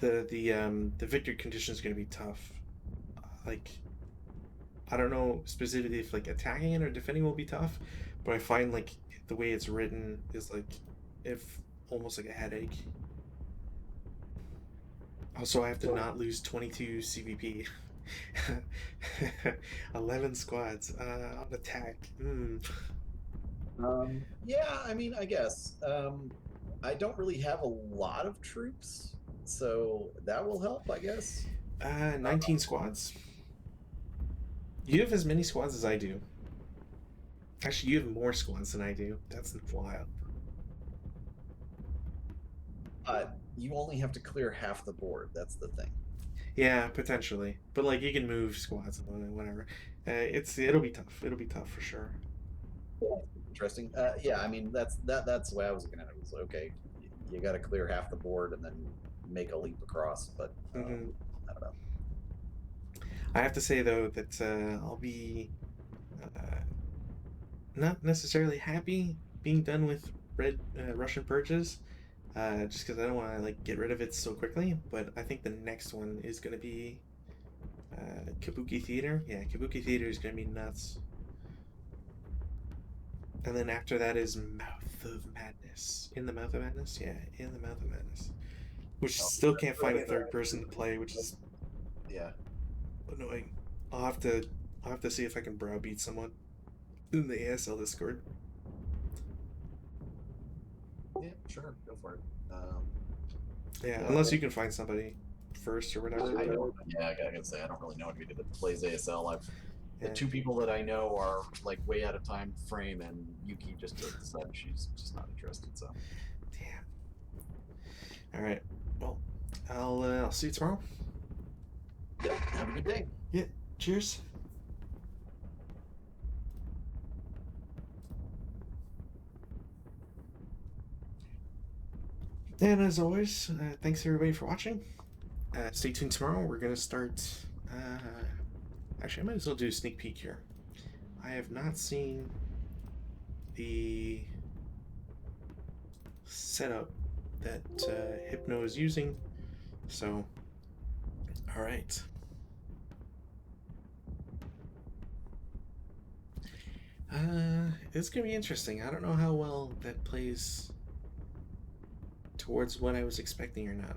the victory condition is gonna be tough. Like I don't know specifically if like attacking it or defending will be tough, but I find like the way it's written is like if almost like a headache. Also, I have to not lose 22 CVP. 11 squads on attack. Yeah, I mean, I guess. I don't really have a lot of troops, so that will help, I guess. 19 squads. You have as many squads as I do. Actually, you have more squads than I do. That's wild. You only have to clear half the board. That's the thing. Yeah, potentially, but like you can move squads and whatever. It'll be tough. It'll be tough for sure. Interesting. Yeah, I mean that's the way I was looking at it. Was okay. You got to clear half the board and then make a leap across. But I don't know. I have to say though that I'll be not necessarily happy being done with red Russian purges, just because I don't want to like get rid of it so quickly. But I think the next one is gonna be Kabuki Theater. Yeah, Kabuki Theater is gonna be nuts. And then after that is Mouth of Madness. In the Mouth of Madness? Yeah, in the Mouth of Madness. Which still can't find a third person to play, which is annoying. I'll have to see if I can browbeat someone in the ASL Discord. Yeah, sure, go for it. Yeah, unless you can find somebody first or whatever. I gotta say, I don't really know anybody that plays ASL. The two people that I know are like way out of time frame, and Yuki just decided she's just not interested. So, damn. All right. Well, I'll see you tomorrow. Yeah. Have a good day. Yeah. Cheers. And as always, thanks everybody for watching. Stay tuned tomorrow. We're gonna start. Actually, I might as well do a sneak peek here. I have not seen the setup that Hypno is using, so all right. It's gonna be interesting. I don't know how well that plays towards what I was expecting or not.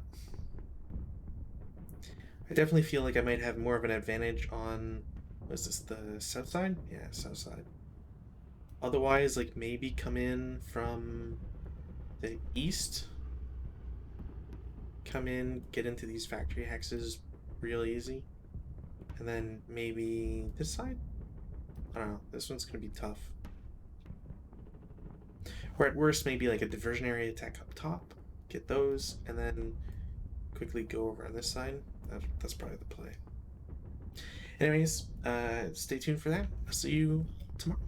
I definitely feel like I might have more of an advantage on, was this the south side? Yeah, south side. Otherwise, like maybe come in from the east. Come in, get into these factory hexes real easy. And then maybe this side? I don't know. This one's going to be tough. Or at worst, maybe like a diversionary attack up top. Get those, and then quickly go over on this side. That's probably the play. Anyways, stay tuned for that. I'll see you tomorrow.